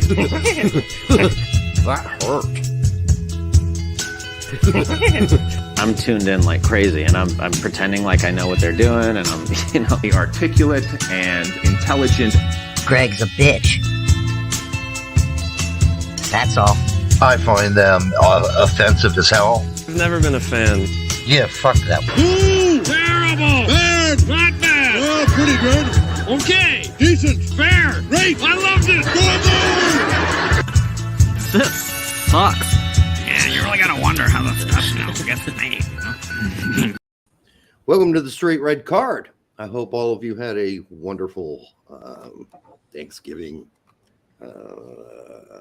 That hurt. I'm tuned in like crazy, and I'm pretending like I know what they're doing, and I'm, Articulate and intelligent. Greg's a bitch. That's all. I find them offensive as hell. I've never been a fan. Yeah, fuck that. Ooh, terrible! Bad! Not bad! Oh, pretty good. Okay, decent, fair, great, I loved it! This sucks. Yeah, you really gotta wonder how the stuff gets made. Welcome to the Straight Red Card. I hope all of you had a wonderful Thanksgiving,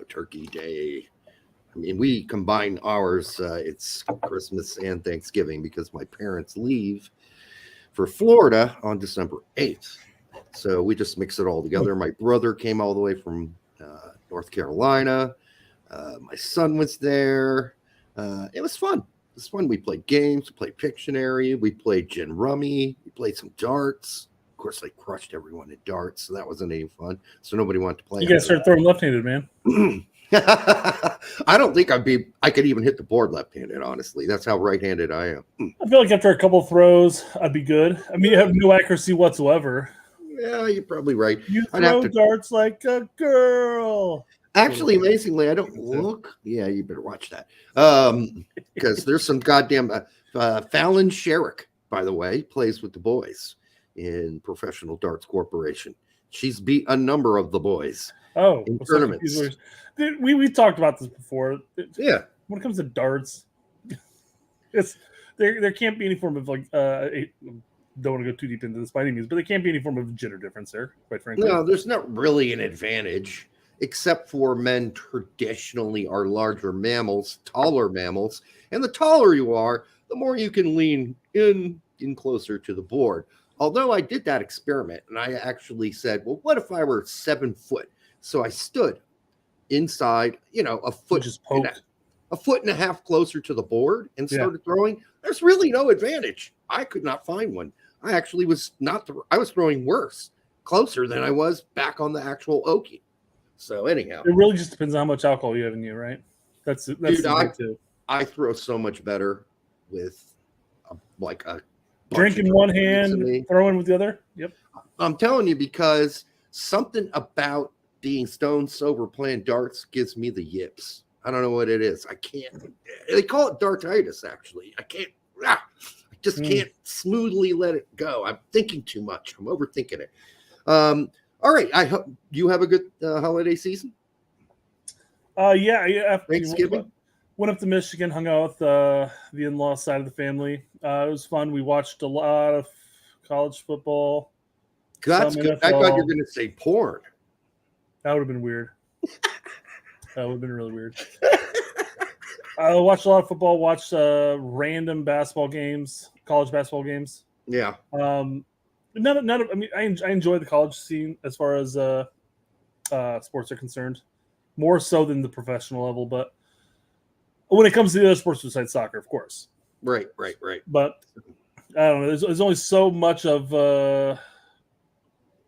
Turkey Day. I mean, we combine ours. It's Christmas and Thanksgiving because my parents leave for Florida on December 8th. So we just mix it all together. My brother came all the way from North Carolina. My son was there. It was fun. It was fun. We played games. We played Pictionary. We played gin rummy. We played some darts. Of course, I crushed everyone at darts, so that wasn't any fun. So nobody wanted to play. You guys start throwing left-handed, man. I don't think I could even hit the board left-handed, honestly. That's how right-handed I am. I feel like after a couple of throws, I'd be good. I mean, you have no accuracy whatsoever. Yeah, you're probably right. You throw darts like a girl. Actually, amazingly, I don't look. Yeah, you better watch that. Because there's some goddamn Fallon Sherrick, by the way, plays with the boys in Professional Darts Corporation. She's beat a number of the boys. Oh, in tournaments. We talked about this before. Yeah. When it comes to darts, there can't be any form of like don't want to go too deep into this by any means, but there can't be any form of gender difference there, quite frankly. No, there's not really an advantage, except for men traditionally are larger mammals, taller mammals, and the taller you are, the more you can lean in closer to the board. Although I did that experiment, and I actually said, well, what if I were 7 foot? So I stood inside, a foot and a half closer to the board and started throwing. There's really no advantage. I could not find one. I actually was I was throwing worse, closer than I was back on the actual Okie. So anyhow, it really just depends on how much alcohol you have in you, right? That's dude, the thing too. I throw so much better with a drinking one hand, throwing with the other. Yep. I'm telling you, because something about being stone sober playing darts gives me the yips. I don't know what it is. I can't. They call it dartitis. Actually, I can't. I just can't smoothly let it go. I'm thinking too much. I'm overthinking it. All right. I hope you have a good holiday season. Yeah. After Thanksgiving. Went up to Michigan, hung out with the in-law side of the family. It was fun. We watched a lot of college football. That's good. I thought you were going to say porn. That would have been weird. That would have been really weird. I watched a lot of football. Watched random basketball games, college basketball games. Yeah. None of. I mean, I enjoy the college scene as far as sports are concerned, more so than the professional level, but. When it comes to the other sports besides soccer, of course. Right. But I don't know. There's only so much of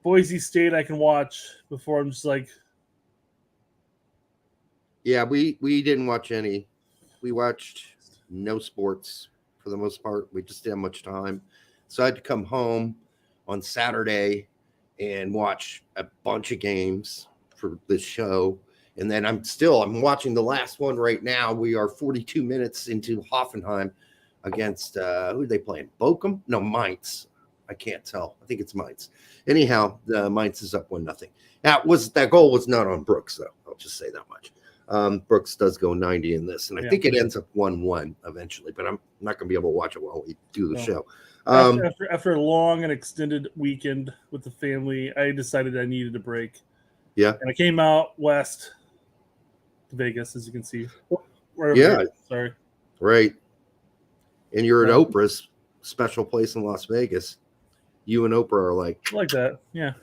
Boise State I can watch before I'm just like. Yeah, we didn't watch any. We watched no sports for the most part. We just didn't have much time. So I had to come home on Saturday and watch a bunch of games for this show. And then I'm watching the last one right now. We are 42 minutes into Hoffenheim against, who are they playing? Bochum? No, Mainz. I can't tell. I think it's Mainz. Anyhow, the Mainz is up 1-0. That goal was not on Brooks, though. I'll just say that much. Brooks does go 90 in this, and I think it ends up 1-1 eventually, but I'm not going to be able to watch it while we do the show. After a long and extended weekend with the family, I decided I needed a break. Yeah. And I came out west to Vegas, as you can see. Sorry. Right. And you're at Oprah's special place in Las Vegas. You and Oprah are like that. Yeah.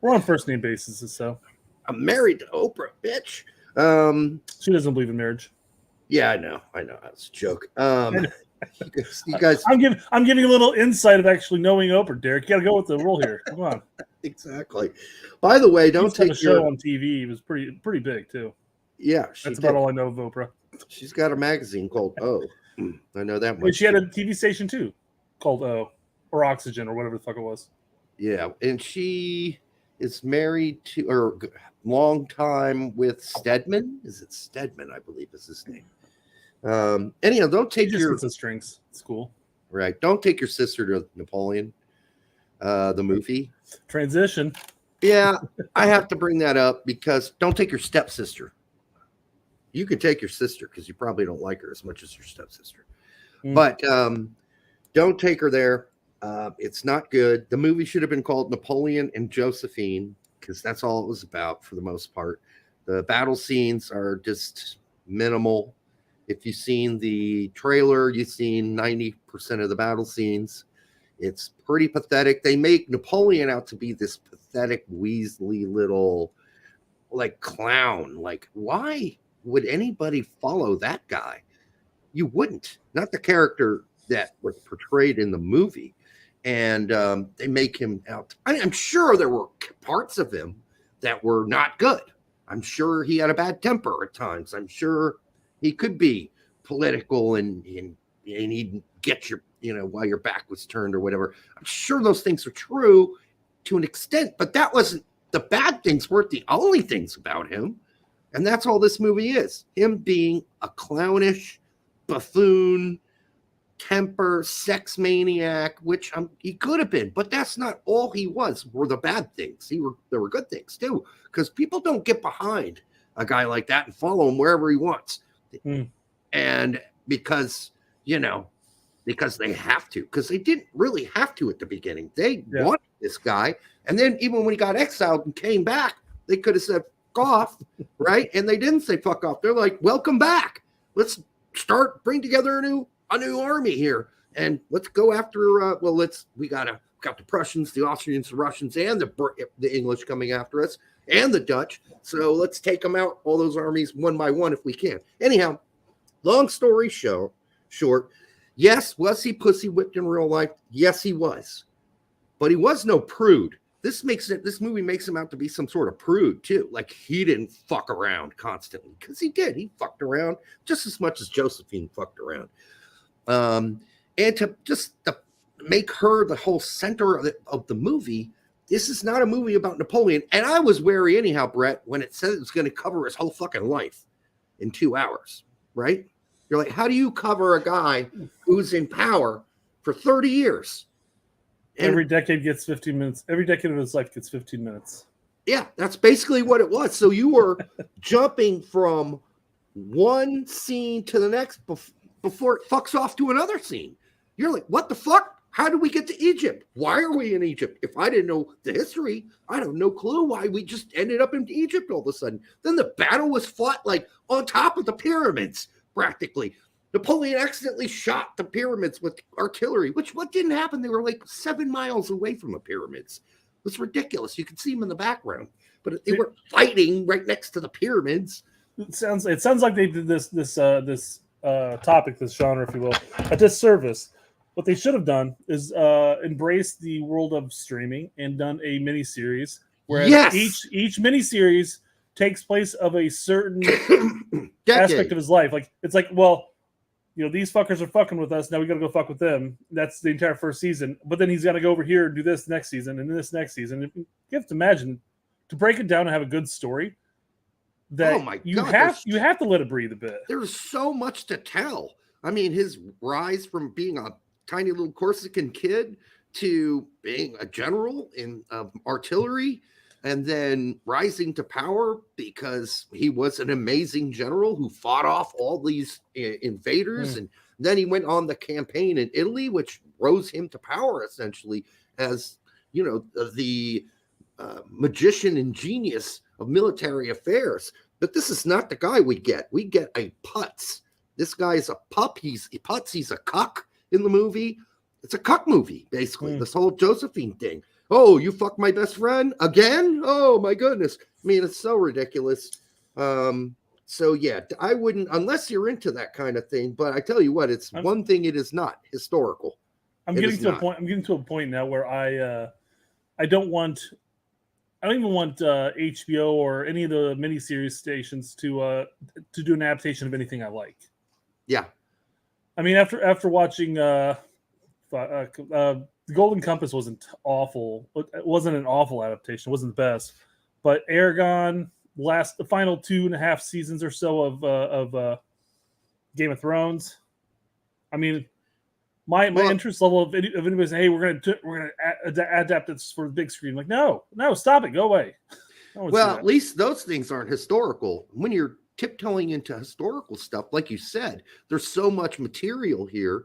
We're on first name basis, so. I'm married to Oprah, bitch. She doesn't believe in marriage. Yeah, I know. That's a joke. You guys, I'm giving a little insight of actually knowing Oprah, Derek. You got to go with the rule here. Come on. Exactly. By the way, He don't used to have take a show your on TV. It was pretty big too. yeah. That's about all I know of Oprah. She's got a magazine called Oh. I know that And much. she had a TV station too, called O or Oxygen or whatever the fuck it was. Yeah, and she is married to or long time with Stedman. Is it Stedman? I believe is his name. Anyhow, don't He take just your gets the strings. It's cool. right. Don't take your sister to Napoleon, the movie. Transition. Yeah, I have to bring that up because don't take your stepsister. You could take your sister because you probably don't like her as much as your stepsister. But don't take her there. It's not good. The movie should have been called Napoleon and Josephine because that's all it was about for the most part. The battle scenes are just minimal. If you've seen the trailer, you've seen 90% of the battle scenes. It's pretty pathetic. They make Napoleon out to be this pathetic, weaselly little like clown. Like, why would anybody follow that guy? You wouldn't. Not the character that was portrayed in the movie. And they make him out. I'm sure there were parts of him that were not good. I'm sure he had a bad temper at times. I'm sure he could be political and he'd get your, while your back was turned or whatever. I'm sure those things are true to an extent, but that wasn't the bad things weren't the only things about him. And that's all this movie is. Him being a clownish buffoon, temper, sex maniac, which he could have been, but that's not all he was. Were the bad things. There were good things too, because people don't get behind a guy like that and follow him wherever he wants. And because they have to, because they didn't really have to at the beginning. They wanted this guy, and then even when he got exiled and came back, they could have said fuck off, right? And they didn't say fuck off. They're like, welcome back. Let's bring together a new army here, and let's go after. We got the Prussians, the Austrians, the Russians, and the English coming after us, and the Dutch. So let's take them out, all those armies one by one if we can. Anyhow, long story short, yes, was he pussy whipped in real life? Yes, he was, but he was no prude. This movie makes him out to be some sort of prude too. Like he didn't fuck around constantly, because he did. He fucked around just as much as Josephine fucked around. And to make her the whole center of the movie, this is not a movie about Napoleon. And I was wary anyhow, Brett, when it said it was going to cover his whole fucking life in 2 hours, right? You're like, how do you cover a guy who's in power for 30 years? And every decade gets 15 minutes. Every decade of his life gets 15 minutes. Yeah, that's basically what it was. So you were jumping from one scene to the next before it fucks off to another scene. You're like, what the fuck? How did we get to Egypt? Why are we in Egypt? If I didn't know the history, I have no clue why we just ended up in Egypt all of a sudden. Then the battle was fought like on top of the pyramids, practically. Napoleon accidentally shot the pyramids with artillery, what didn't happen? They were like 7 miles away from the pyramids. It was ridiculous. You could see them in the background, but they were fighting right next to the pyramids. It sounds like they did this topic, this genre, if you will, a disservice. What they should have done is embrace the world of streaming and done a miniseries, whereas each miniseries takes place of a certain aspect of his life. Like it's like, well, these fuckers are fucking with us. Now we got to go fuck with them. That's the entire first season. But then he's got to go over here and do this next season and this next season. You have to imagine, to break it down and have a good story, that you have to let it breathe a bit. There's so much to tell. I mean, his rise from being a tiny little Corsican kid to being a general in artillery, and then rising to power because he was an amazing general who fought off all these invaders. And then he went on the campaign in Italy, which rose him to power essentially as, the magician and genius of military affairs. But this is not the guy we get. We get a putz. This guy's a pup. He's a putz. He's a cuck in the movie. It's a cuck movie, basically, this whole Josephine thing. Oh, you fucked my best friend again? Oh, my goodness. I mean, it's so ridiculous. So, yeah, I wouldn't, unless you're into that kind of thing. But I tell you what, it's one thing it is not historical. I'm getting to a point now where I don't want I don't even want HBO or any of the miniseries stations to do an adaptation of anything I like. Yeah. I mean, after watching The Golden Compass wasn't awful. It wasn't an awful adaptation. It wasn't the best. But Aragon, the final 2.5 seasons or so of Game of Thrones. I mean, my interest level of anybody saying, "Hey, we're gonna adapt this for the big screen," like, no, stop it, go away. Well, at least those things aren't historical. When you're tiptoeing into historical stuff, like you said, there's so much material here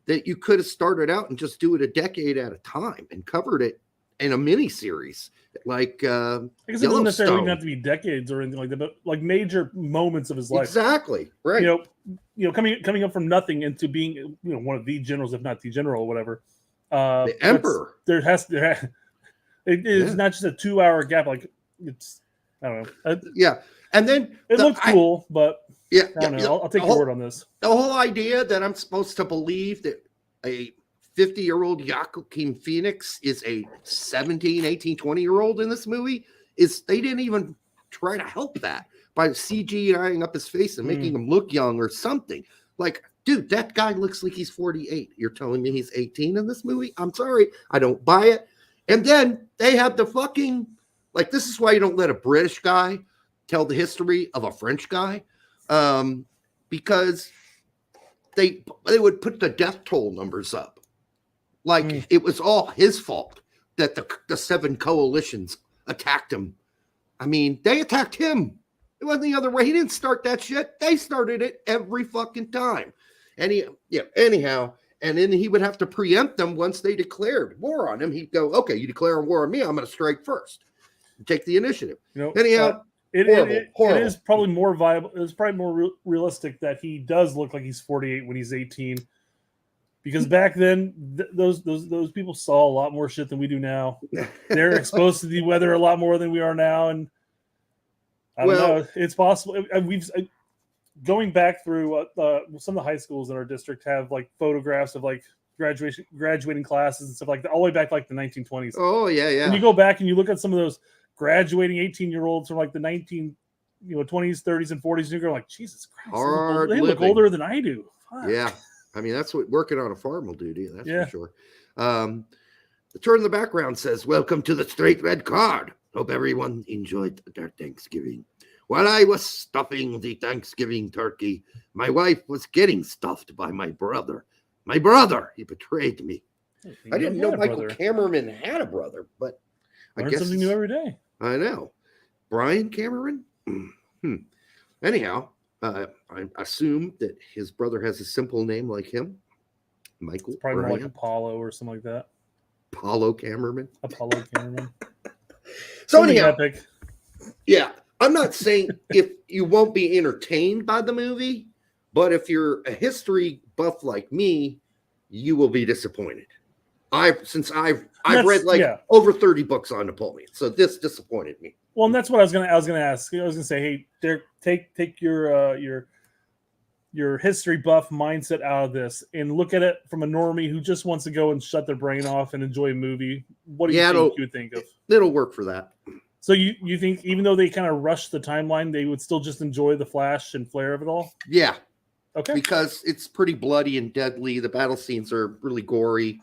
that you could have started out and just do it a decade at a time and covered it in a mini series, like I guess it doesn't necessarily even have to be decades or anything like that, but like major moments of his life. Exactly, right. You know, coming up from nothing into being one of the generals, if not the general, or whatever. The emperor. It's not just a 2-hour gap. Like it's, I don't know. Yeah, and then it looks cool, but yeah, I don't know. I'll take your word on this. The whole idea that I'm supposed to believe that a 50-year-old Joaquin Phoenix is a 17, 18, 20-year-old in this movie is they didn't even try to help that by CGIing up his face and making him look young or something. Like, dude, that guy looks like he's 48. You're telling me he's 18 in this movie? I'm sorry. I don't buy it. And then they have the fucking, like, this is why you don't let a British guy tell the history of a French guy, because they would put the death toll numbers up. Like it was all his fault that the 7 coalitions attacked him. I mean, they attacked him. It wasn't the other way. He didn't start that shit. They started it every fucking time. And anyhow, and then he would have to preempt them once they declared war on him. He'd go, okay, you declare war on me, I'm going to strike first and take the initiative. Anyhow, it is probably more viable. It's probably more realistic that he does look like he's 48 when he's 18. Because back then, those people saw a lot more shit than we do now. They're exposed to the weather a lot more than we are now, and I don't know. It's possible. We've going back through some of the high schools in our district have like photographs of like graduating classes and stuff like that, all the way back like the 1920s. Oh yeah. And you go back and you look at some of those graduating 18-year-olds from like the 20s, 30s, and 40s, and you're going like, Jesus Christ, they look older than I do. Fuck. Yeah. I mean, that's what working on a farm will do to you. That's for sure. The turn in the background says, "Welcome to the Straight Red Card. Hope everyone enjoyed their Thanksgiving. While I was stuffing the Thanksgiving turkey, my wife was getting stuffed by my brother. My brother, he betrayed me." I didn't know Michael Cameron had a brother, but I guess something new every day. I know. Brian Cameron? Anyhow, I assume that his brother has a simple name like him. Michael. It's probably more like Apollo or something like that. Apollo Cameron. Apollo Cameron. So anyhow, epic. Yeah, I'm not saying if you won't be entertained by the movie, but if you're a history buff like me, you will be disappointed. I've read over 30 books on Napoleon, so this disappointed me. Well, and that's what I was gonna ask. I was gonna say, hey, Derek, take your history buff mindset out of this and look at it from a normie who just wants to go and shut their brain off and enjoy a movie. What do you think you would think of? It'll work for that. So you think even though they kind of rushed the timeline, they would still just enjoy the flash and flair of it all? Yeah. Okay. Because it's pretty bloody and deadly. The battle scenes are really gory,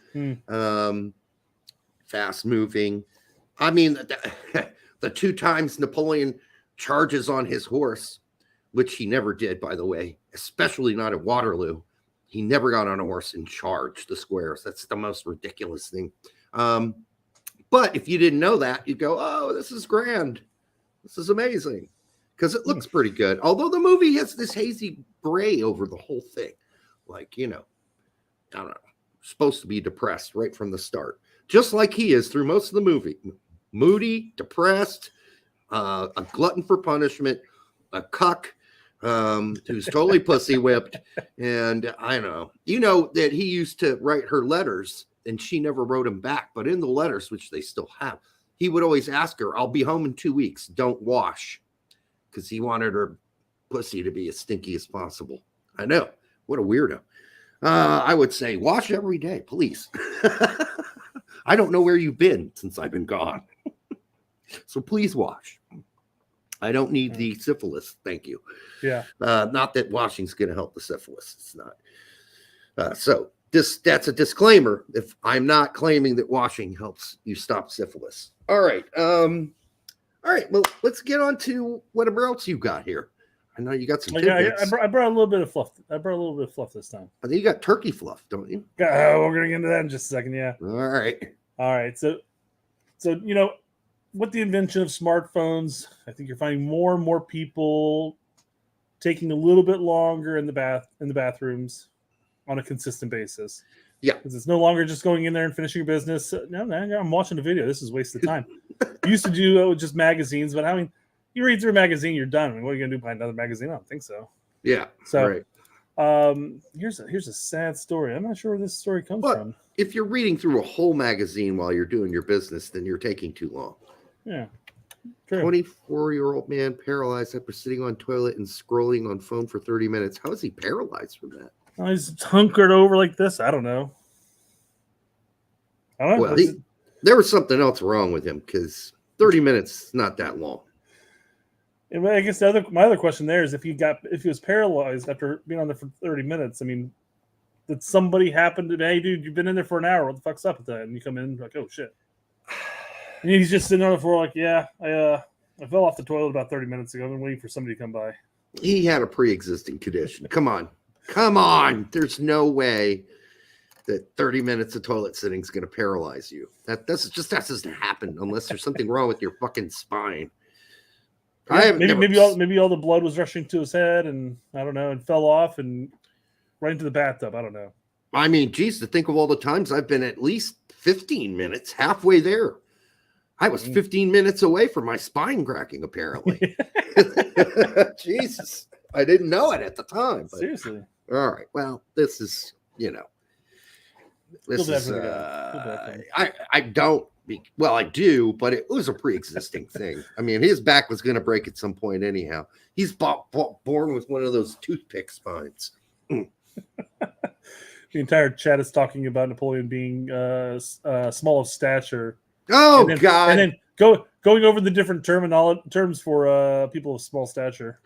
fast moving. I mean, the 2 times Napoleon charges on his horse, which he never did, by the way, especially not at Waterloo. He never got on a horse and charged the squares. That's the most ridiculous thing. But if you didn't know that, you'd go, oh, this is grand. This is amazing. Because it looks pretty good. Although the movie has this hazy gray over the whole thing. Like, I don't know, supposed to be depressed right from the start. Just like he is through most of the movie. Moody, depressed, a glutton for punishment, a cuck who's totally pussy whipped. And I don't know. That he used to write her letters and she never wrote him back. But in the letters, which they still have, he would always ask her, I'll be home in 2 weeks. Don't wash. Because he wanted her pussy to be as stinky as possible. I know. What a weirdo. I would say, wash every day, please. I don't know where you've been since I've been gone. So please wash. I don't need the syphilis. Thank you. Yeah. Not that washing's going to help the syphilis. It's not. So that's a disclaimer. If I'm not claiming that washing helps you stop syphilis. All right. All right. Well, let's get on to whatever else you got here. I know you got some tidbits. I brought a little bit of fluff. I brought a little bit of fluff this time. I think you got turkey fluff, don't you? We're gonna get into that in just a second. Yeah. All right. All right. So with the invention of smartphones, I think you're finding more and more people taking a little bit longer in the bathrooms on a consistent basis. Yeah. Because it's no longer just going in there and finishing your business. No, I'm watching a video. This is a waste of time. You used to do just magazines, but I mean, you read through a magazine, you're done. I mean, what are you going to do by another magazine? I don't think so. Yeah. So, right. Here's a sad story. I'm not sure where this story comes from. If you're reading through a whole magazine while you're doing your business, then you're taking too long. Yeah. True. 24-year-old man paralyzed after sitting on toilet and scrolling on phone for 30 minutes. How is he paralyzed from that? Oh, he's hunkered over like this. I don't know. Well, there was something else wrong with him because 30 minutes is not that long. I guess my other question there is if he was paralyzed after being on there for 30 minutes. I mean, did somebody happen to, hey, dude, you've been in there for an hour. What the fuck's up with that? And you come in like, oh shit. And he's just sitting on the floor like, yeah, I fell off the toilet about 30 minutes ago. I've been waiting for somebody to come by. He had a pre-existing condition. Come on. There's no way that 30 minutes of toilet sitting is going to paralyze you. That doesn't happen unless there's something wrong with your fucking spine. Yeah, maybe all the blood was rushing to his head, and I don't know, and fell off and right into the bathtub. I don't know. I mean, geez, to think of all the times I've been at least 15 minutes halfway there. I was 15 minutes away from my spine cracking, apparently. Jesus, I didn't know it at the time. But, seriously. All right. Well, this is, this is. I don't. Well, I do, but it was a pre-existing thing. I mean, his back was going to break at some point anyhow. He's born with one of those toothpick spines. The entire chat is talking about Napoleon being small of stature. Oh, and then, God. And then going over the different terms for people of small stature.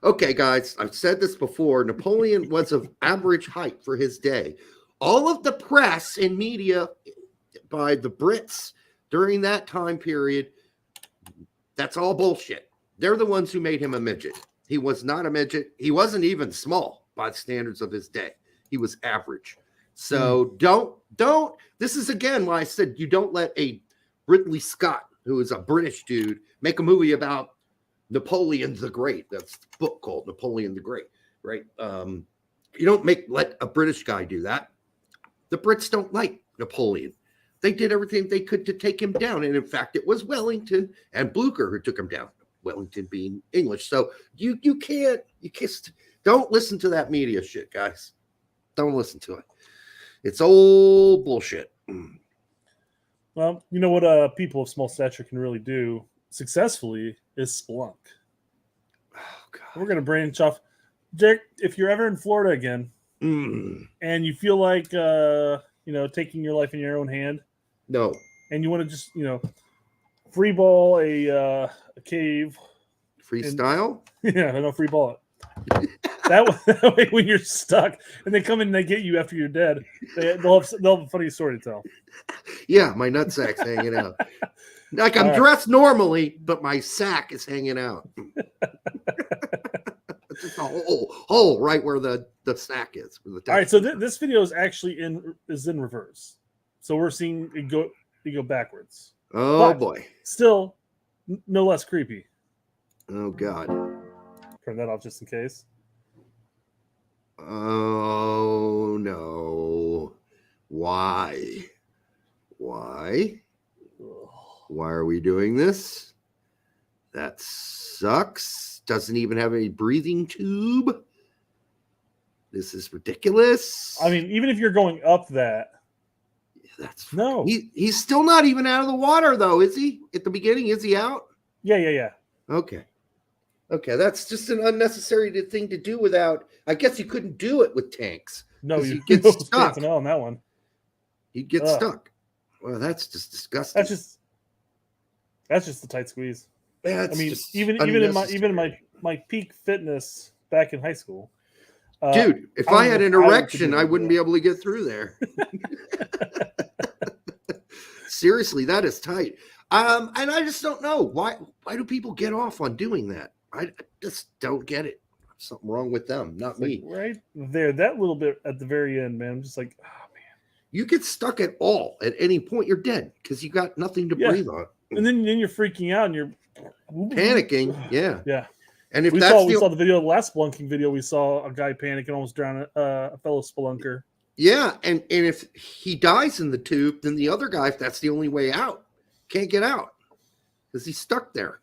Okay, guys, I've said this before. Napoleon was of average height for his day. All of the press and media by the Brits during that time period, that's all bullshit. They're the ones who made him a midget. He was not a midget. He wasn't even small by the standards of his day. He was average. So don't. This is again why I said you don't let a Ridley Scott, who is a British dude, make a movie about Napoleon the Great. That's the book called Napoleon the Great, right? You don't let a British guy do that. The Brits don't like Napoleon. They did everything they could to take him down. And in fact, it was Wellington and Blucher who took him down. Wellington being English. So you don't listen to that media shit, guys. Don't listen to it. It's old bullshit. Well, you know what people of small stature can really do successfully is Splunk. Oh, God. We're going to branch off. Dick, if you're ever in Florida again and you feel like, taking your life in your own hand. No. And you want to just, free ball a cave. Freestyle? Free ball it. That way, when you're stuck and they come in and they get you after you're dead, they'll have a funny story to tell. Yeah, my nutsack's hanging out. Like I'm dressed normally, but my sack is hanging out. Just a hole right where the sack is. All right, so this video is actually in reverse. So we're seeing it go backwards. Oh, boy. Still, no less creepy. Oh, God. Turn that off just in case. Oh, no. Why? Why are we doing this? That sucks. Doesn't even have a breathing tube. This is ridiculous. I mean, even if you're going up that. No. He's still not even out of the water, though, is he? At the beginning, is he out? Yeah. Okay, that's just an unnecessary thing to do without. I guess you couldn't do it with tanks. No, you get stuck. On that one. You get stuck. Well, that's just disgusting. That's just. That's just a tight squeeze. Yeah, I mean, even in my peak fitness back in high school. Dude, if I had an erection, I wouldn't be able to get through there. Seriously, that is tight. And I just don't know why do people get off on doing that? I just don't get it. Something wrong with them, not me. Right there, that little bit at the very end, man. I'm just like, oh man. You get stuck at all at any point, you're dead because you got nothing to breathe on. And then you're freaking out and you're panicking. Yeah. Yeah. And if we that's saw the video, the last spelunking video, we saw a guy panic and almost drown a fellow spelunker. Yeah, and if he dies in the tube, then the other guy, if that's the only way out, can't get out because he's stuck there.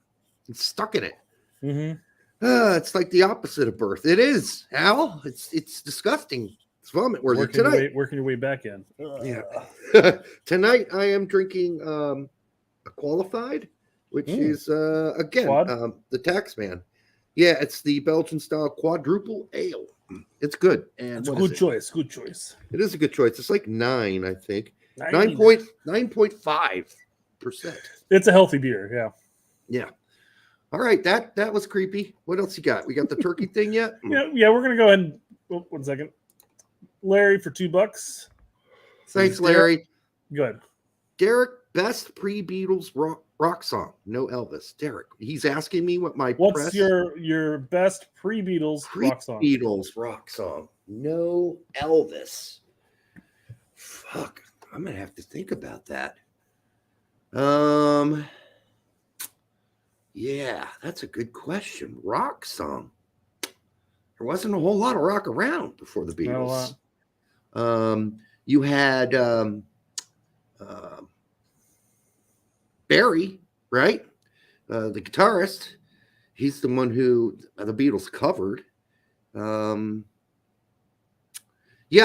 He's stuck in it. Mm-hmm. It's like the opposite of birth. It is, Al. It's disgusting. It's vomit worthy. Tonight, working your way back in. Yeah. Tonight I am drinking a qualified, which is again the Taxman. Yeah, it's the Belgian style quadruple ale. It's good. And it's a good choice. Good choice. It is a good choice. It's like 9, I think. 9.5%. It's a healthy beer, yeah. Yeah. All right, that was creepy. What else you got? We got the turkey thing yet? Yeah, we're gonna go ahead and 1 second. Larry for $2. Thanks, Larry. Good. Derek, best pre-Beatles rock song. No Elvis. Derek, he's asking me what's your best pre-Beatles rock song? Beatles rock song. No Elvis. Fuck, I'm gonna have to think about that. Yeah, that's a good question. Rock song. There wasn't a whole lot of rock around before the Beatles. You had Barry, right? The guitarist. He's the one who the Beatles covered. Yeah,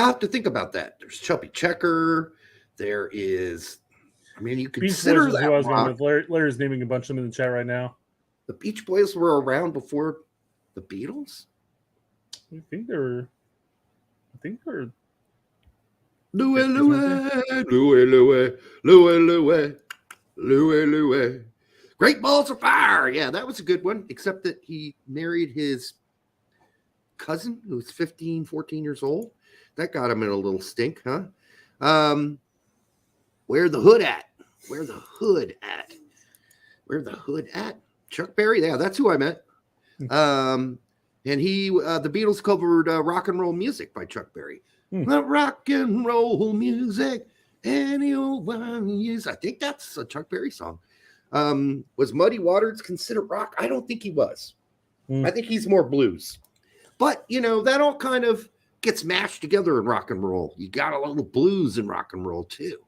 I have to think about that. There's Chubby Checker. There is, I mean, you consider that. Who I was with. Larry's naming a bunch of them in the chat right now. The Beach Boys were around before the Beatles? I think they were. Louie. Great Balls of Fire. Yeah, that was a good one, except that he married his cousin who was 15, 14 years old. That got him in a little stink, huh? Where the hood at? Where the hood at? Chuck Berry. Yeah, that's who I met. And he, the Beatles covered rock and roll music by Chuck Berry. The rock and roll music, any old one is. I think that's a Chuck Berry song. Was Muddy Waters considered rock? I don't think he was. I think he's more blues. But, you know, that all kind of gets mashed together in rock and roll. You got a little blues in rock and roll, too.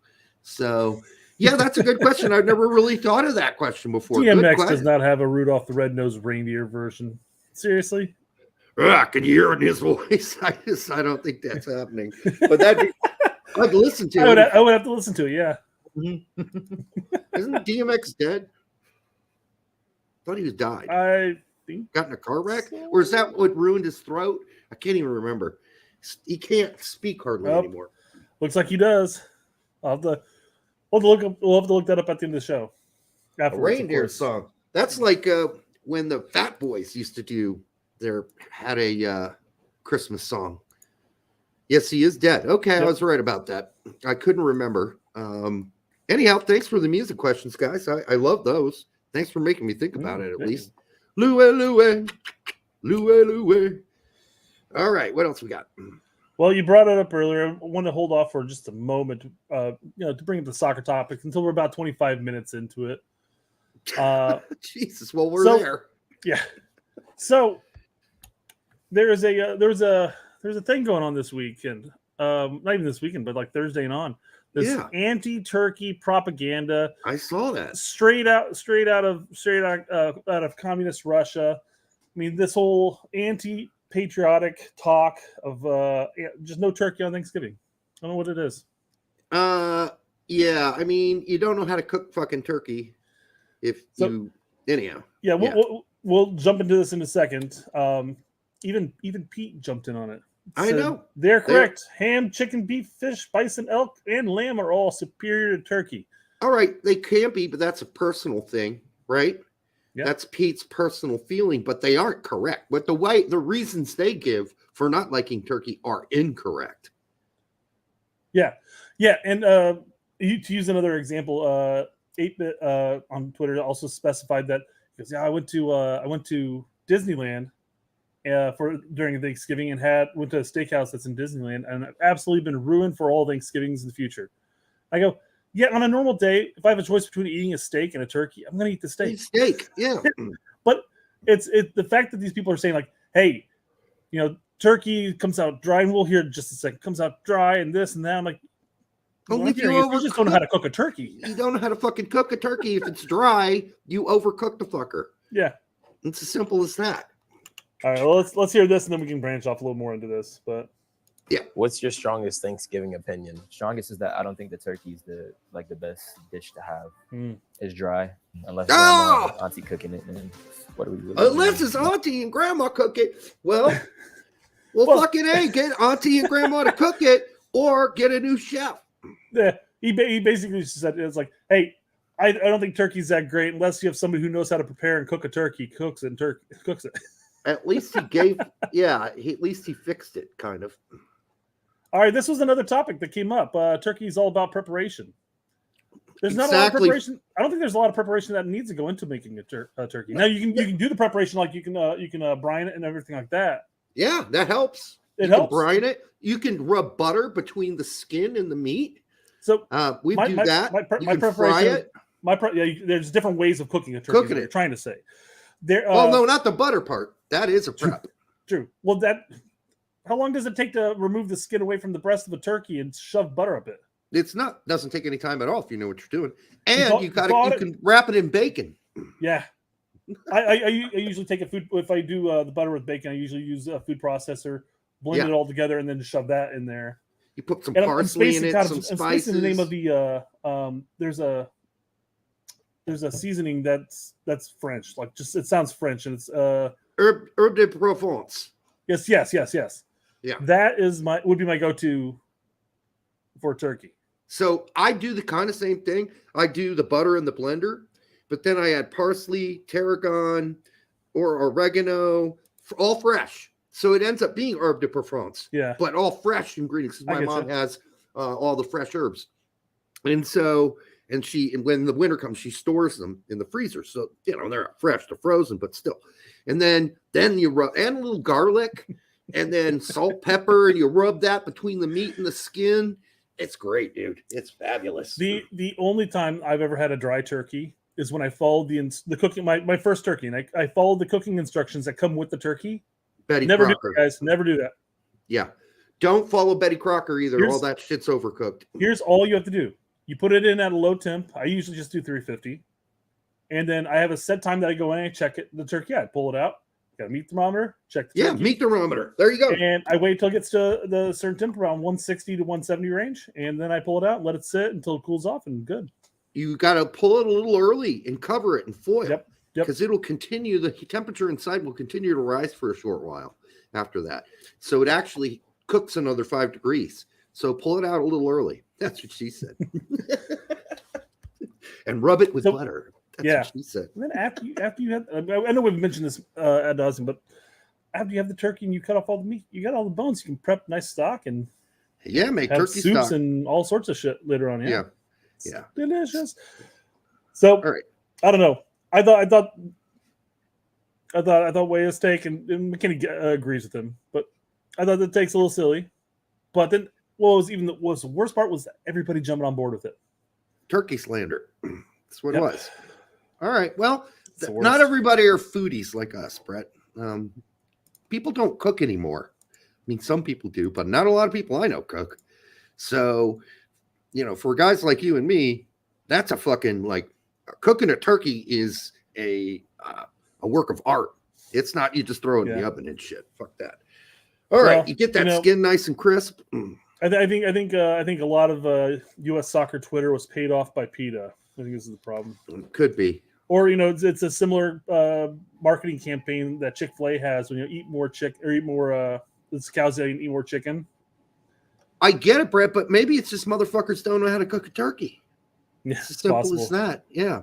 So, yeah, that's a good question. I've never really thought of that question before. DMX does not have a Rudolph the Red-Nosed Reindeer version. Seriously? I can hear it in his voice. I don't think that's happening. But that'd be, I'd listen to it. I would have to listen to it, yeah. Isn't DMX dead? I thought he was died. I think got in a car wreck? So. Or is that what ruined his throat? I can't even remember. He can't speak hardly anymore. Looks like he does. We'll have to look that up at the end of the show. A reindeer song. That's like when the Fat Boys used to do had a Christmas song. Yes, he is dead. Okay, yep. I was right about that. I couldn't remember. Anyhow, thanks for the music questions, guys. I love those. Thanks for making me think about it, at least. Louie. All right, what else we got? Well, you brought it up earlier. I want to hold off for just a moment, to bring up the soccer topics until we're about 25 minutes into it. Jesus, well, we're there. Yeah. So there's a thing going on this weekend. Not even this weekend, but like Thursday and on. This anti-Turkey propaganda. I saw that straight out of communist Russia. I mean, this whole anti-patriotic talk of just no turkey on Thanksgiving. I don't know what it is. Yeah. I mean, you don't know how to cook fucking turkey. Anyhow. Yeah. We'll jump into this in a second. Even Pete jumped in on it. I know. They're correct. Ham, chicken, beef, fish, bison, elk, and lamb are all superior to turkey. all right, they can be, but that's a personal thing, right? Yeah. That's Pete's personal feeling, but they aren't correct. But the reasons they give for not liking turkey are incorrect. Yeah, and to use another example, 8-Bit on Twitter also specified that because I went to Disneyland for during Thanksgiving and went to a steakhouse that's in Disneyland, and I've absolutely been ruined for all Thanksgivings in the future. I go, yeah, on a normal day, if I have a choice between eating a steak and a turkey, I'm going to eat the steak. Steak, yeah. But it's the fact that these people are saying like, hey, turkey comes out dry, and we'll hear in just a second, comes out dry and this and that. I'm like, Only if you just don't know how to cook a turkey. You don't know how to fucking cook a turkey. If it's dry, you overcook the fucker. Yeah. It's as simple as that. All right, well, let's hear this, and then we can branch off a little more into this. But yeah, what's your strongest Thanksgiving opinion? Strongest is that I don't think the turkey is the best dish to have. It's dry unless grandma or auntie cooking it. And what do we? Unless it's auntie and grandma cook it. Well, fucking A, get auntie and grandma to cook it, or get a new chef. Yeah, he basically said it's like, hey, I don't think turkey's that great unless you have somebody who knows how to prepare and cook a turkey, cooks it. At least he gave, at least he fixed it, kind of. All right, this was another topic that came up. Turkey is all about preparation. There's not a lot of preparation. I don't think there's a lot of preparation that needs to go into making a turkey. Now you can do the preparation, like you can brine it and everything like that. Yeah, that helps. It helps. Can brine it. You can rub butter between the skin and the meat. So we do that. My preparation. Fry it. There's different ways of cooking a turkey. Cooking it. You're trying to say. No, not the butter part. That is a prep. True. Well, how long does it take to remove the skin away from the breast of a turkey and shove butter up it? Doesn't take any time at all if you know what you're doing. And you can wrap it in bacon. Yeah. I usually take if I do the butter with bacon, I usually use a food processor, blend it all together, and then just shove that in there. You put some parsley in it, some spices. I'm spacing the name of the there's a seasoning that's French, like just it sounds French, and it's herb de Provence. Yes. Yeah, that would be my go-to for turkey. So I do the kind of same thing. I do the butter in the blender, but then I add parsley, tarragon, or oregano, all fresh. So it ends up being herb de Provence. Yeah, but all fresh ingredients. My mom has all the fresh herbs, and when the winter comes, she stores them in the freezer. So they're not fresh, they're frozen, but still. And then you rub and a little garlic, and then salt, pepper, and you rub that between the meat and the skin. It's great, dude. It's fabulous. The only time I've ever had a dry turkey is when I followed the cooking my first turkey, and I followed the cooking instructions that come with the turkey. Never Crocker. Do that, guys. Never do that. Yeah, don't follow Betty Crocker either. All that shit's overcooked. Here's all you have to do: you put it in at a low temp. I usually just do 350, and then I have a set time that I go in and check it. The turkey, I pull it out. Got a meat thermometer. Check the turkey. Meat thermometer. There you go. And I wait till it gets to the certain temp around 160 to 170 range, and then I pull it out and let it sit until it cools off, and good. You got to pull it a little early and cover it in foil. Yep. Because it'll continue, the temperature inside will continue to rise for a short while after that. So it actually cooks another 5 degrees. So pull it out a little early. That's what she said. And rub it with butter. That's what she said. And then after you have, I know we've mentioned this ad nauseum, but after you have the turkey and you cut off all the meat, you got all the bones. You can prep nice stock and make have turkey soups stock and all sorts of shit later on. Yeah. Delicious. So all right. I don't know. I thought Weah's take, and McKinney agrees with him, but I thought the take's a little silly. But then what was the worst part was everybody jumping on board with it. Turkey slander. That's what it was. All right. Well, Not everybody are foodies like us, Brett. People don't cook anymore. I mean, some people do, but not a lot of people I know cook. So, for guys like you and me, that's a fucking cooking a turkey is a work of art. It's not you just throw it in the oven and shit. Fuck that. All right, you get that skin nice and crisp. I think a lot of U.S. soccer Twitter was paid off by PETA. I think this is the problem. Could be. Or it's a similar marketing campaign that Chick-fil-A has when you eat more it's cows that eat more chicken. I get it, Brett, but maybe it's just motherfuckers don't know how to cook a turkey. Yeah, It's as simple possible. as that. Yeah.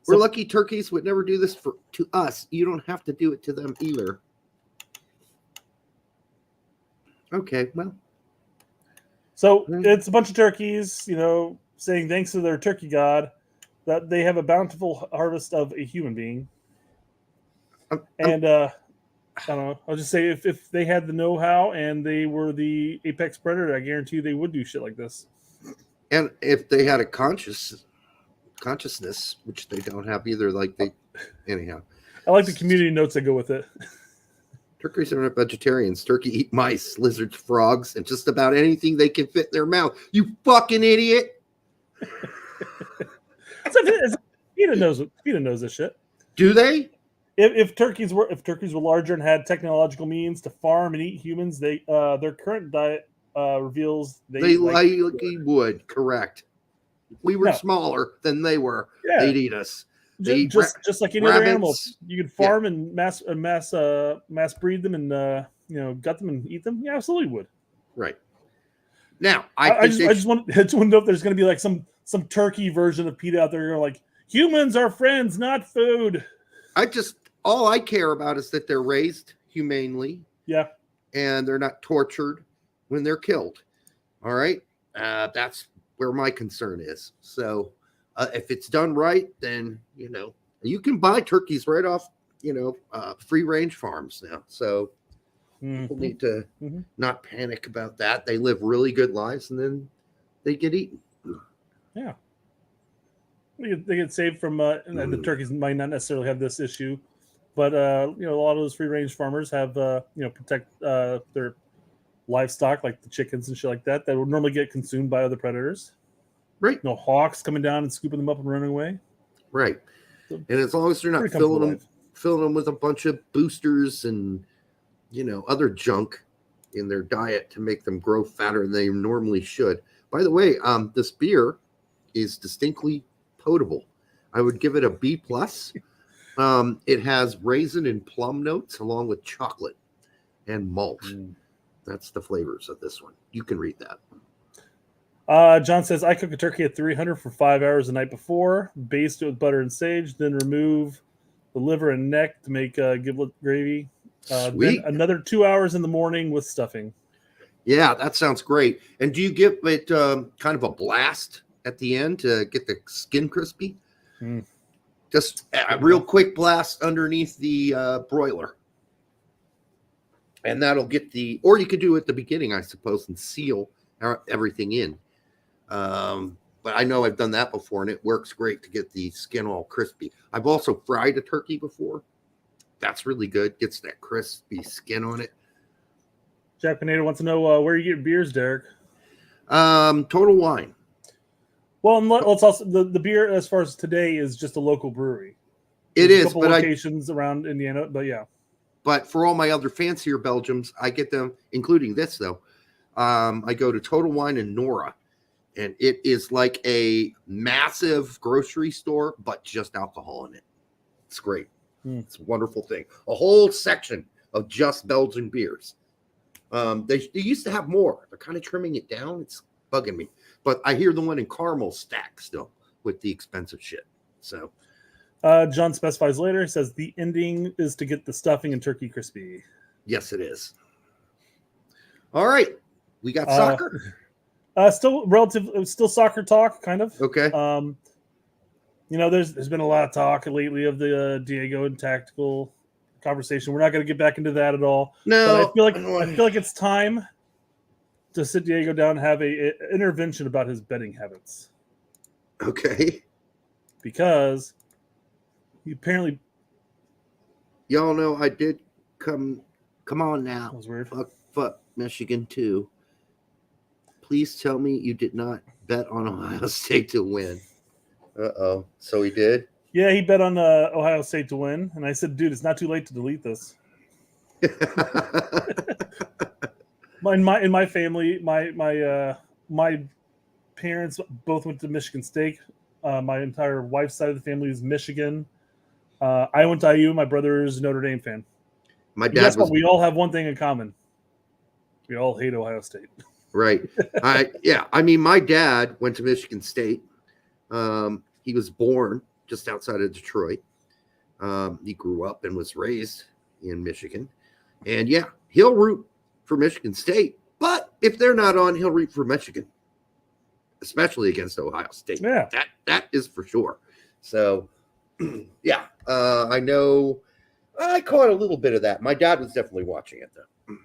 So- We're lucky turkeys would never do this to us. You don't have to do it to them either. Okay, well. So Mm. it's a bunch of turkeys, saying thanks to their turkey god that they have a bountiful harvest of a human being. And I don't know. I'll just say if they had the know-how and they were the apex predator, I guarantee you they would do shit like this. And if they had a consciousness, which they don't have either, anyhow. I like the community notes that go with it. Turkeys are not vegetarians. Turkey eat mice, lizards, frogs, and just about anything they can fit in their mouth. You fucking idiot! PETA knows this shit. Do they? If turkeys were larger and had technological means to farm and eat humans, their current diet reveals They likely would. Correct. If we were No. smaller than they were, Yeah. they'd eat us. They eat Just like any other animal, rabbits. you could farm and mass breed them and gut them and eat them. Yeah, absolutely would. Right. Now, I just want to know if there's going to be like some turkey version of PETA out there going like, humans are friends, not food. All I care about is that they're raised humanely. Yeah. And they're not tortured when they're killed. All right. That's where my concern is. So if it's done right, then, you can buy turkeys right off, free range farms now. So people need to not panic about that. They live really good lives and then they get eaten. Yeah. They get saved from, and the turkeys might not necessarily have this issue, but, a lot of those free range farmers have, protect their livestock, like the chickens and shit like that would normally get consumed by other predators. Right. Hawks coming down and scooping them up and running away. Right. So, and as long as they're not filling them with a bunch of boosters and, other junk in their diet to make them grow fatter than they normally should. By the way, this beer is distinctly potable. I would give it a B+. It has raisin and plum notes along with chocolate and malt. That's the flavors of this one. You can read that. John says, I cook a turkey at 300 for 5 hours the night before, baste it with butter and sage, then remove the liver and neck to make giblet gravy. Sweet. Then another 2 hours in the morning with stuffing. Yeah, that sounds great. And do you give it kind of a blast at the end to get the skin crispy? Just a real quick blast underneath the broiler. And that'll get or you could do it at the beginning, I suppose, and seal everything in. But I know I've done that before, and it works great to get the skin all crispy. I've also fried a turkey before. That's really good. Gets that crispy skin on it. Jack Pineda wants to know where you get beers, Derek. Total Wine. Well, and let's also the beer as far as today is just a local brewery. It There's is, a couple but locations around Indiana, but yeah. But for all my other fancier Belgiums, I get them, including this though. I go to Total Wine in Nora, and it is like a massive grocery store, but just alcohol in it. It's great. It's a wonderful thing. A whole section of just Belgian beers. They used to have more. They're kind of trimming it down. It's bugging me. But I hear the one in Carmel stacked still with the expensive shit. So John specifies later. He says the ending is to get the stuffing and turkey crispy. Yes, it is. All right. We got soccer. Still soccer talk, kind of. Okay. There's been a lot of talk lately of the Diego and tactical conversation. We're not going to get back into that at all. No, but I feel like it's time to sit Diego down and have a intervention about his betting habits. Okay. Because he apparently, y'all know I did come on now. That was weird. Fuck Michigan too. Please tell me you did not bet on Ohio State to win. Uh-oh. So he did? Yeah, he bet on Ohio State to win. And I said, dude, it's not too late to delete this. In my family, my parents both went to Michigan State. My entire wife's side of the family is Michigan. I went to IU. My brother's a Notre Dame fan. My dad was. We all have one thing in common. We all hate Ohio State. Right. I mean, my dad went to Michigan State. He was born just outside of Detroit. He grew up and was raised in Michigan. And yeah, he'll root for Michigan State. But if they're not on, he'll root for Michigan, especially against Ohio State. Yeah. That is for sure. So, yeah, I know I caught a little bit of that. My dad was definitely watching it, though.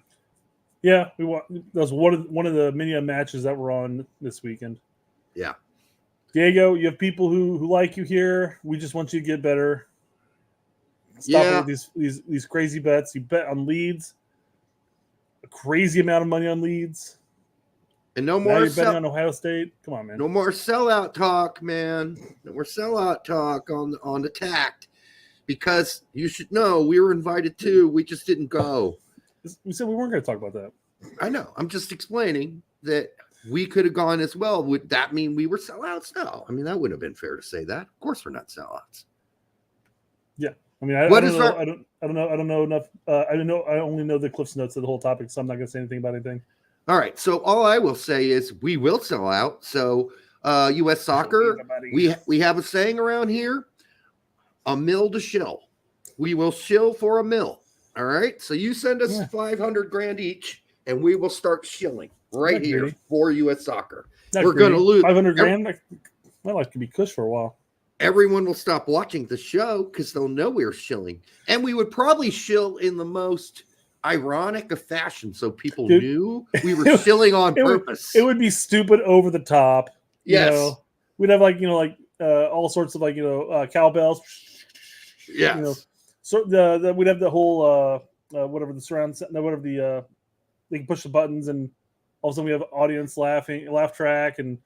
Yeah, that was one of the many matches that were on this weekend. Yeah. Diego, you have people who like you here. We just want you to get better. Stop with these crazy bets. You bet on leads. A crazy amount of money on leads. And no Now more you're betting on Ohio State. Come on, man. No more sellout talk, man. No more sellout talk on the tact. Because you should know we were invited too. We just didn't go. We said we weren't going to talk about that. I know. I'm just explaining that we could have gone as well. Would that mean we were sellouts? No. I mean, that wouldn't have been fair to say that. Of course we're not sellouts. Yeah. I mean, I don't know enough. I only know the Cliff's Notes of the whole topic, so I'm not going to say anything about anything. All right. So all I will say is we will sell out. So U.S. Soccer, we have a saying around here, a mill to shill. We will shill for a mill. All right. So you send us $500,000 each, and we will start shilling right here for U.S. Soccer. We're going to lose $500,000. My life could be cush for a while. Everyone will stop watching the show because they'll know we're shilling, and we would probably shill in the most ironic of fashion, so people knew we were shilling on purpose. It would be stupid, over the top. Yes, you know? We'd have all sorts of cowbells. Yes, so we'd have the whole whatever the surround, whatever the they can push the buttons, and all of a sudden we have audience laugh track, and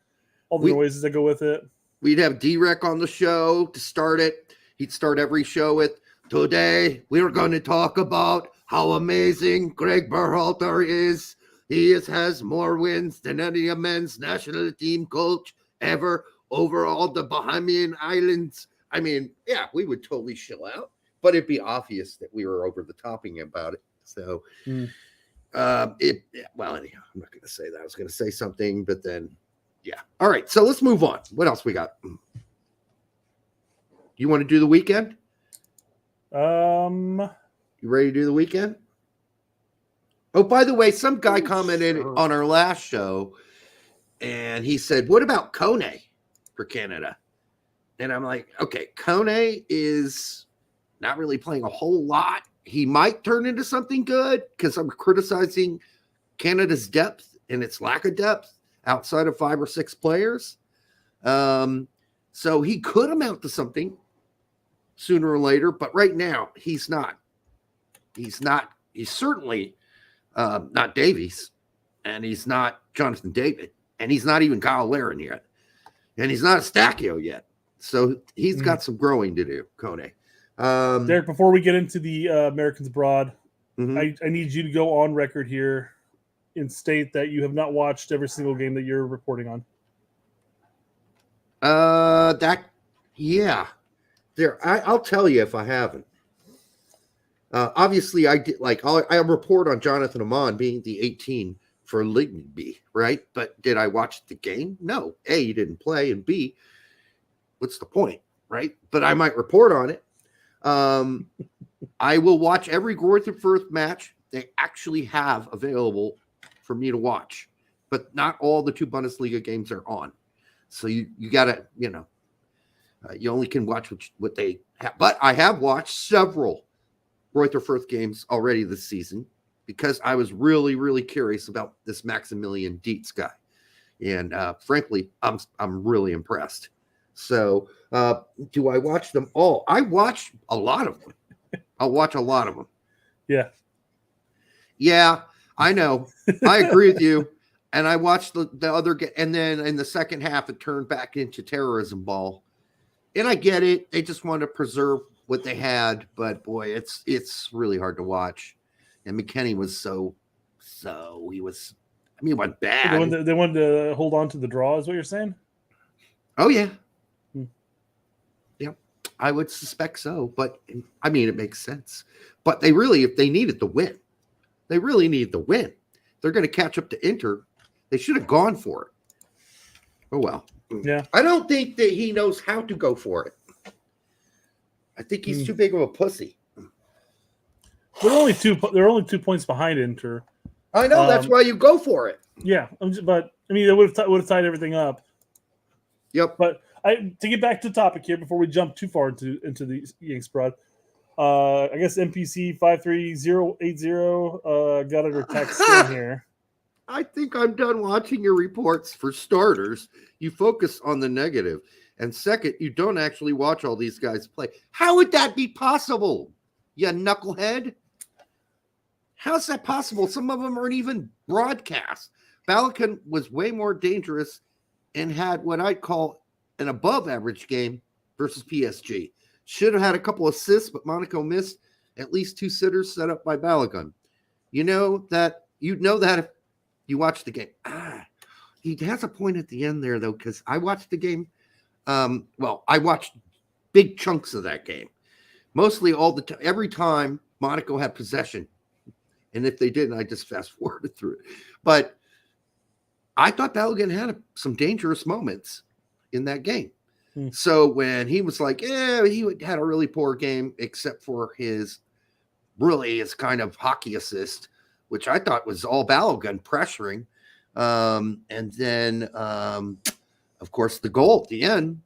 all the noises that go with it. We'd have D-Rec on the show to start it. He'd start every show with, "Today we're going to talk about how amazing Greg Berhalter is. He has more wins than any men's national team coach ever over all the Bahamian Islands." I mean, yeah, we would totally chill out, but it'd be obvious that we were over the topping about it. So, anyhow, I'm not going to say that. I was going to say something, but then, yeah. All right, so let's move on. What else we got? You want to do the weekend? You ready to do the weekend? Oh, by the way, some guy commented on our last show, and he said, "What about Kone for Canada?" And I'm like, okay, Kone is not really playing a whole lot. He might turn into something good because I'm criticizing Canada's depth and its lack of depth outside of 5 or 6 players. So he could amount to something sooner or later, but right now he's not. He's certainly not Davies, and he's not Jonathan David, and he's not even Kyle Larin yet, and he's not Stachio yet. So he's got some growing to do, Kone. Derek, before we get into the Americans Abroad, I need you to go on record here and state that you have not watched every single game that you're reporting on. I'll tell you if I haven't. Obviously, I did. I report on Jonathan Amon being the 18 for Ligby, right? But did I watch the game? No. A, he didn't play, and B, what's the point, right? But I might report on it. I will watch every Greuther Fürth match they actually have available for me to watch, but not all the 2 Bundesliga games are on. So you got to, you only can watch what they have. But I have watched several Greuther Fürth games already this season because I was really, really curious about this Maximilian Dietz guy. And frankly, I'm really impressed. So do I watch them all? I watch a lot of them. I'll watch a lot of them. Yeah. Yeah, I know. I agree with you. And I watched the other and then in the second half, it turned back into terrorism ball. And I get it. They just want to preserve what they had. But, boy, it's really hard to watch. And McKennie was he wasn't bad. They wanted to hold on to the draw is what you're saying? Oh, yeah. Yeah, I would suspect so. But, I mean, it makes sense. But if they needed the win, they really need the win. They're going to catch up to Inter. They should have gone for it. Oh, well. Yeah. I don't think that he knows how to go for it. I think he's too big of a pussy. They're only 2 points behind Inter. I know, that's why you go for it. Yeah, but I mean, they would have tied everything up. Yep. But to get back to the topic here before we jump too far into the Yanks Abroad, I guess MPC 53080 got under text in here. I think I'm done watching your reports. For starters, you focus on the negative. And second, you don't actually watch all these guys play. How would that be possible, you knucklehead? How's that possible? Some of them aren't even broadcast. Balogun was way more dangerous and had what I'd call an above-average game versus PSG. Should have had a couple assists, but Monaco missed at least 2 sitters set up by Balogun. You'd know that if you watch the game. He has a point at the end there, though, because I watched the game. I watched big chunks of that game. Mostly all the time. Every time Monaco had possession. And if they didn't, I just fast-forwarded through it. But I thought Balogun had some dangerous moments in that game. So when he was like, he had a really poor game, except for his kind of hockey assist, which I thought was all Balogun pressuring. And then, of course, the goal at the end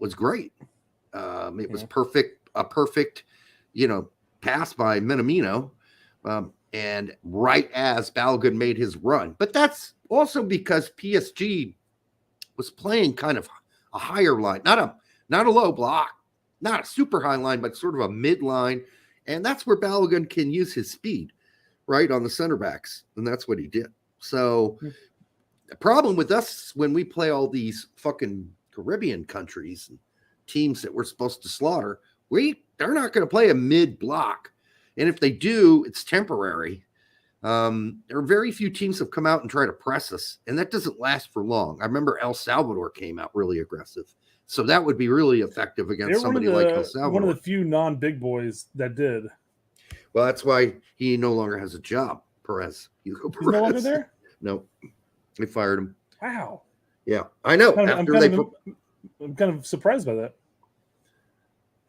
was great. It was a perfect, pass by Minamino. And right as Balogun made his run. But that's also because PSG was playing kind of a higher line, not a low block, not a super high line, but sort of a mid line. And that's where Balogun can use his speed, right, on the center backs. And that's what he did. So the problem with us when we play all these fucking Caribbean countries and teams that we're supposed to slaughter, they're not going to play a mid block. And if they do, it's temporary. There are very few teams have come out and tried to press us, and that doesn't last for long. I remember El Salvador came out really aggressive. So that would be really effective against somebody like El Salvador. One of the few non-big boys that did. Well, that's why he no longer has a job, Perez. Hugo Perez. He's no longer there? No. They fired him. Wow. Yeah, I know. I'm kind of surprised by that.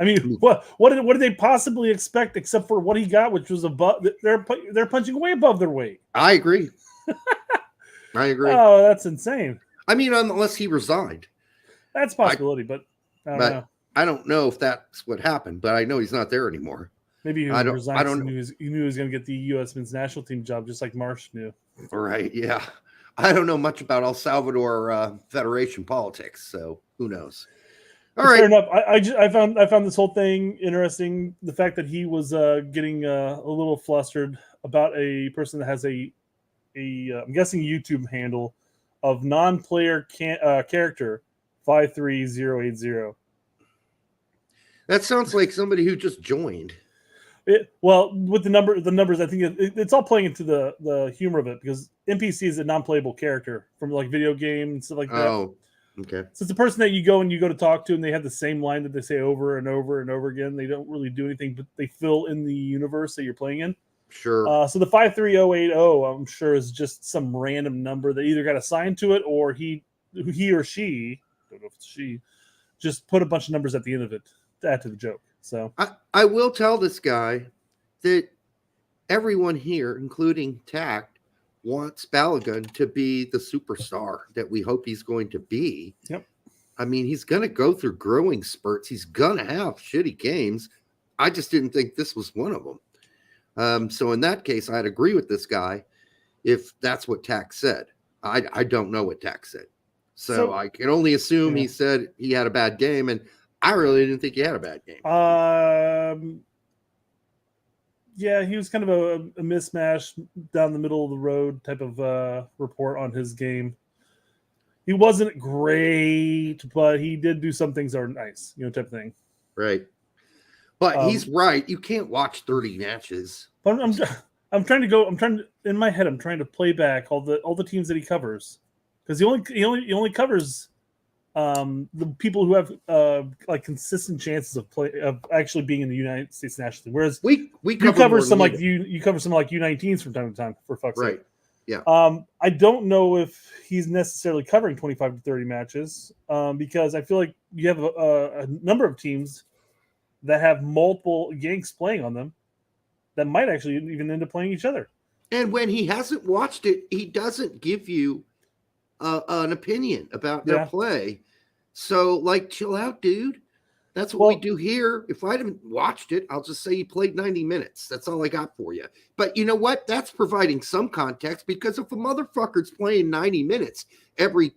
I mean, what did they possibly expect except for what he got, which was above? They're punching way above their weight. I agree. I agree. Oh, that's insane. I mean, unless he resigned. That's a possibility, but I don't know. I don't know if that's what happened, but I know he's not there anymore. Maybe he resigned. He knew he was going to get the U.S. men's national team job, just like Marsh knew. Right? Yeah. I don't know much about El Salvador Federation politics, so who knows? All right. Fair enough. I found this whole thing interesting. The fact that he was getting a little flustered about a person that has a I'm guessing YouTube handle of non-player character 53080. That sounds like somebody who just joined. With the numbers, I think it's all playing into the humor of it because NPC is a non-playable character from like video games and stuff like that. Oh. Okay. So it's a person that you go to talk to, and they have the same line that they say over and over and over again. They don't really do anything, but they fill in the universe that you're playing in. Sure. So the 53080, I'm sure, is just some random number that either got assigned to it or he or she, I don't know if it's she, just put a bunch of numbers at the end of it to add to the joke. So I will tell this guy that everyone here, including Tact, wants Balogun to be the superstar that we hope he's going to be. Yep. I mean, he's going to go through growing spurts. He's going to have shitty games. I just didn't think this was one of them. So in that case, I'd agree with this guy if that's what Tact said. I don't know what Tact said. So I can only assume he said he had a bad game, and I really didn't think he had a bad game. Yeah, he was kind of a mismatch down the middle of the road type of report on his game. He wasn't great, but he did do some things that are nice, type of thing. Right. But he's right. You can't watch 30 matches. But I'm trying in my head, I'm trying to play back all the teams that he covers. Because he only covers the people who have like consistent chances of actually being in the United States national team. Whereas we you cover some like you cover some like U19s from time to time, for fuck's sake. Right. Yeah. I don't know if he's necessarily covering 25 to 30 matches because I feel like you have a number of teams that have multiple Yanks playing on them that might actually even end up playing each other. And when he hasn't watched it, he doesn't give you an opinion about their play. So, like, chill out, dude. That's what we do here. If I haven't watched it, I'll just say he played 90 minutes. That's all I got for you. But you know what? That's providing some context because if a motherfucker's playing 90 minutes every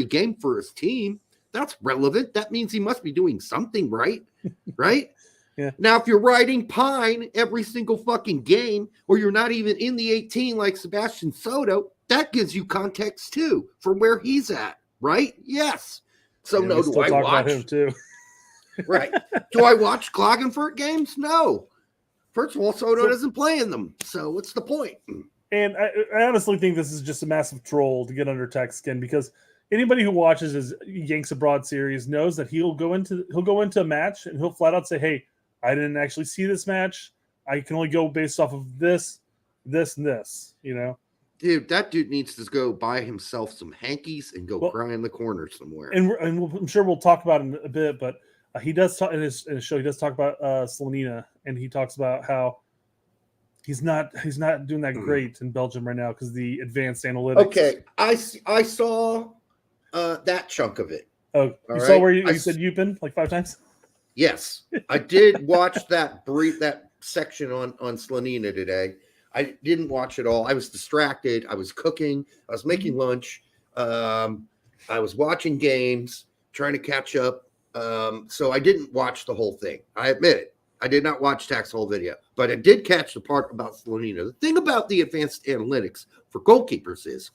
game for his team, that's relevant. That means he must be doing something right, right? Yeah. Now, if you're riding pine every single fucking game, or you're not even in the 18 like Sebastian Soto, that gives you context too for where he's at, right? Yes. So no, do I watch about him too? Right. Do I watch Klagenfurt games? No. First of all, Soto doesn't play in them. So what's the point? And I honestly think this is just a massive troll to get under Tech's skin because anybody who watches his Yanks Abroad series knows that he'll go into a match and he'll flat out say, "Hey, I didn't actually see this match. I can only go based off of this, and this." You know, dude, that dude needs to go buy himself some hankies and go cry in the corner somewhere. And I'm sure we'll talk about it in a bit, but he does talk in his show. He does talk about Slonina, and he talks about how he's not doing that great in Belgium right now because the advanced analytics. Okay, I saw that chunk of it. Oh, you saw where you said Yupin like 5 times? Yes, I did watch that section on Slonina today. I didn't watch it all. I was distracted. I was cooking. I was making lunch. I was watching games, trying to catch up. So I didn't watch the whole thing. I admit it. I did not watch Tak's whole video, but I did catch the part about Slonina. The thing about the advanced analytics for goalkeepers is,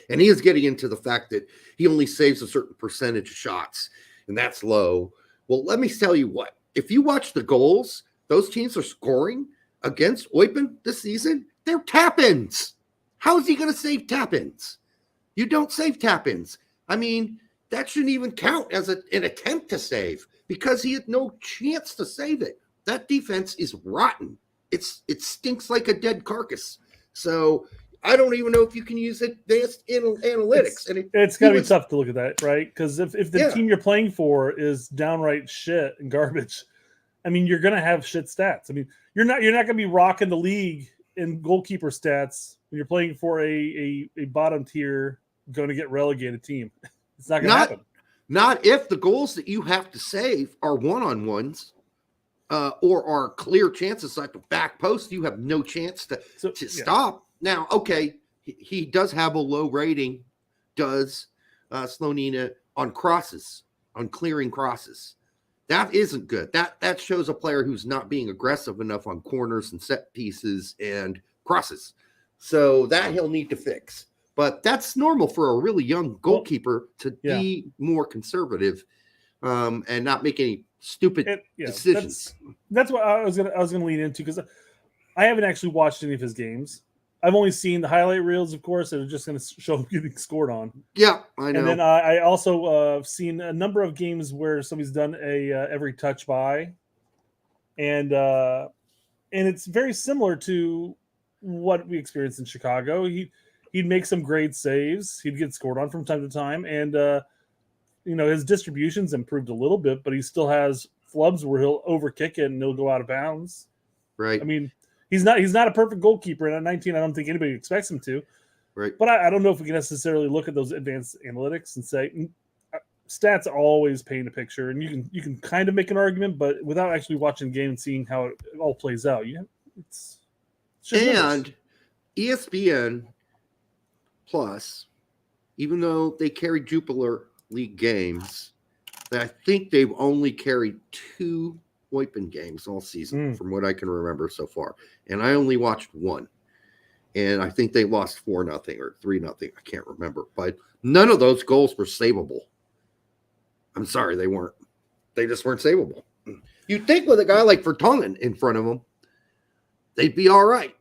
and he is getting into the fact that he only saves a certain percentage of shots, and that's low. Well, let me tell you what. If you watch the goals, those teams are scoring against Eupen this season, they're tap-ins. How is he going to save tap-ins? You don't save tap-ins. I mean, that shouldn't even count as an attempt to save because he had no chance to save it. That defense is rotten. It stinks like a dead carcass. So I don't even know if you can use advanced analytics. It's got to be tough to look at that, right? Because if the team you're playing for is downright shit and garbage, I mean, you're going to have shit stats. I mean, you're not going to be rocking the league in goalkeeper stats when you're playing for a bottom tier going to get relegated team. It's not going to happen. Not if the goals that you have to save are one-on-ones or are clear chances at the back post. You have no chance to stop. Now, okay, he does have a low rating, Slonina, on crosses, on clearing crosses. That isn't good. That shows a player who's not being aggressive enough on corners and set pieces and crosses. So that he'll need to fix. But that's normal for a really young goalkeeper to be more conservative and not make any stupid decisions. That's what I was gonna lean into because I haven't actually watched any of his games. I've only seen the highlight reels, of course, that are just going to show him getting scored on. Yeah, I know. And then I also seen a number of games where somebody's done a every touch by, and it's very similar to what we experienced in Chicago. He'd make some great saves. He'd get scored on from time to time, and his distribution's improved a little bit, but he still has flubs where he'll overkick it and he'll go out of bounds. Right. I mean, he's not a perfect goalkeeper, and at 19, I don't think anybody expects him to. Right. But I don't know if we can necessarily look at those advanced analytics and say stats always paint a picture, and you can kind of make an argument, but without actually watching the game and seeing how it all plays out, it's just and numbers. ESPN Plus, even though they carry Jupiler League games, I think they've only carried 2 Eupen games all season, from what I can remember so far. And I only watched 1. And I think they lost 4-0 or 3-0. I can't remember. But none of those goals were savable. I'm sorry, they weren't. They just weren't savable. You'd think with a guy like Vertonghen in front of them, they'd be all right.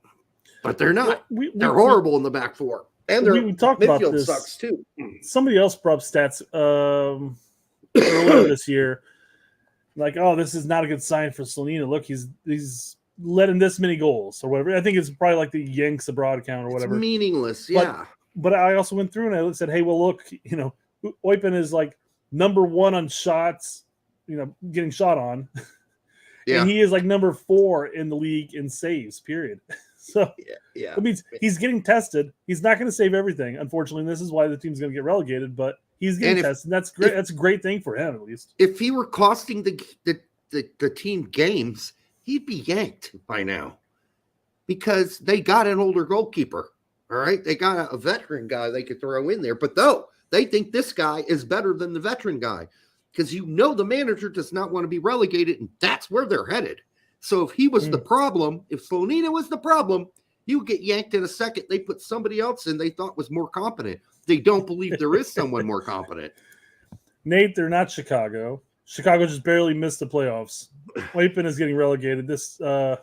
But they're not. They're horrible in the back four. And their midfield sucks too. Somebody else brought up stats earlier this year. Like, oh, this is not a good sign for Slonina. Look, he's let in this many goals or whatever. I think it's probably like the Yanks Abroad account or whatever. It's meaningless, yeah. But I also went through and I said, hey, well, look, Eupen is like number 1 on shots, getting shot on. Yeah. And he is like number 4 in the league in saves, period. So yeah. that means he's getting tested. He's not going to save everything, unfortunately. And this is why the team's going to get relegated, but he's getting tested. That's great. That's a great thing for him, at least. If he were costing the team games, he'd be yanked by now because they got an older goalkeeper. All right. They got a veteran guy they could throw in there, but they think this guy is better than the veteran guy because the manager does not want to be relegated, and that's where they're headed. So if he was the problem, if Slonina was the problem, he would get yanked in a second. They put somebody else in they thought was more competent. They don't believe there is someone more competent. Nate, they're not Chicago. Chicago just barely missed the playoffs. Eupen is getting relegated. This who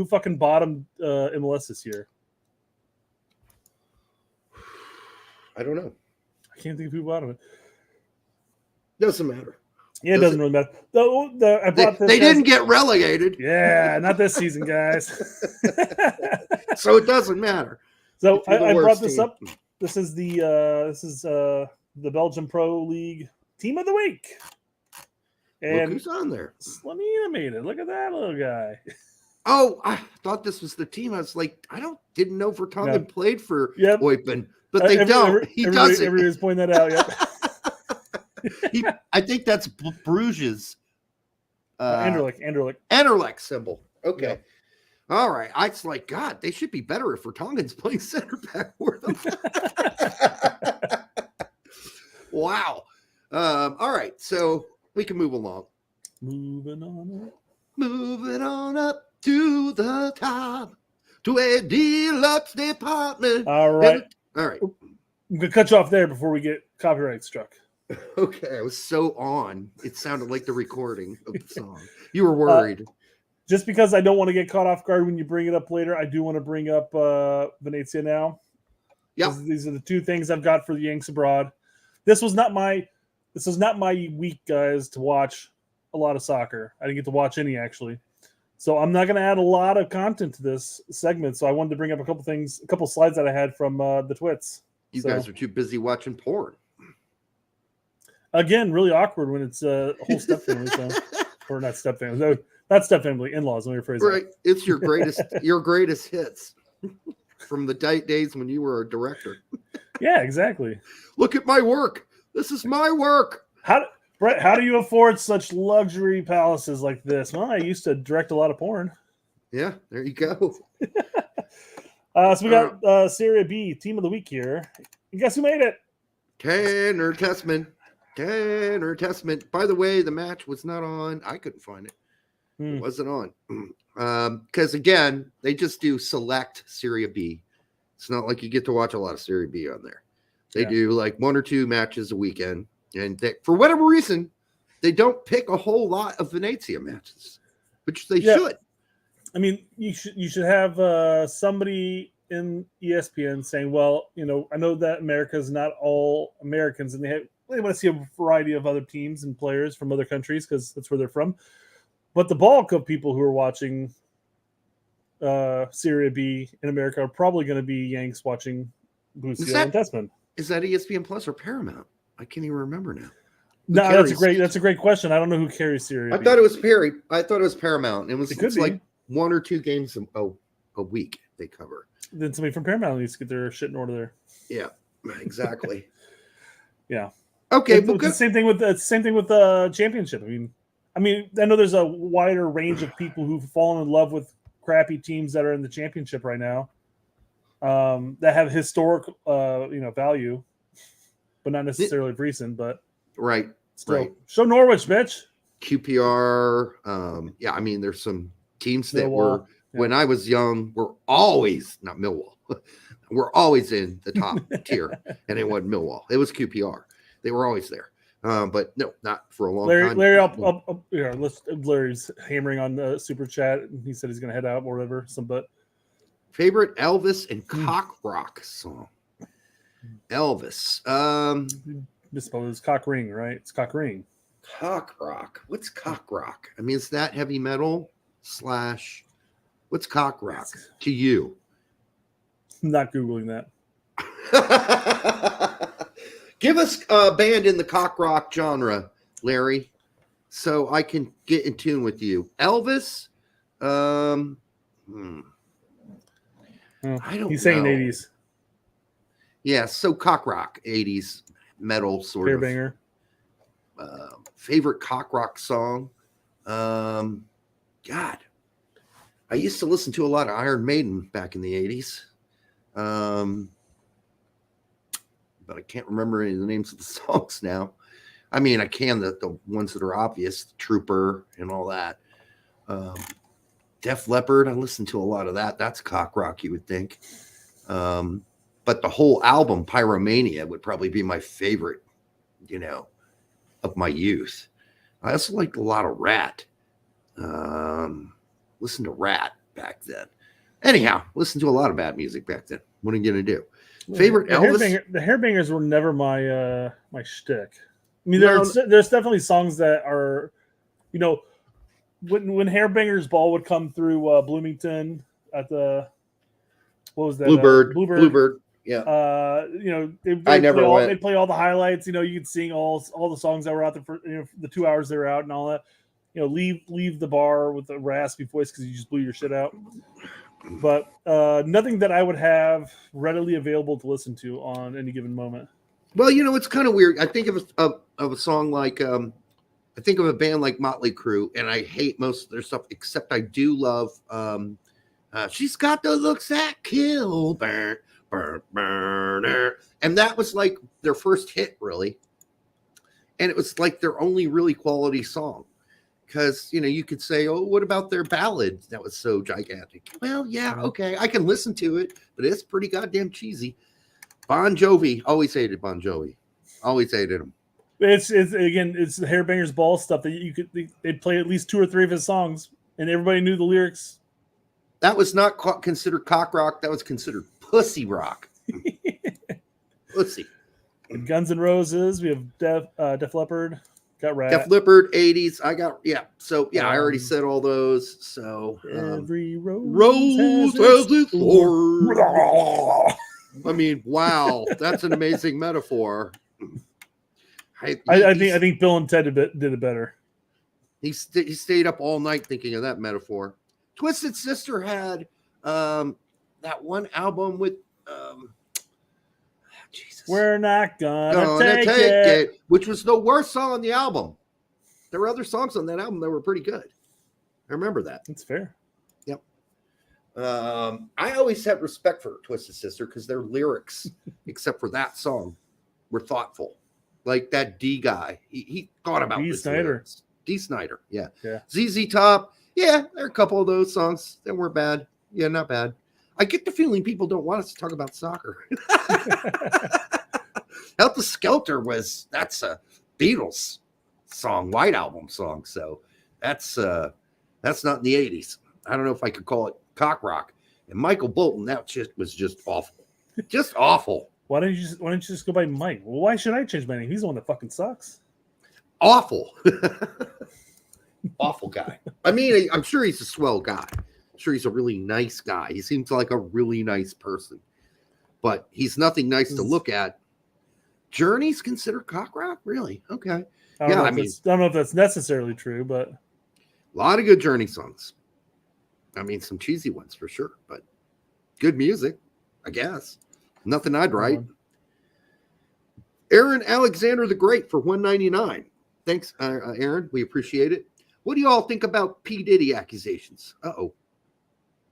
fucking bottomed MLS this year? I don't know. I can't think of who bottomed it. Doesn't matter. Yeah, it doesn't really matter. I brought this. They didn't get relegated. Yeah, not this season, guys. So it doesn't matter. So I brought this up. This is the Belgian Pro League Team of the Week. And look who's on there. Slonina made it. Look at that little guy. Oh, I thought this was the team. I was like, didn't know Vertonghen played for Eupen, but they don't. He doesn't. Everybody's pointing that out. Yep. I think that's Bruges. Anderlecht symbol. Okay. Yeah. All right. I was like, God, they should be better if Vertonghen's playing center back for them. Wow. All right. So we can move along. Moving on up to the top to a deluxe department. All right. All right. I'm going to cut you off there before we get copyright struck. Okay, I was so on. It sounded like the recording of the song. You were worried. Just because I don't want to get caught off guard when you bring it up later, I do want to bring up Venezia now. Yeah, these are the two things I've got for the Yanks Abroad. This was not my week, guys, to watch a lot of soccer. I didn't get to watch any actually, so I'm not going to add a lot of content to this segment. So I wanted to bring up a couple slides that I had from the twits. You guys are too busy watching porn. Again, really awkward when it's a whole step family, or not step family, no, not step family, in-laws. Let me rephrase that. Right, it's your greatest hits from the days when you were a director. Yeah, exactly. Look at my work. This is my work. Brett, how do you afford such luxury palaces like this? Well, I used to direct a lot of porn. Yeah, there you go. So we got Serie B Team of the Week here. And guess who made it? Tanner Tessman. By the way, the match was not on. I couldn't find it. It wasn't on. Because, again, they just do select Serie B. It's not like you get to watch a lot of Serie B on there. They do like 1 or 2 matches a weekend. And for whatever reason, they don't pick a whole lot of Venezia matches, which they should. I mean, you should have somebody in ESPN saying, well, I know that America is not all Americans, and they want to see a variety of other teams and players from other countries because that's where they're from. But the bulk of people who are watching Serie B in America are probably going to be Yanks watching Busio and Tessman. Is that ESPN Plus or Paramount? I can't even remember now. No, that's a great question. I don't know who carries Serie B. I thought it was Paramount. It's like 1 or 2 games a week they cover. Then somebody from Paramount needs to get their shit in order there. Yeah, exactly. Yeah. Okay, it's the same thing with the championship. I mean, I know there's a wider range of people who've fallen in love with crappy teams that are in the championship right now, that have historic, value, but not necessarily recent. But right, still, right. Show Norwich, bitch. QPR. There's some teams that were when I was young were always not Millwall. We're always in the top tier, and it wasn't Millwall. It was QPR. They were always there. But no, not for a long time. Larry's hammering on the super chat. He said he's going to head out or whatever. Favorite Elvis and Cock Rock song. Elvis. It's Cock Ring, right? It's Cock Ring. Cock Rock. What's Cock Rock? I mean, is that heavy metal / What's cock rock to you? I'm not Googling that. Give us a band in the cock rock genre, Larry, so I can get in tune with you. Elvis. I don't He's saying know. 80s. Yeah, so cock rock, 80s metal sort of. Hairbanger. Favorite cock rock song? God, I used to listen to a lot of Iron Maiden back in the 80s. But I can't remember any of the names of the songs now. I mean, I can, the ones that are obvious, Trooper and all that. Def Leppard, I listened to a lot of that. That's cock rock, you would think. But the whole album, Pyromania, would probably be my favorite, of my youth. I also liked a lot of Rat. Listened to Rat back then. Anyhow, listened to a lot of bad music back then. What are you going to do? Favorite Elvis? The Hairbangers were never my my shtick. I mean, there's definitely songs that are, when Hairbangers Ball would come through Bloomington at the, what was that? Bluebird. Yeah. I never went. They'd play all the highlights. You could sing all the songs that were out there for the 2 hours they were out and all that. Leave the bar with a raspy voice because you just blew your shit out. But nothing that I would have readily available to listen to on any given moment. Well, it's kind of weird. I think of a song like I think of a band like Motley Crue, and I hate most of their stuff, except I do love She's Got the Looks That Kill. Burn, burn, burn. And that was like their first hit, really. And it was like their only really quality song. Because, you could say, oh, what about their ballad that was so gigantic? Well, yeah, okay, I can listen to it, but it's pretty goddamn cheesy. Bon Jovi, always hated Bon Jovi. Always hated him. It's the Hairbangers Ball stuff that they'd play at least 2 or 3 of his songs, and everybody knew the lyrics. That was not considered cock rock. That was considered pussy rock. Pussy. And Guns N' Roses, we have Def Leppard. Got Rat. Def Leppard, 80s. I got, So, I already said all those. So, every rose has its thorn. I mean, wow. That's an amazing metaphor. I think Bill and Ted did it better. He stayed up all night thinking of that metaphor. Twisted Sister had that one album with Jesus. We're not gonna take it, which was the worst song on the album. There were other songs on that album that were pretty good. I remember that. That's fair. Yep. I always had respect for Twisted Sister because their lyrics, except for that song, were thoughtful. Like that D guy, he thought about D. this Snyder. lyrics. D. Snyder, yeah. Yeah. ZZ Top, yeah, there are a couple of those songs that were bad. Yeah, not bad. I get the feeling people don't want us to talk about soccer. Helter Skelter that's a Beatles song, White Album song. So that's not in the 80s. I don't know if I could call it cock rock. And Michael Bolton, that was just awful. Just awful. Why don't you just go by Mike? Well, why should I change my name? He's the one that fucking sucks. Awful. Awful guy. I mean, I'm sure he's a swell guy. I'm sure he's a really nice guy. He seems like a really nice person. But he's nothing nice to look at. Journey's considered cock rock? Really? Okay. I don't know if that's necessarily true, but a lot of good Journey songs. I mean, some cheesy ones for sure, but good music, I guess. Nothing I'd write. Aaron Alexander the Great for $1.99. Thanks, Aaron. We appreciate it. What do you all think about P. Diddy accusations? Uh-oh.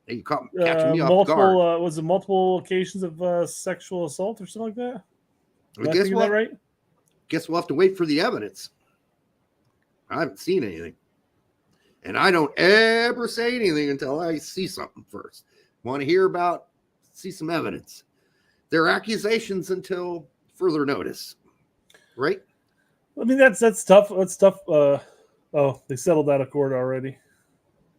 You catching me off guard. Was it multiple occasions of sexual assault or something like that? Well, guess what? Right? Guess we'll have to wait for the evidence. I haven't seen anything. And I don't ever say anything until I see something first. Want to see some evidence. They're accusations until further notice. Right? I mean, that's tough. That's tough. They settled out of court already.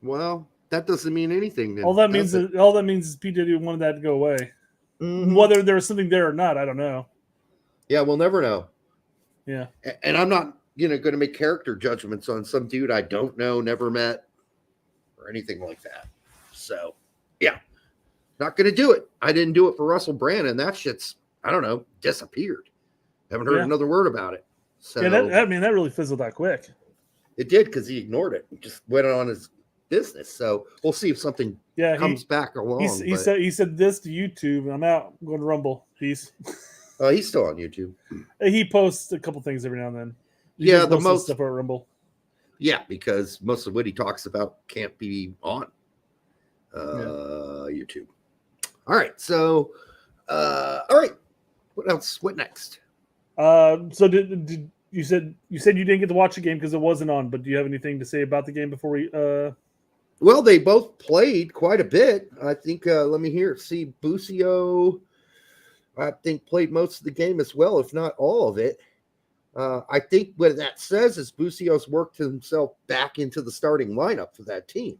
Well, that doesn't mean anything. Then, all that means is P. Diddy wanted that to go away. Mm-hmm. Whether there was something there or not, I don't know. Yeah, we'll never know. Yeah. And I'm not, going to make character judgments on some dude I don't know, never met, or anything like that. So, yeah, not going to do it. I didn't do it for Russell Brand, and that shit's, I don't know, disappeared. Haven't heard another word about it. So yeah, that really fizzled out quick. It did because he ignored it. He just went on his business. So we'll see if something comes back along. He said this to YouTube, and I'm out. I'm going to Rumble. Peace. He's still on YouTube. He posts a couple things every now and then. The most stuff about Rumble. Yeah, because most of what he talks about can't be on YouTube. All right. So, all right. What else? What next? So did you said you didn't get to watch the game because it wasn't on, but do you have anything to say about the game before we Well, they both played quite a bit. I think let me hear. See, Busio, I think, played most of the game as well, if not all of it. I think what that says is Busio's worked himself back into the starting lineup for that team.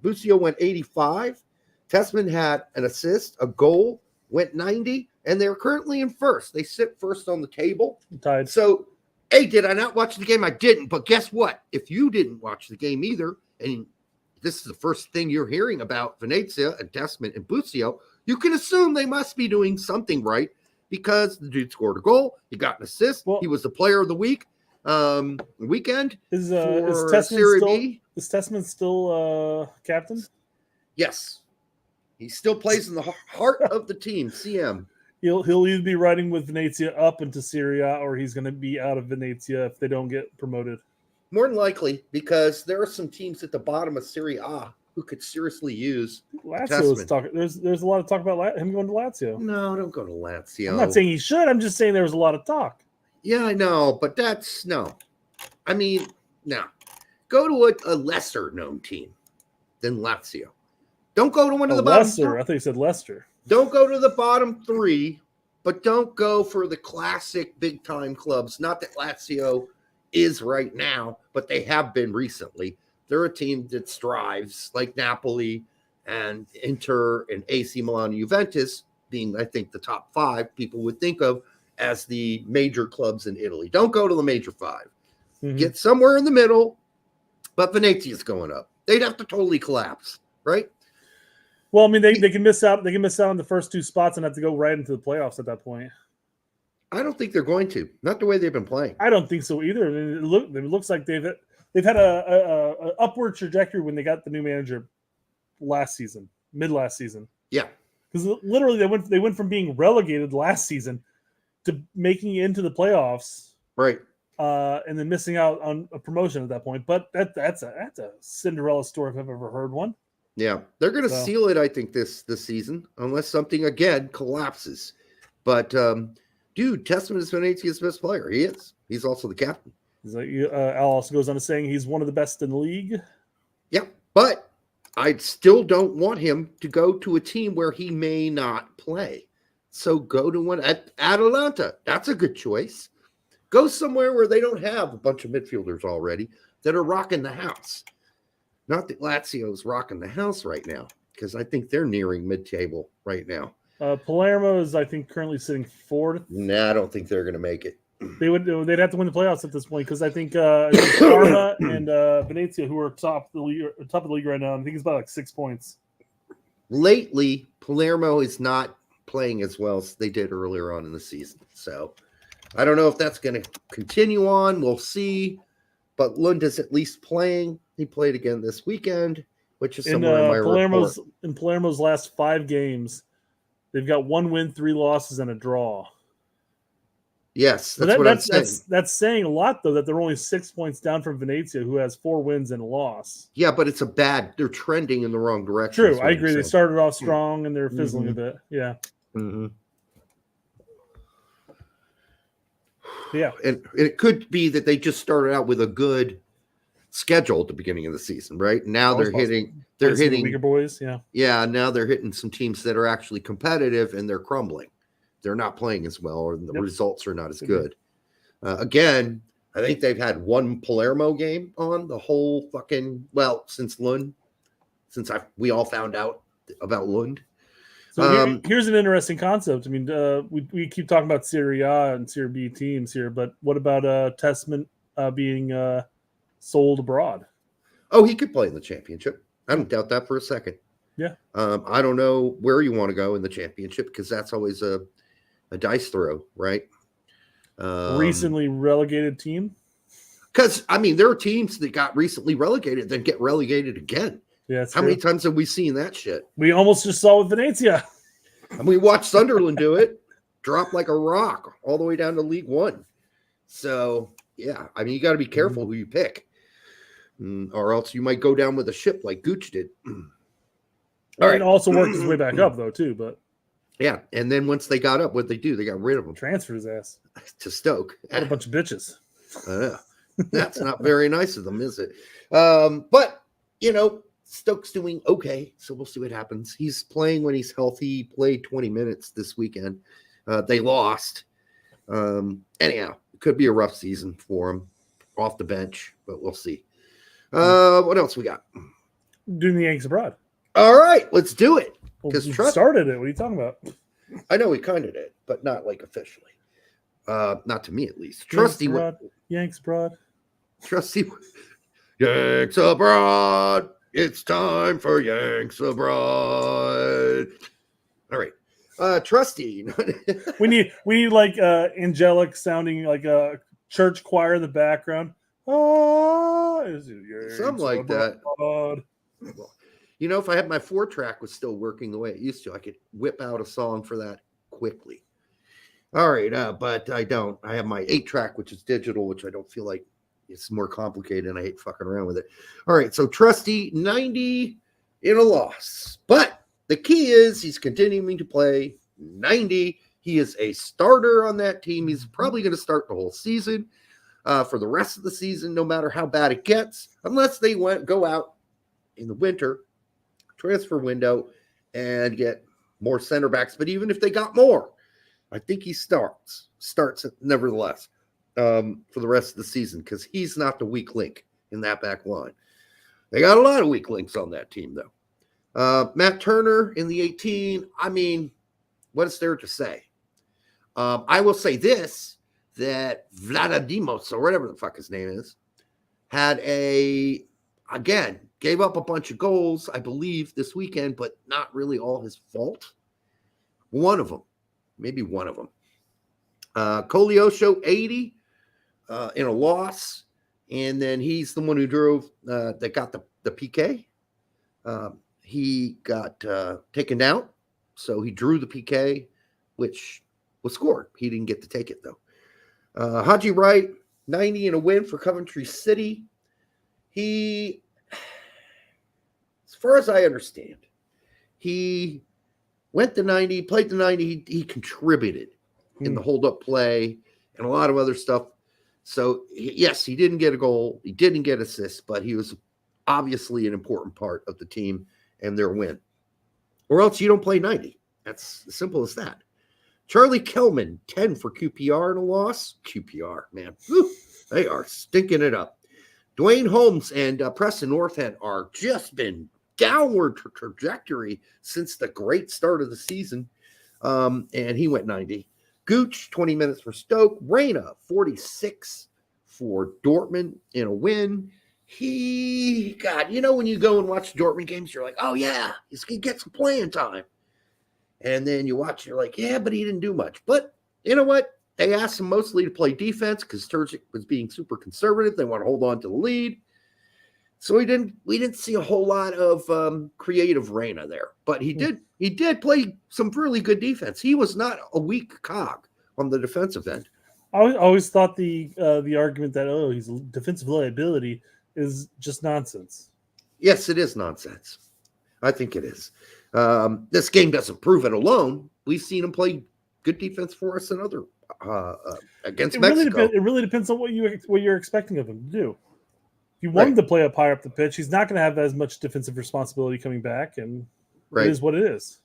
Busio went 85. Tessman had an assist, a goal, went 90, and they're currently in first. They sit first on the table. Tied. So, hey, did I not watch the game? I didn't. But guess what? If you didn't watch the game either, and this is the first thing you're hearing about Venezia and Tessman and Busio, you can assume they must be doing something right because the dude scored a goal. He got an assist. He was the player of the week. Weekend. Is Tessman still captain? Yes. He still plays in the heart of the team, CM. He'll either be riding with Venezia up into Serie A, or he's going to be out of Venezia if they don't get promoted. More than likely, because there are some teams at the bottom of Serie A who could seriously use Lazio is talking. There's a lot of talk about him going to Lazio. No, don't go to Lazio. I'm not saying he should. I'm just saying there was a lot of talk. Yeah, I know, but that's no. I mean, no. Go to a lesser known team than Lazio. Don't go to one of the bottom three. I think you said Leicester. Don't go to the bottom three, but don't go for the classic big time clubs. Not that Lazio is right now, but they have been recently. They're a team that strives, like Napoli and Inter and AC Milan and Juventus being, I think, the top five people would think of as the major clubs in Italy. Don't go to the major five. Mm-hmm. Get somewhere in the middle, but Venezia's going up. They'd have to totally collapse, right? Well, I mean, they can miss out. They can miss out on the first two spots and have to go right into the playoffs at that point. I don't think they're going to. Not the way they've been playing. I don't think so either. I mean, it looks like they've had a upward trajectory when they got the new manager mid last season. Yeah, because literally they went from being relegated last season to making it into the playoffs, right? And then missing out on a promotion at that point. But that's a Cinderella story if I've ever heard one. Yeah, they're going to seal it, I think, this season, unless something, again, collapses. But, dude, Tessman is Venezia's best player. He is. He's also the captain. Al also goes on to saying he's one of the best in the league. Yeah, but I still don't want him to go to a team where he may not play. So go to one at Atalanta. That's a good choice. Go somewhere where they don't have a bunch of midfielders already that are rocking the house. Not that Lazio's rocking the house right now, because I think they're nearing mid-table right now. Palermo is, I think, currently sitting fourth. Nah, I don't think they're going to make it. They'd have to win the playoffs at this point, because I think Parma and Venezia, who are top of the league right now, I think it's about like 6 points. Lately, Palermo is not playing as well as they did earlier on in the season. So I don't know if that's going to continue on. We'll see. But Lund is at least playing. He played again this weekend, which is somewhere in my report. In Palermo's last 5 games, they've got 1 win, 3 losses, and a draw. Yes, that's saying a lot, though, that they're only 6 points down from Venezia, who has 4 wins and a loss. Yeah, but it's they're trending in the wrong direction. True, I agree. They started off strong, and they're fizzling a bit. Yeah. Mm-hmm. Yeah, and it could be that they just started out with a good schedule at the beginning of the season, right? Now they're hitting weaker boys. Yeah. Now they're hitting some teams that are actually competitive, and they're crumbling. They're not playing as well, or the results are not as good. Again, I think they've had 1 Palermo game on the whole since Lund, we all found out about Lund. So here's an interesting concept. I mean, we keep talking about Serie A and Serie B teams here, but what about Tessman being sold abroad? Oh, he could play in the championship. I don't doubt that for a second. Yeah. I don't know where you want to go in the championship because that's always a dice throw, right? Recently relegated team. Because, I mean, there are teams that got recently relegated that get relegated again. Yeah, How many times have we seen that shit? We almost just saw with Venezia. And we watched Sunderland do it, drop like a rock all the way down to League One. So, yeah, I mean, you got to be careful who you pick, or else you might go down with a ship like Gooch did. All right. It also worked his way back up, though, too. But yeah, and then once they got up, what'd they do? They got rid of him. Transferred his ass to Stoke. What a bunch of bitches. That's not very nice of them, is it? But, you know, Stoke's doing okay, so we'll see what happens. He's playing when he's healthy. He played 20 minutes this weekend. They lost. Anyhow, it could be a rough season for him off the bench, but we'll see. What else we got? Doing the Yanks Abroad. All right, let's do it. Because started it. What are you talking about? I know we kind of did, but not like officially. Not to me, at least. Trusty Yanks Abroad. Trusty Yanks Abroad. It's time for Yanks Abroad. All right. Trusty. we need like angelic sounding like a church choir in the background. Something like that. You know, if I had my 4-track was still working the way it used to, I could whip out a song for that quickly. All right, but I don't. I have my 8-track, which is digital, which I don't feel like it's more complicated, and I hate fucking around with it. All right, so Trusty, 90 in a loss. But the key is he's continuing to play 90. He is a starter on that team. He's probably going to start the whole season for the rest of the season, no matter how bad it gets, unless they go out in the winter, transfer window, and get more center backs. But even if they got more, I think he starts nevertheless for the rest of the season because he's not the weak link in that back line. They got a lot of weak links on that team, though. Matt Turner in the 18. I mean, what is there to say? I will say this, that Vladimos, or whatever the fuck his name is, gave up a bunch of goals, I believe, this weekend, but not really all his fault. Maybe one of them. Koleosho, 80 in a loss, and then he's the one who drove, that got the PK. He got taken down, so he drew the PK, which was scored. He didn't get to take it, though. Haji Wright, 90 in a win for Coventry City. He, as far as I understand, he went to 90, played to 90. He contributed in the hold-up play and a lot of other stuff. So, yes, he didn't get a goal. He didn't get assists, but he was obviously an important part of the team and their win. Or else you don't play 90. That's as simple as that. Charlie Kellman, 10 for QPR in a loss. QPR, man. Whew, they are stinking it up. Dwayne Holmes and Preston Northend are just been downward trajectory since the great start of the season. And he went 90. Gooch, 20 minutes for Stoke. Reyna, 46 for Dortmund in a win. When you go and watch Dortmund games, you're like, oh, yeah, he gets some playing time. And then you watch, you're like, yeah, but he didn't do much. But you know what? They asked him mostly to play defense because Turcic was being super conservative. They want to hold on to the lead. So we didn't see a whole lot of creative Reyna there. But he did play some really good defense. He was not a weak cog on the defensive end. I always thought the argument that, he's a defensive liability is just nonsense. Yes, it is nonsense. I think it is. This game doesn't prove it alone. We've seen him play good defense for us and other against Mexico. It really depends on what you're expecting of him to do. If you want him to play up higher up the pitch, he's not going to have as much defensive responsibility coming back, and it is what it is.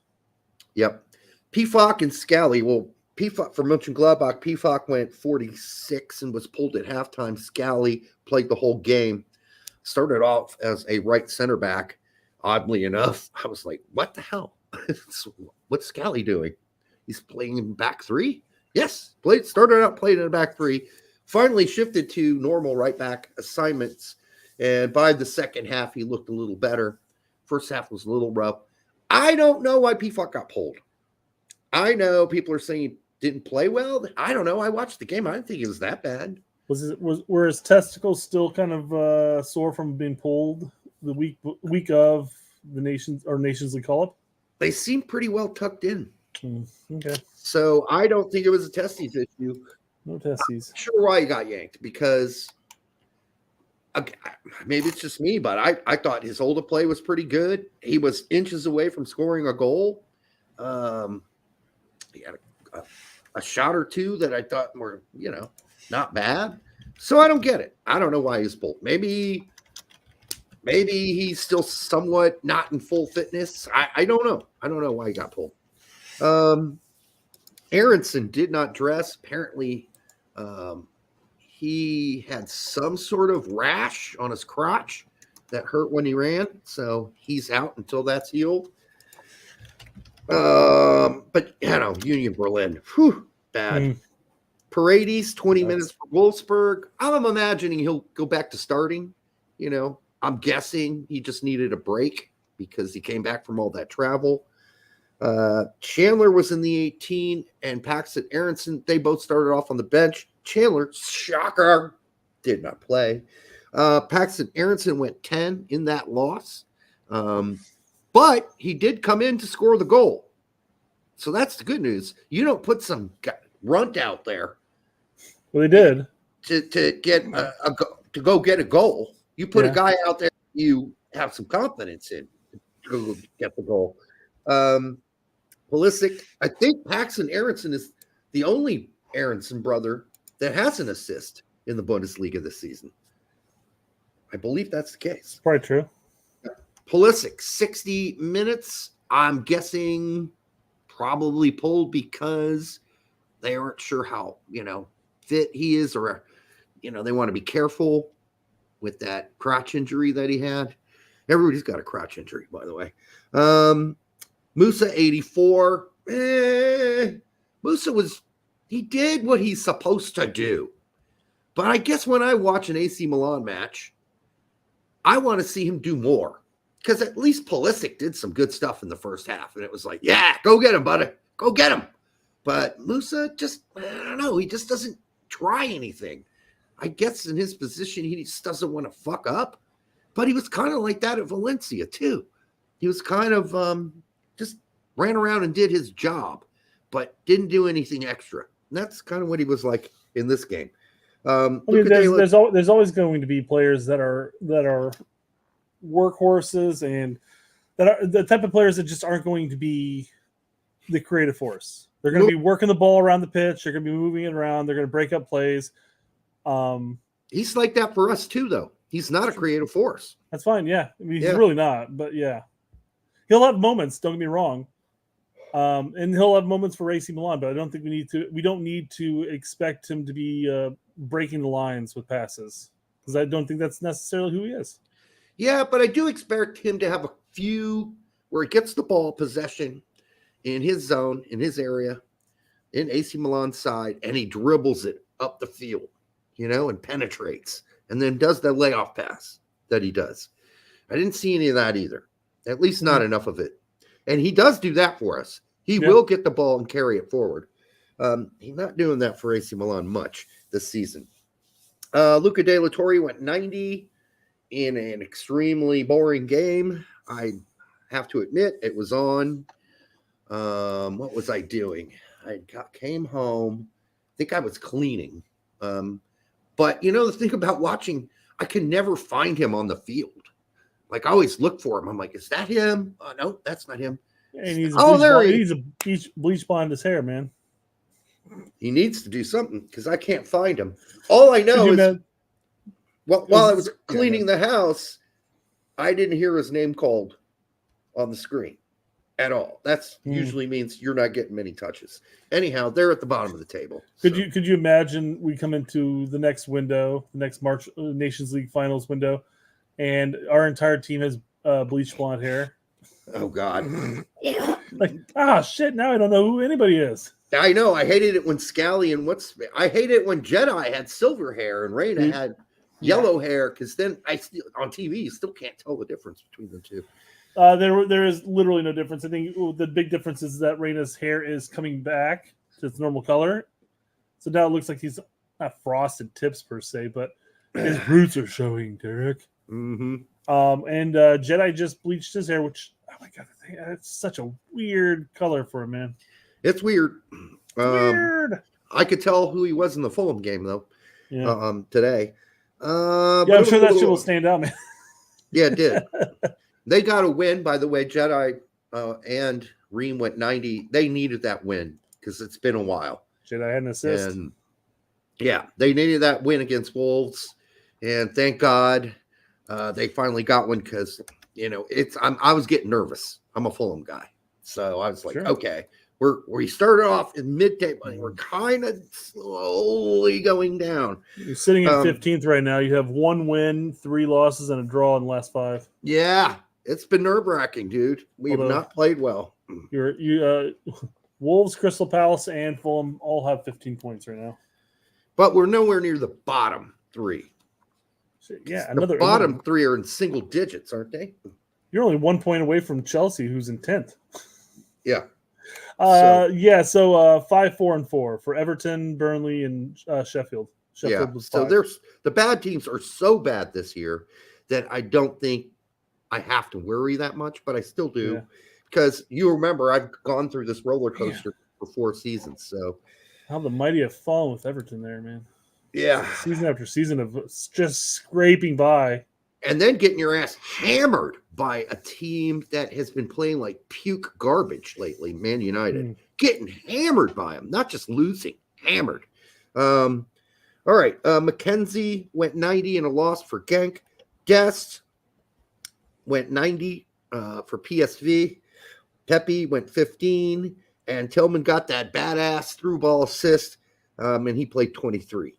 Yep. Pefok and Scally. Well, Pefok for Mönchengladbach, Pefok went 46 and was pulled at halftime. Scally played the whole game. Started off as a right center back. Oddly enough, I was like, what the hell? What's Scally doing? He's playing in back three? Yes. Started out playing in a back three. Finally shifted to normal right back assignments. And by the second half, he looked a little better. First half was a little rough. I don't know why P-Fuck got pulled. I know people are saying he didn't play well. I don't know. I watched the game. I didn't think it was that bad. Were his testicles still kind of sore from being pulled the week of the Nations League call-up? They seem pretty well tucked in. Okay. So I don't think it was a testes issue. No testes. I'm not sure why he got yanked, because maybe it's just me, but I thought his hold of play was pretty good. He was inches away from scoring a goal. He had a shot or two that I thought were, not bad. So I don't get it. I don't know why he's pulled. Maybe he's still somewhat not in full fitness. I don't know. I don't know why he got pulled. Aronson did not dress. Apparently, he had some sort of rash on his crotch that hurt when he ran. So he's out until that's healed. But Union Berlin, bad. Paredes, 20 minutes for Wolfsburg. I'm imagining he'll go back to starting. I'm guessing he just needed a break because he came back from all that travel. Chandler was in the 18, and Paxton Aronson, they both started off on the bench. Chandler, shocker, did not play. Paxton Aronson went 10 in that loss. But he did come in to score the goal. So that's the good news. You don't put some runt out there. Well, they did. To get to go get a goal. You put a guy out there you have some confidence in to go get the goal. Pulisic, I think Paxton Aronson is the only Aronson brother that has an assist in the Bundesliga this season. I believe that's the case. Probably true. Pulisic, 60 minutes. I'm guessing probably pulled because they aren't sure how, fit he is, or, they want to be careful with that crotch injury that he had. Everybody's got a crotch injury, by the way. Musa, 84. Musa he did what he's supposed to do. But I guess when I watch an AC Milan match, I want to see him do more. Because at least Pulisic did some good stuff in the first half. And it was like, yeah, go get him, buddy. Go get him. But Musa just, I don't know. He just doesn't try anything. I guess in his position, he just doesn't want to fuck up. But he was kind of like that at Valencia, too. He was kind of just ran around and did his job, but didn't do anything extra. And that's kind of what he was like in this game. There's always going to be players that are workhorses, and that are the type of players that just aren't going to be the creative force. They're going to be working the ball around the pitch. They're going to be moving it around. They're going to break up plays. He's like that for us too, though. He's not a creative force. That's fine. Yeah. I mean, he's really not, but yeah, he'll have moments. Don't get me wrong. And he'll have moments for AC Milan, but I don't think we don't need to expect him to be breaking the lines with passes, because I don't think that's necessarily who he is. Yeah, but I do expect him to have a few where he gets the ball possession in his zone, in his area, in AC Milan's side, and he dribbles it up the field, and penetrates, and then does the layoff pass that he does. I didn't see any of that either, at least not enough of it. And he does do that for us. He will get the ball and carry it forward. He's not doing that for AC Milan much this season. Luca De La Torre went 90 in an extremely boring game. I have to admit, it was on. What was I doing? I came home. I think I was cleaning. But, the thing about watching, I can never find him on the field. Like, I always look for him. I'm like, is that him? No, that's not him. And he's he's a bleach blonde his hair, man. He needs to do something because I can't find him. All I know is while I was cleaning the house, I didn't hear his name called on the screen at all. That's usually means you're not getting many touches. Anyhow, they're at the bottom of the table. Could you imagine we come into the next window, the next March Nations League Finals window, and our entire team has bleach blonde hair? Oh God! Shit! Now I don't know who anybody is. I know. I hated it when Scally and I hated it when Jedi had silver hair and Reyna had yellow hair, because then on TV you still can't tell the difference between the two. There is literally no difference. I think the big difference is that Reyna's hair is coming back to its normal color. So now it looks like he's not frosted tips per se, but his roots are showing, Derek. Mm-hmm. And Jedi just bleached his hair, which, oh my God, it's such a weird color for a man. It's weird. Weird. I could tell who he was in the Fulham game, though, today. Yeah, I'm sure that shit will stand out, man. Yeah, it did. They got a win, by the way. Jedi and Reem went 90. They needed that win because it's been a while. Jedi had an assist. And yeah, they needed that win against Wolves. And thank God they finally got one because, I was getting nervous. I'm a Fulham guy. So I was like, okay, we started off in mid-table. We're kind of slowly going down. You're sitting in 15th right now. You have 1 win, 3 losses, and a draw in the last 5. Yeah, it's been nerve-wracking, dude. We have not played well. Wolves, Crystal Palace, and Fulham all have 15 points right now. But we're nowhere near the bottom 3. Yeah, the bottom 3 are in single digits, aren't they? You're only 1 point away from Chelsea, who's in 10th. Yeah. So 5, 4, and 4 for Everton, Burnley, and Sheffield. Sheffield was 5. So the bad teams are so bad this year that I don't think I have to worry that much, but I still do because you remember I've gone through this roller coaster for 4 seasons. So how the mighty have fallen with Everton there, man. Yeah, season after season of just scraping by, and then getting your ass hammered by a team that has been playing like puke garbage lately, Man United. Getting hammered by them, not just losing, hammered. All right, Mackenzie went 90 in a loss for Genk. Guest went 90 for PSV. Pepe went 15, and Tillman got that badass through ball assist, and he played 23.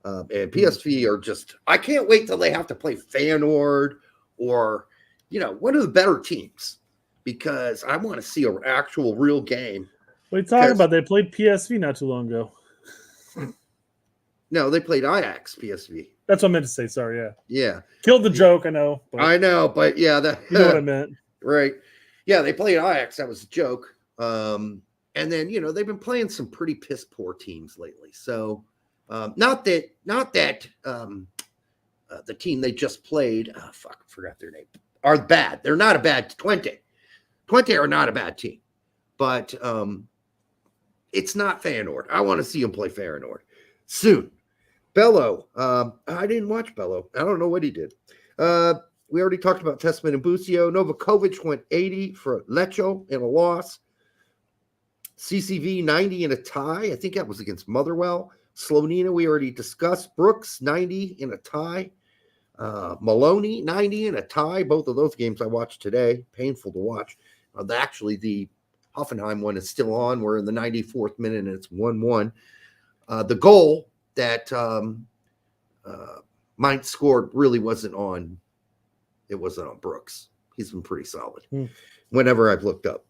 And PSV are just, I can't wait till they have to play Feyenoord or, one of the better teams because I want to see an actual real game. What are you talking about? They played PSV not too long ago. No, they played Ajax, PSV. That's what I meant to say. Sorry, yeah. Yeah. Killed the joke, I know. I know, but yeah. You know what I meant. Right. Yeah, they played Ajax. That was a joke. And then, they've been playing some pretty piss poor teams lately. So, not that the team they just played, I forgot their name, are bad. They're not a bad Twente. Twente are not a bad team, but it's not Feyenoord. I want to see them play Feyenoord soon. Bello, I didn't watch Bello. I don't know what he did. We already talked about Testament and Bucio. Novakovic went 80 for Lecce in a loss. CCV 90 in a tie. I think that was against Motherwell. Slonina, we already discussed. Brooks, 90 in a tie. Maloney, 90 in a tie. Both of those games I watched today. Painful to watch. Actually, the Hoffenheim one is still on. We're in the 94th minute, and it's 1-1. The goal that Mainz scored really wasn't on. It wasn't on Brooks. He's been pretty solid whenever I've looked up.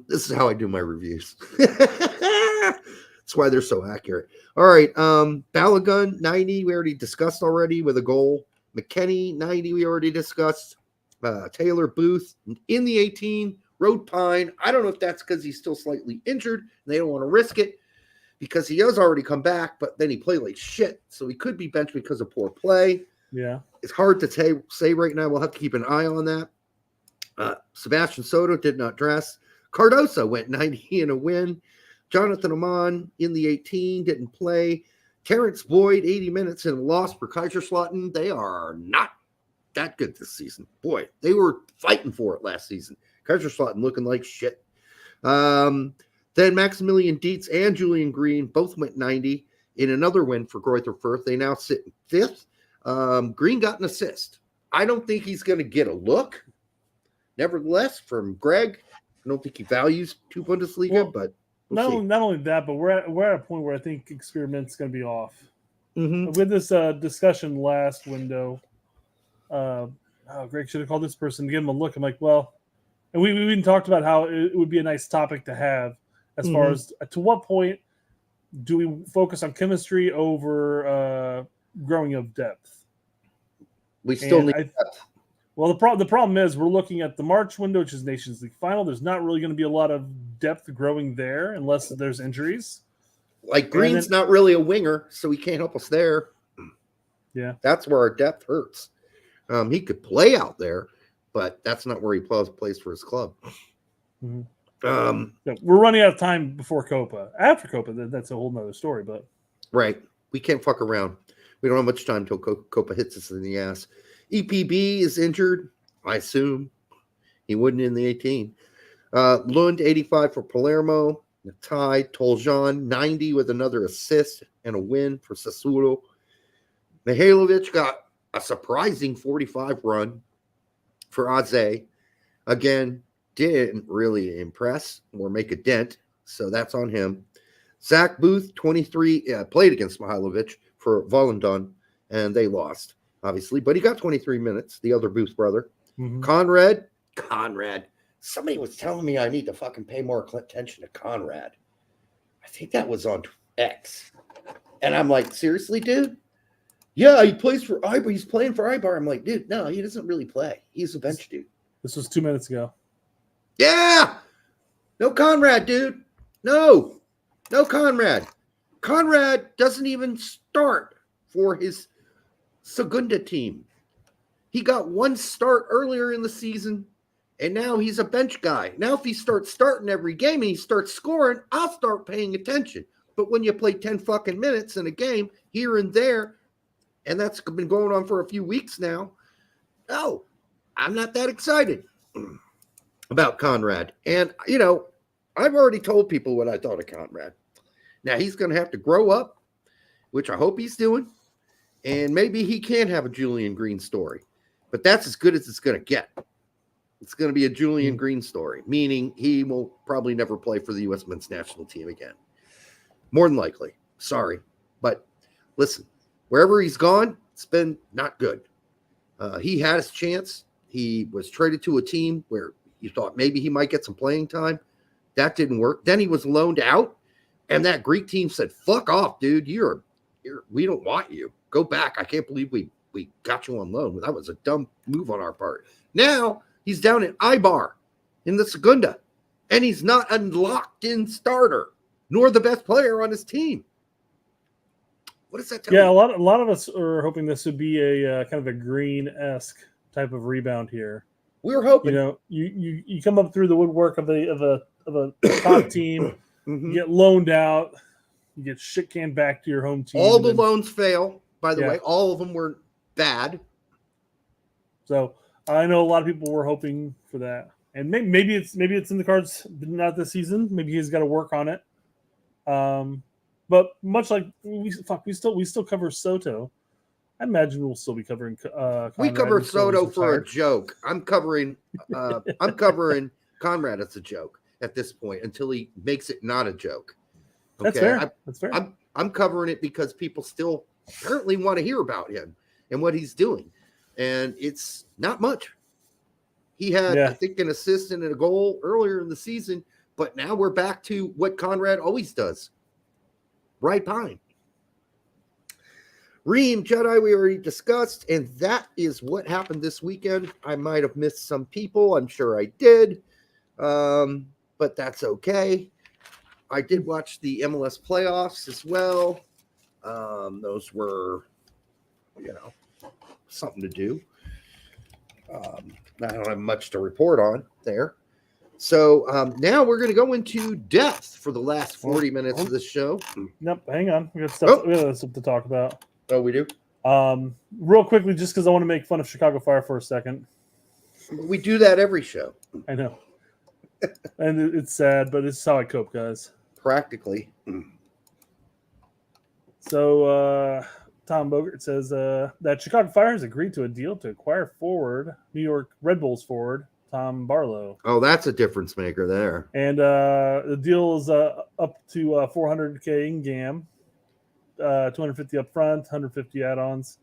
This is how I do my reviews. That's why they're so accurate. All right. Balogun, 90. We already discussed already with a goal. McKennie, 90. We already discussed. Taylor Booth in the 18. Road Pine. I don't know if that's because he's still slightly injured and they don't want to risk it because he has already come back, but then he played like shit. So he could be benched because of poor play. Yeah. It's hard to say right now. We'll have to keep an eye on that. Sebastian Soto did not dress. Cardoso went 90 in a win. Jonathan Amon in the 18 didn't play. Terrence Boyd, 80 minutes in a loss for Kaiserslautern. They are not that good this season. Boy, they were fighting for it last season. Kaiserslautern looking like shit. Then Maximilian Dietz and Julian Green both went 90 in another win for Greuther Fürth. They now sit in 5th. Green got an assist. I don't think he's going to get a look. Nevertheless, from Greg, I don't think he values 2 Bundesliga, but not only that, but we're at a point where I think experiment's going to be off. With this discussion last window, Greg should have called this person to give him a look. I'm like, well, and we even talked about how it would be a nice topic to have as far as to what point do we focus on chemistry over growing of depth. We still need depth. Well, the problem is we're looking at the March window, which is Nations League final. There's not really going to be a lot of depth growing there unless there's injuries. Like Green's not really a winger, so he can't help us there. Yeah. That's where our depth hurts. He could play out there, but that's not where he plays for his club. Mm-hmm. Yeah, we're running out of time before COPA. After COPA, that's a whole nother story. But right. We can't fuck around. We don't have much time until COPA hits us in the ass. EPB is injured, I assume. He wouldn't in the 18. Lund, 85 for Palermo. Tie, Toljan, 90 with another assist and a win for Sassuolo. Mihailovic got a surprising 45 run for Aze. Again, didn't really impress or make a dent, so that's on him. Zach Booth, 23, played against Mihailovic for Volendam, and they lost, obviously, but he got 23 minutes, the other Booth brother. Mm-hmm. Conrad. Somebody was telling me I need to fucking pay more attention to Conrad. I think that was on X. And I'm like, seriously, dude? Yeah, he plays for Ibar. He's playing for Ibar. I'm like, dude, no, he doesn't really play. He's a bench dude. This was 2 minutes ago. Yeah. No Conrad, dude. No Conrad. Conrad doesn't even start for his Segunda team. He got one start earlier in the season, and now he's a bench guy. Now, if he starts starting every game and he starts scoring, I'll start paying attention. But when you play 10 fucking minutes in a game here and there, and that's been going on for a few weeks now, no, I'm not that excited about Conrad. And, I've already told people what I thought of Conrad. Now, he's going to have to grow up, which I hope he's doing, and maybe he can have a Julian Green story. But that's as good as it's going to get. It's going to be a Julian Green story, meaning he will probably never play for the U.S. men's national team again. More than likely. Sorry. But listen, wherever he's gone, it's been not good. He had his chance. He was traded to a team where you thought maybe he might get some playing time. That didn't work. Then he was loaned out, and that Greek team said, fuck off, dude. We don't want you. Go back. I can't believe we got you on loan. That was a dumb move on our part. Now he's down at Ibar in the Segunda, and he's not a locked-in starter, nor the best player on his team. What does that tell you? Yeah, a lot of us are hoping this would be a kind of a Green-esque type of rebound here. We're hoping. You come up through the woodwork of a top team, you get loaned out, you get shit canned back to your home team. All the loans fail, by the way. All of them were bad. So I know a lot of people were hoping for that, and maybe it's in the cards, but not this season. Maybe he's got to work on it. But much like we still cover Soto. I imagine we'll still be covering. We cover Soto for a joke. I'm covering Conrad as a joke at this point until he makes it not a joke. Okay? That's fair. That's fair. I'm covering it because people still apparently want to hear about him and what he's doing, and it's not much. He had, I think, an assist and a goal earlier in the season, but now we're back to what Conrad always does. Right behind. Reem, Jedi, we already discussed, and that is what happened this weekend. I might have missed some people. I'm sure I did, but that's okay. I did watch the MLS playoffs as well. Those were, something to do. I don't have much to report on there. So now we're going to go into depth for the last 40 minutes of this show. Nope, hang on. We got stuff to talk about. Oh, we do? Real quickly, just because I want to make fun of Chicago Fire for a second. We do that every show. I know. And it's sad, but it's how I cope, guys. Practically. So Tom Bogert says that Chicago Fire has agreed to a deal to acquire New York Red Bulls forward Tom Barlow. Oh, that's a difference maker there. And the deal is up to $400K in GAM, $250 up front, 150 add-ons.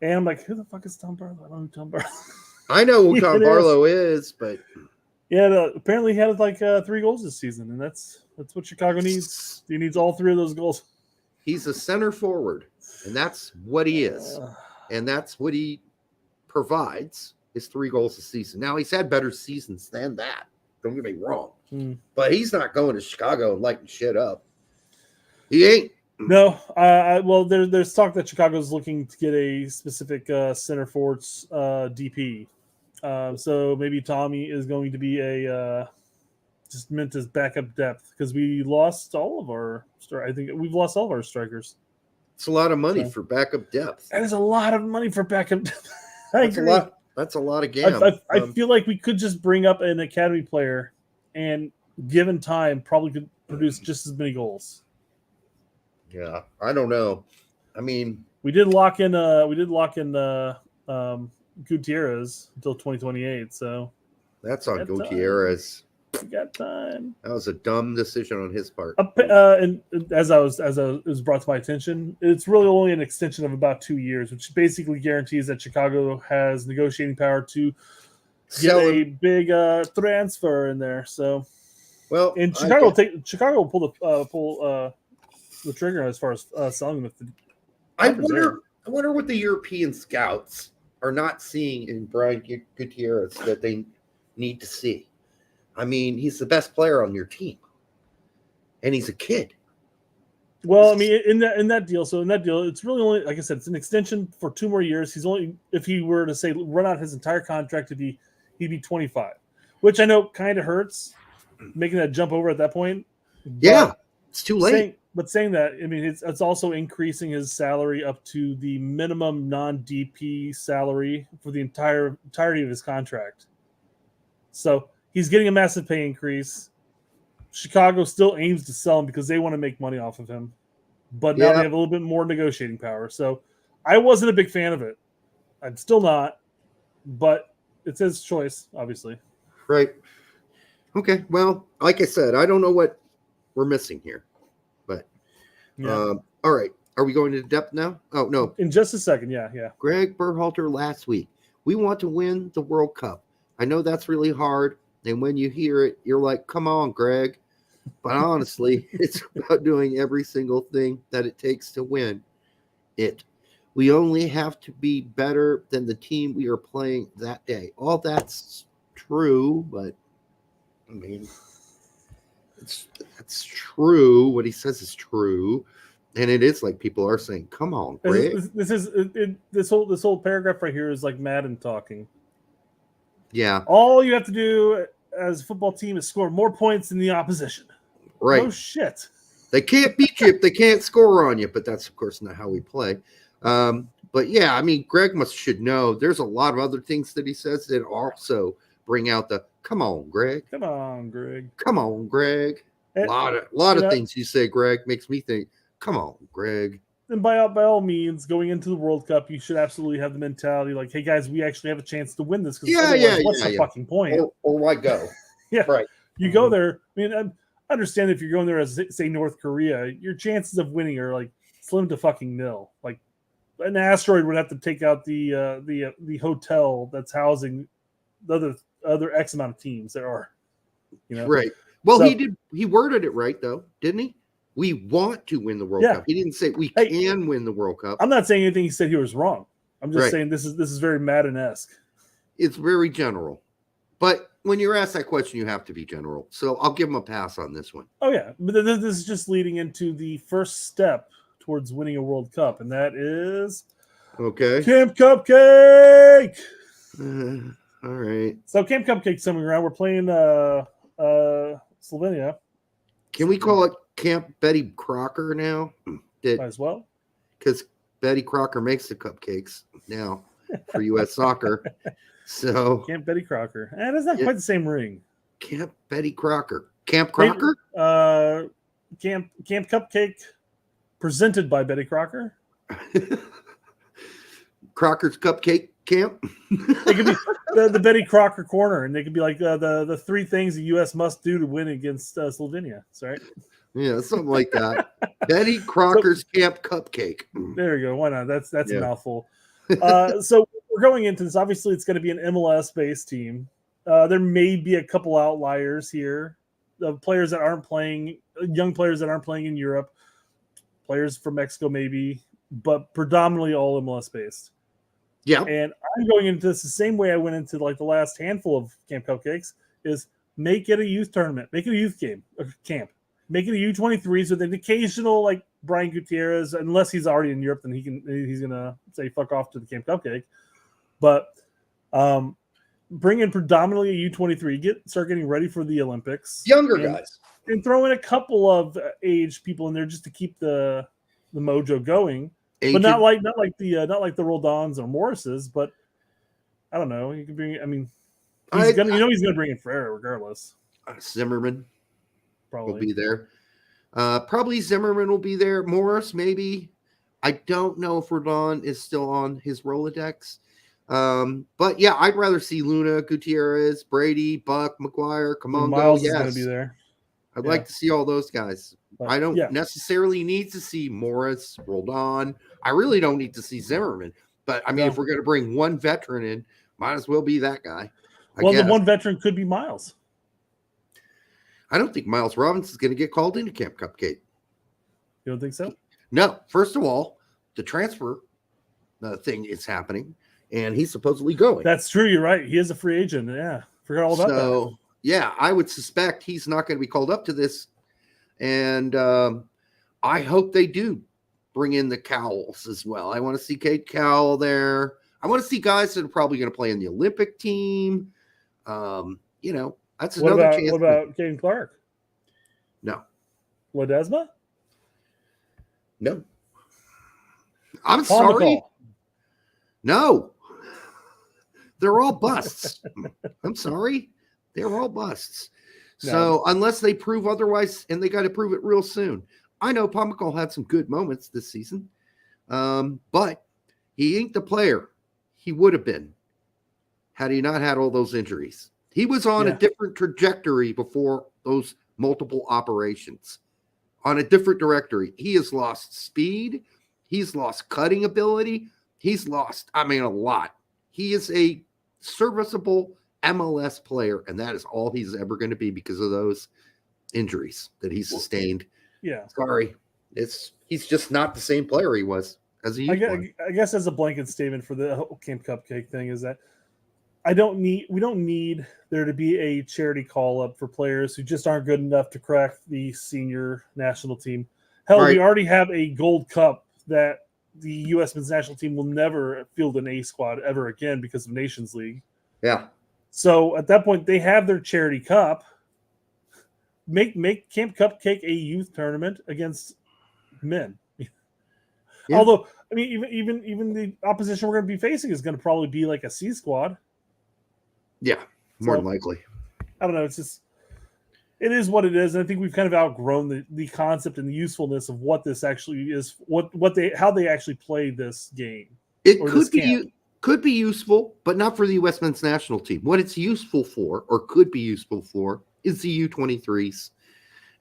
And I'm like, who the fuck is Tom Barlow? I don't know who Tom Barlow. I know who Tom Barlow is, but apparently he had like 3 goals this season, and that's what Chicago needs. He needs all 3 of those goals. He's a center forward, and that's what he is, and that's what he provides. his 3 goals a season. Now, he's had better seasons than that. Don't get me wrong. Mm. But he's not going to Chicago and lighting shit up. He ain't. No. Well, there's talk that Chicago's looking to get a specific center forwards DP. So maybe Tommy is going to be a just meant as backup depth because we lost all of our. I think we've lost all of our strikers. It's a lot of money for backup depth. That is a lot of money for backup depth. That's a lot. That's a lot of gam. I feel like we could just bring up an academy player, and given time, probably could produce just as many goals. Yeah, I don't know. I mean, we did lock in Gutierrez until 2028. So that's on Gutierrez. We got time. That was a dumb decision on his part. And as it was brought to my attention, it's really only an extension of about 2 years, which basically guarantees that Chicago has negotiating power to get a big transfer in there. So, well, and Chicago will pull the trigger as far as selling them. I wonder what the European scouts are not seeing in Brian Gutierrez that they need to see. I mean, he's the best player on your team, and he's a kid. Well, I mean, in that deal, it's really only, like I said, it's an extension for 2 more years. He's only, if he were to say run out his entire contract, he'd be 25, which I know kind of hurts making that jump over at that point. Yeah, it's too late. Saying that, I mean, it's also increasing his salary up to the minimum non-DP salary for the entirety of his contract. So he's getting a massive pay increase. Chicago still aims to sell him because they want to make money off of him. But now they have a little bit more negotiating power. So I wasn't a big fan of it. I'm still not. But it's his choice, obviously. Right. Okay. Well, like I said, I don't know what we're missing here. But, all right. Are we going into depth now? Oh, no. In just a second. Yeah. Greg Berhalter last week. We want to win the World Cup. I know that's really hard. And when you hear it, you're like, come on, Greg. But honestly, it's about doing every single thing that it takes to win it. We only have to be better than the team we are playing that day. All that's true, but I mean, that's true. What he says is true. And it is like people are saying, come on, Greg. This whole paragraph right here is like Madden talking. Yeah. All you have to do as a football team is score more points than the opposition. Right. Oh, shit. They can't beat you if they can't score on you, but that's, of course, not how we play. But, yeah, I mean, Greg should know there's a lot of other things that he says that also bring out the, come on, Greg. Come on, Greg. Come on, Greg. A lot of things you say, Greg, makes me think, come on, Greg. And by all means, going into the World Cup, you should absolutely have the mentality like, hey, guys, we actually have a chance to win this. What's the fucking point? Or why go? Yeah. Right. You go there. I mean, I understand if you're going there as, say, North Korea, your chances of winning are like slim to fucking nil. Like an asteroid would have to take out the hotel that's housing the other X amount of teams there are. You know? Right. Well, he worded it right, though, didn't he? We want to win the World Cup. He didn't say we can win the World Cup. I'm not saying anything he said he was wrong. I'm just saying this is very Madden-esque. It's very general. But when you're asked that question, you have to be general. So I'll give him a pass on this one. Oh, yeah. But this is just leading into the first step towards winning a World Cup, and that is Camp Cupcake! All right. So Camp Cupcake's coming around. We're playing Slovenia. Can we call it Camp Betty Crocker now? Might as well. Because Betty Crocker makes the cupcakes now for U.S. soccer. So Camp Betty Crocker. And it's not quite the same ring. Camp Betty Crocker. Camp Crocker? Camp Cupcake presented by Betty Crocker. Crocker's Cupcake Camp? It could be the Betty Crocker corner, and they could be like the 3 things the U.S. must do to win against Slovenia. That's right. Yeah, something like that. Betty Crocker's Camp Cupcake. There you go. Why not? That's a mouthful. So we're going into this. Obviously, it's going to be an MLS-based team. There may be a couple outliers here. The players that aren't playing, young players that aren't playing in Europe, players from Mexico maybe, but predominantly all MLS-based. Yeah. And I'm going into this the same way I went into like the last handful of Camp Cupcakes is make it a youth tournament, make it a youth game, a camp, make it a U23s with an occasional like Brian Gutierrez, unless he's already in Europe, then he's gonna say fuck off to the Camp Cupcake. But bring in predominantly a U23, start getting ready for the Olympics, Younger guys, and throw in a couple of age people in there just to keep the mojo going. But not like the Roldans or Morrises, but I don't know. You can bring. I mean, he's gonna bring in Ferreira regardless. Zimmerman Probably will be there. Probably Zimmerman will be there. Morris maybe. I don't know if Roldan is still on his Rolodex. But yeah, I'd rather see Luna, Gutierrez, Brady, Buck, McGuire, Camongo. Miles is going to be there. I'd like to see all those guys. But, I don't necessarily need to see Morris, Roldan. I really don't need to see Zimmerman. But I mean, if we're going to bring one veteran in, might as well be that guy. The one veteran could be Miles. I don't think Miles Robinson's going to get called into Camp Cupcake. You don't think so? No. First of all, the transfer thing is happening, and he's supposedly going. That's true. You're right. He is a free agent. Yeah. Forgot all about that. Yeah, I would suspect he's not going to be called up to this. And I hope they do bring in the Cowles as well. I want to see Kate Cowell there. I want to see guys that are probably going to play in the Olympic team. That's another chance. What about Caden Clark? No. Ledesma? No. I'm sorry. No. They're all busts. I'm sorry. They're all busts. No. So unless they prove otherwise, and they got to prove it real soon. I know Pomacall had some good moments this season, but he ain't the player he would have been had he not had all those injuries. He was on a different trajectory before those multiple operations. On a different trajectory. He has lost speed. He's lost cutting ability. He's lost, a lot. He is a serviceable MLS player, and that is all he's ever going to be because of those injuries that he sustained. Yeah. Sorry. He's just not the same player he was as a youth. I guess as a blanket statement for the whole Camp Cupcake thing is that we don't need there to be a charity call up for players who just aren't good enough to crack the senior national team. Hell, we already have a gold cup that the U.S. men's national team will never field an A squad ever again because of Nations League. Yeah. So at that point, they have their charity cup. Make Camp Cupcake a youth tournament against men. Yeah. Although, even the opposition we're going to be facing is going to probably be like a C squad. Yeah, more than likely. I don't know. It is what it is. And I think we've kind of outgrown the concept and the usefulness of what this actually is, how they actually play this game. It could be useful, but not for the U.S. men's national team. What it's useful for, or could be useful for, is the U23s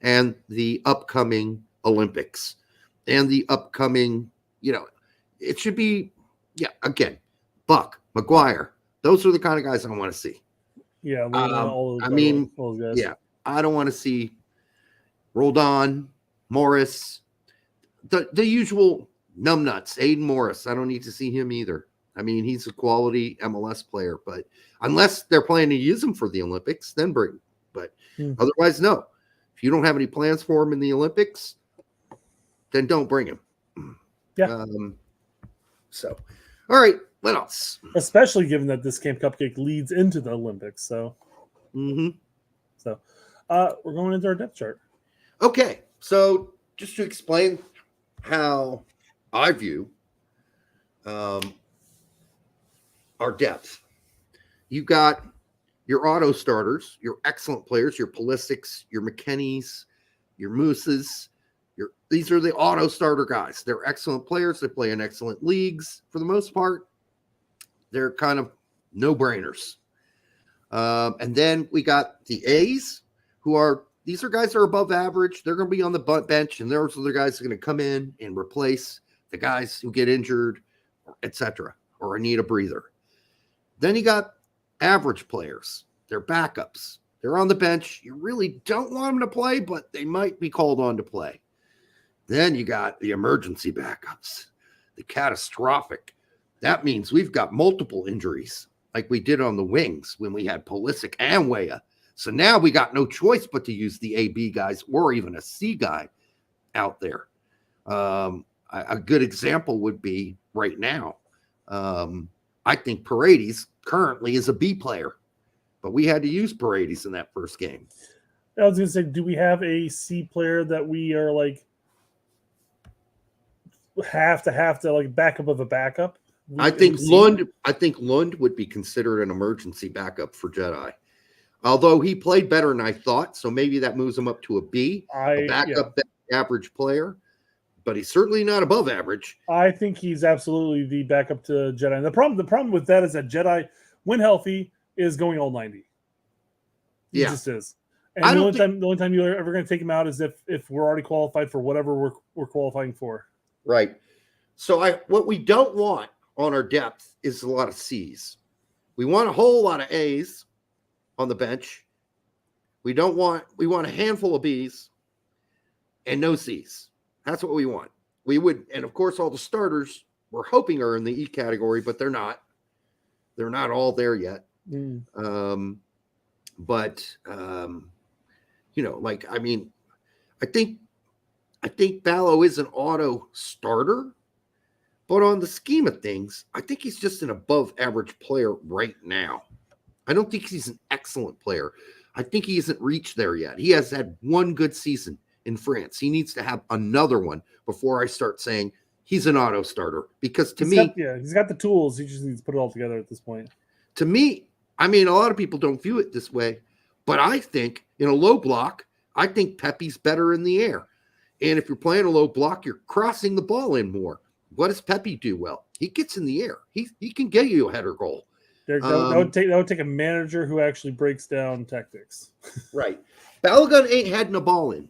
and the upcoming Olympics and the upcoming, it should be, Buck, McGuire. Those are the kind of guys I want to see. Yeah. all those guys. Yeah. I don't want to see Roldan, Morris, the usual numbnuts, Aiden Morris. I don't need to see him either. He's a quality MLS player, but unless they're planning to use him for the Olympics, then bring him. But otherwise, no. If you don't have any plans for him in the Olympics, then don't bring him. Yeah. All right. What else? Especially given that this Camp Cupcake leads into the Olympics. So, we're going into our depth chart. Okay. So just to explain how I view our depth, you've got your auto starters, your excellent players, your Pulisics, your McKennies, your Mooses. These are the auto starter guys. They're excellent players. They play in excellent leagues for the most part. They're kind of no-brainers. And then we got the A's, these are guys that are above average. They're going to be on the bench, and those are the guys that are going to come in and replace the guys who get injured, etc., or need a breather. Then you got average players. They're backups. They're on the bench. You really don't want them to play, but they might be called on to play. Then you got the emergency backups, the catastrophic that means we've got multiple injuries like we did on the wings when we had Pulisic and Weah. So now we got no choice but to use the AB guys or even a C guy out there. A good example would be right now. I think Paredes currently is a B player, but we had to use Paredes in that first game. I was going to say, do we have a C player that we are like have to like backup of a backup? I think Lund would be considered an emergency backup for Jedi. Although he played better than I thought, so maybe that moves him up to a B, a backup average player. But he's certainly not above average. I think he's absolutely the backup to Jedi. And the problem with that is that Jedi, when healthy, is going all 90. He just is. And the only time you're ever going to take him out is if we're already qualified for whatever we're qualifying for. Right. So what we don't want on our depth is a lot of C's. We want a whole lot of A's on the bench. We want a handful of B's and no C's. That's what we want. We would, and of course, all the starters we're hoping are in the E category, but they're not. They're not all there yet. I think Ballo is an auto starter, but on the scheme of things, I think he's just an above average player right now. I don't think he's an excellent player. I think he hasn't reached there yet. He has had one good season in France. He needs to have another one before I start saying he's an auto starter. Because he's got the tools. He just needs to put it all together at this point. To me, I mean, a lot of people don't view it this way, but I think in a low block, I think Pepe's better in the air. And if you're playing a low block, you're crossing the ball in more. What does Pepe do well? He gets in the air. He can get you a header goal. That would take a manager who actually breaks down tactics. Right. Balogun ain't heading the ball in.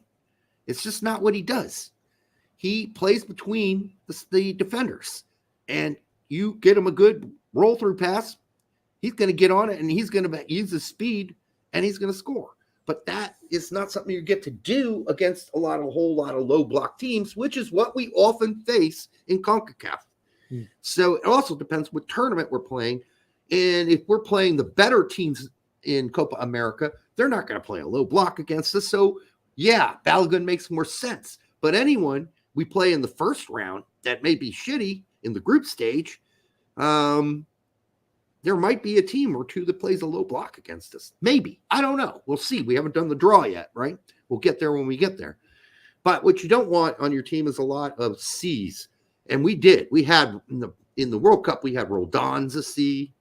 It's just not what he does. He plays between the defenders, and you get him a good roll-through pass, he's going to get on it, and he's going to use his speed, and he's going to score. But that is not something you get to do against a whole lot of low-block teams, which is what we often face in CONCACAF. So it also depends what tournament we're playing, and if we're playing the better teams in Copa America, they're not going to play a low block against us, so yeah, Balogun makes more sense. But anyone we play in the first round that may be shitty in the group stage, there might be a team or two that plays a low block against us. Maybe. I don't know. We'll see. We haven't done the draw yet, right? We'll get there when we get there. But what you don't want on your team is a lot of C's. And we did. We had in the World Cup, we had Roldan's a C.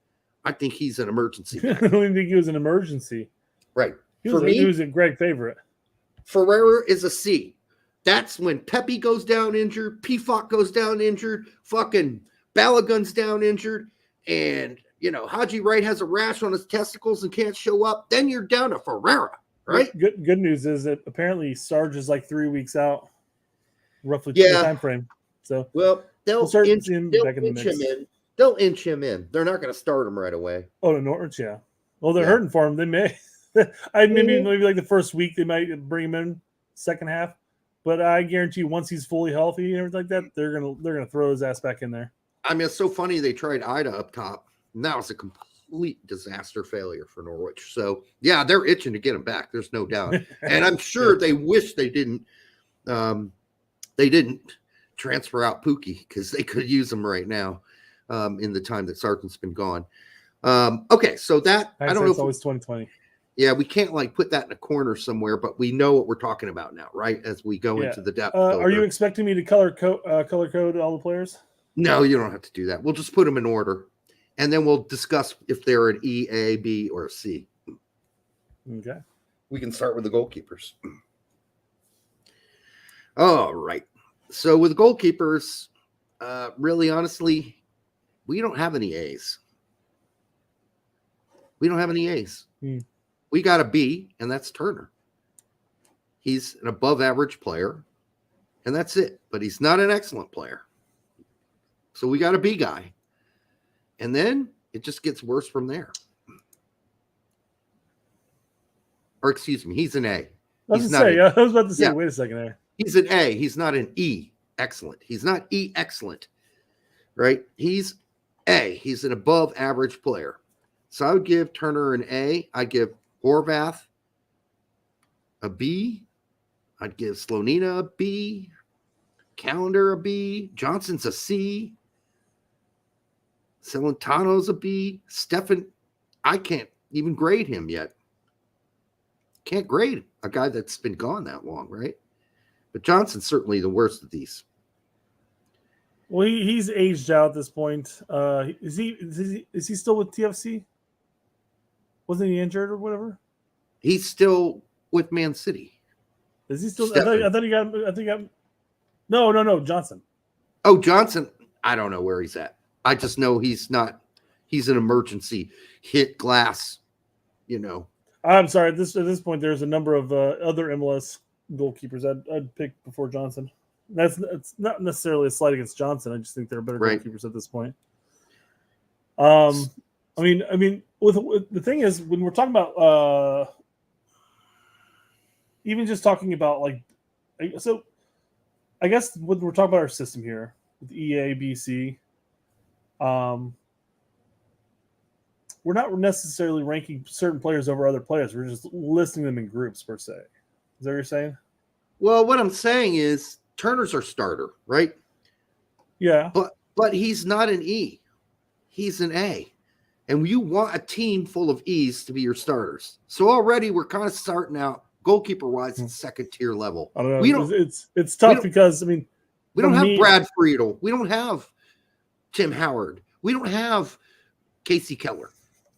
I think he's an emergency. I don't even think he was an emergency. Right. He was a great favorite. Ferreira is a C. That's when Pepe goes down injured, Pifak goes down injured, fucking Balogun's down injured, and Haji Wright has a rash on his testicles and can't show up. Then you're down to Ferreira, right? Good news is that apparently Sarge is like 3 weeks out, roughly the time frame. So they'll inch him in. They'll inch him in. They're not going to start him right away. Oh, the Norwich, yeah. Well, they're hurting for him. They may. Maybe like the first week they might bring him in second half, but I guarantee you once he's fully healthy and everything like that, they're gonna throw his ass back in there. I mean, it's so funny they tried Ida up top. And that was a complete disaster failure for Norwich. So yeah, they're itching to get him back. There's no doubt, and I'm sure they wish they didn't transfer out Pookie because they could use him right now in the time that Sargent's been gone. Okay, so that I don't know. It's always 2020. Yeah, we can't put that in a corner somewhere, but we know what we're talking about now, right? As we go into the depth. Are you expecting me to color code all the players? No, you don't have to do that. We'll just put them in order, and then we'll discuss if they're an E, A, B, or a C. Okay. We can start with the goalkeepers. All right. So with goalkeepers, really honestly, we don't have any A's. We don't have any A's. We got a B, and that's Turner. He's an above-average player, and that's it. But he's not an excellent player. So we got a B guy. And then it just gets worse from there. Or excuse me, he's an A. I was about to say, wait a second there. He's an A. He's not an E excellent. He's not E excellent, right? He's A. He's an above average player. So I would give Turner an A. I'd give Horvath a B. I'd give Slonina a B. Calendar a B. Johnson's a C. Celentano's a B. Stefan, I can't even grade him yet. Can't grade a guy that's been gone that long, right? But Johnson's certainly the worst of these. Well, he's aged out at this point. Is he still with TFC? Wasn't he injured or whatever? He's still with Man City. Is he still? I thought he got. No, Johnson. Oh, Johnson. I don't know where he's at. I just know he's not. He's an emergency hit glass. I'm sorry. At this point, there's a number of other MLS goalkeepers I'd pick before Johnson. It's not necessarily a slight against Johnson. I just think they're better goalkeepers at this point. I mean, with the thing is, when we're talking about even just talking about so I guess when we're talking about our system here with EA, BC, we're not necessarily ranking certain players over other players. We're just listing them in groups per se. Is that what you're saying? Well, what I'm saying is Turner's our starter, right? Yeah. But he's not an E. He's an A. And you want a team full of E's to be your starters. So already we're kind of starting out goalkeeper-wise at second-tier level. I don't know. It's tough because, I mean, we don't have Brad Friedel. We don't have Tim Howard. We don't have Casey Keller.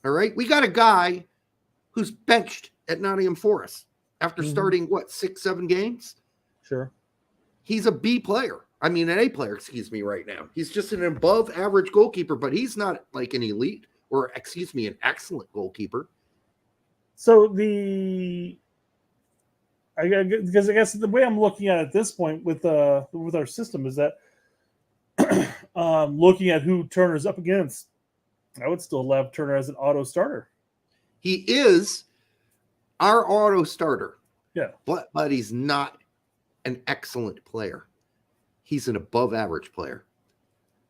All right? We got a guy who's benched at Nottingham Forest after starting, 6-7 games? Sure. He's a B player. I mean, an A player, excuse me, right now. He's just an above-average goalkeeper, but he's not like an elite or, an excellent goalkeeper. So because I guess the way I'm looking at it at this point with our system is that looking at who Turner's up against, I would still have Turner as an auto starter. He is our auto starter. Yeah. But he's not an excellent player. He's an above average player.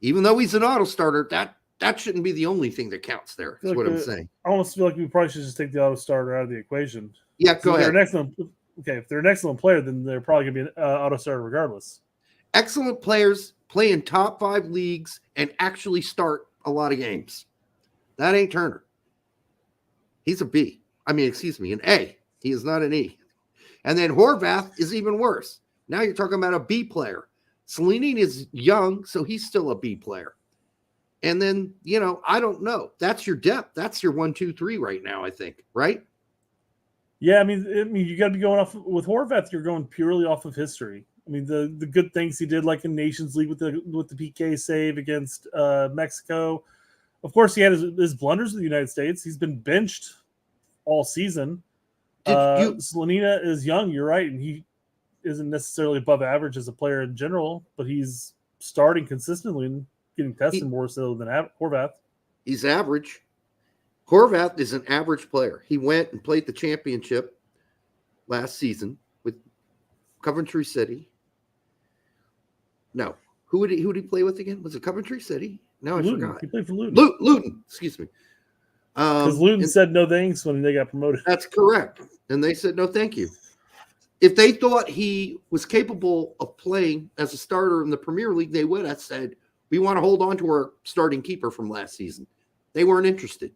Even though he's an auto starter, that shouldn't be the only thing that counts there. That's what I'm saying. I almost feel like we probably should just take the auto starter out of the equation. Yeah, go ahead. If they're an excellent player, then they're probably going to be an auto starter regardless. Excellent players play in top 5 leagues and actually start a lot of games. That ain't Turner. He's a B. An A. He is not an E. And then Horvath is even worse. Now you're talking about a B player. Slonina is young, so he's still a B player. And then, I don't know. That's your depth. That's your 1, 2, 3 right now, I think, right? Yeah, I mean, you got to be going off with Horvath. You're going purely off of history. I mean, the good things he did, like in Nations League with the PK save against Mexico. Of course, he had his blunders in the United States. He's been benched all season. Slonina is young. You're right, and he isn't necessarily above average as a player in general, but he's starting consistently and getting tested more so than Horvath. He's average. Horvath is an average player. He went and played the championship last season with Coventry City. No. Who did he play with again? Was it Coventry City? No, I forgot. He played for Luton. Luton, excuse me. Because Luton said no thanks when they got promoted. That's correct. And they said no thank you. If they thought he was capable of playing as a starter in the Premier League, they would have said, we want to hold on to our starting keeper from last season. They weren't interested.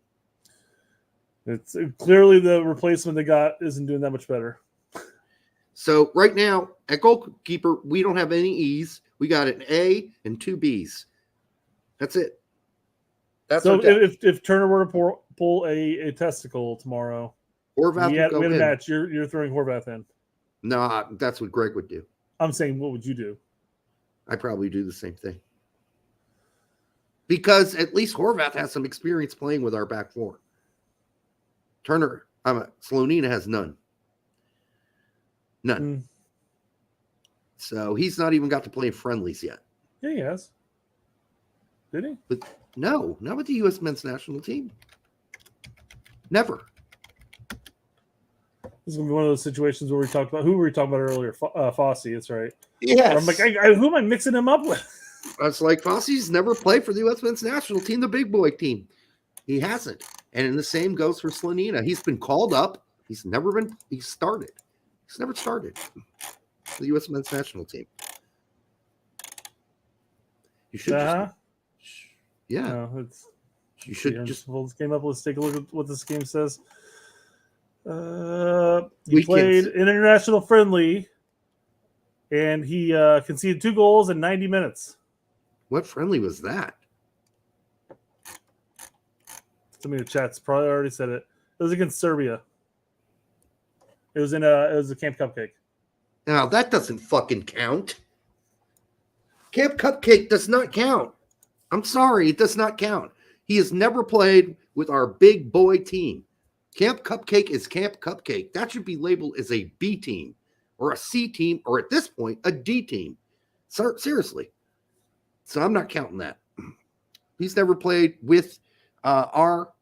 It's clearly the replacement they got isn't doing that much better. So right now at goalkeeper, we don't have any E's. We got an A and 2 B's. That's it. That's so if Turner were to pull a testicle tomorrow, Horvath we had a match. You're throwing Horvath in. No, that's what Greg would do. I'm saying, what would you do? I'd probably do the same thing. Because at least Horvath has some experience playing with our back four. Slonina has none. None. So he's not even got to play in friendlies yet. Yeah, he has. Did he? But no, not with the U.S. men's national team. Never. This is going to be one of those situations where we talked about, who were we talking about earlier? Fossey, that's right. Yes. I'm like, who am I mixing him up with? That's like Fosse's never played for the U.S. men's national team, the big boy team. He hasn't. And the same goes for Slonina. He's been called up. He's never started. He's never started for the U.S. men's national team. You should yeah. You should just pull this game up. Let's take a look at what this game says. He We played can- an international friendly, and he conceded 2 goals in 90 minutes. What friendly was that? Somebody in the chat's probably already said it. It was against Serbia. It was a Camp Cupcake. Now that doesn't fucking count. Camp Cupcake does not count. I'm sorry, it does not count. He has never played with our big boy team. Camp Cupcake is Camp Cupcake. That should be labeled as a B team or a C team, or at this point, a D team. Seriously. So I'm not counting that. He's never played with our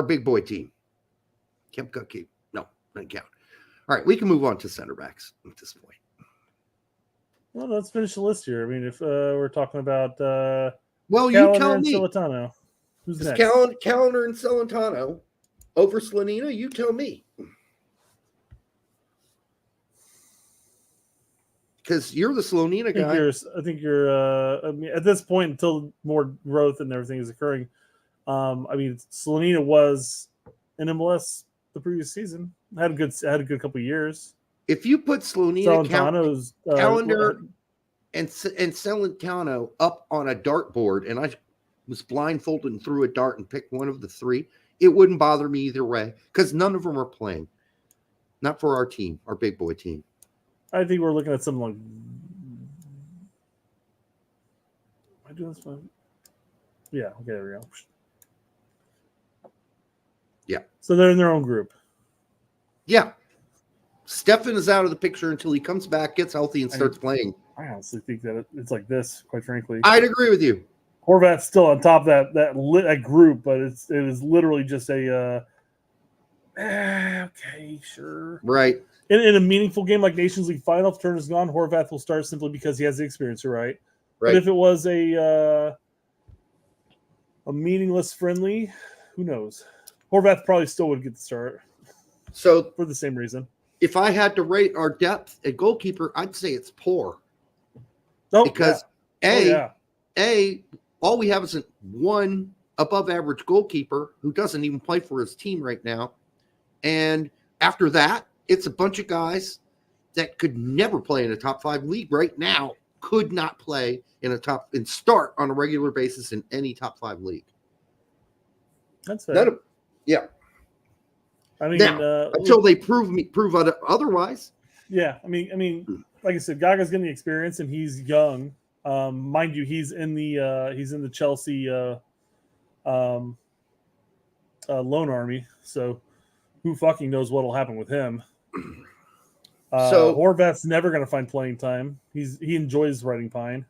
big boy team. Camp Cupcake. No, doesn't count. All right, we can move on to center backs at this point. Well, let's finish the list here. I mean, if we're talking about Well, you Callender tell and me. Celentano, who's Is next? Callender and Celentano over Slonina? You tell me. Because you're the Slonina guy. I think you're. I mean, at this point, until more growth and everything is occurring, I mean, Slonina was in MLS the previous season. Had a good couple of years. If you put Slonina, Celentano's Callender, and Celentano up on a dartboard, and I was blindfolded and threw a dart and picked one of the three, it wouldn't bother me either way because none of them are playing. Not for our team, our big boy team. I think we're looking at something like. Am I doing this one? Yeah. Okay. There we go. Yeah. So they're in their own group. Yeah. Stefan is out of the picture until he comes back, gets healthy, and starts playing. I honestly think that it's like this, quite frankly. I'd agree with you. Horvat's still on top of that group, but it is literally just a okay, sure. Right. In a meaningful game like Nations League final, if Turner's gone, Horvath will start simply because he has the experience, right? But if it was a meaningless friendly, who knows? Horvath probably still would get the start. So for the same reason. If I had to rate our depth at goalkeeper, I'd say it's poor. Oh, because all we have is one above average goalkeeper who doesn't even play for his team right now. And after that, it's a bunch of guys that could never play in a top 5 league right now, could not play and start on a regular basis in any top 5 league. That's fair. Yeah. I mean, now, until they prove otherwise. Yeah, I mean, like I said, Gaga's getting the experience, and he's young. Mind you, he's in the Chelsea loan army. So, who fucking knows what'll happen with him? So Horvath's never going to find playing time. He enjoys riding pine.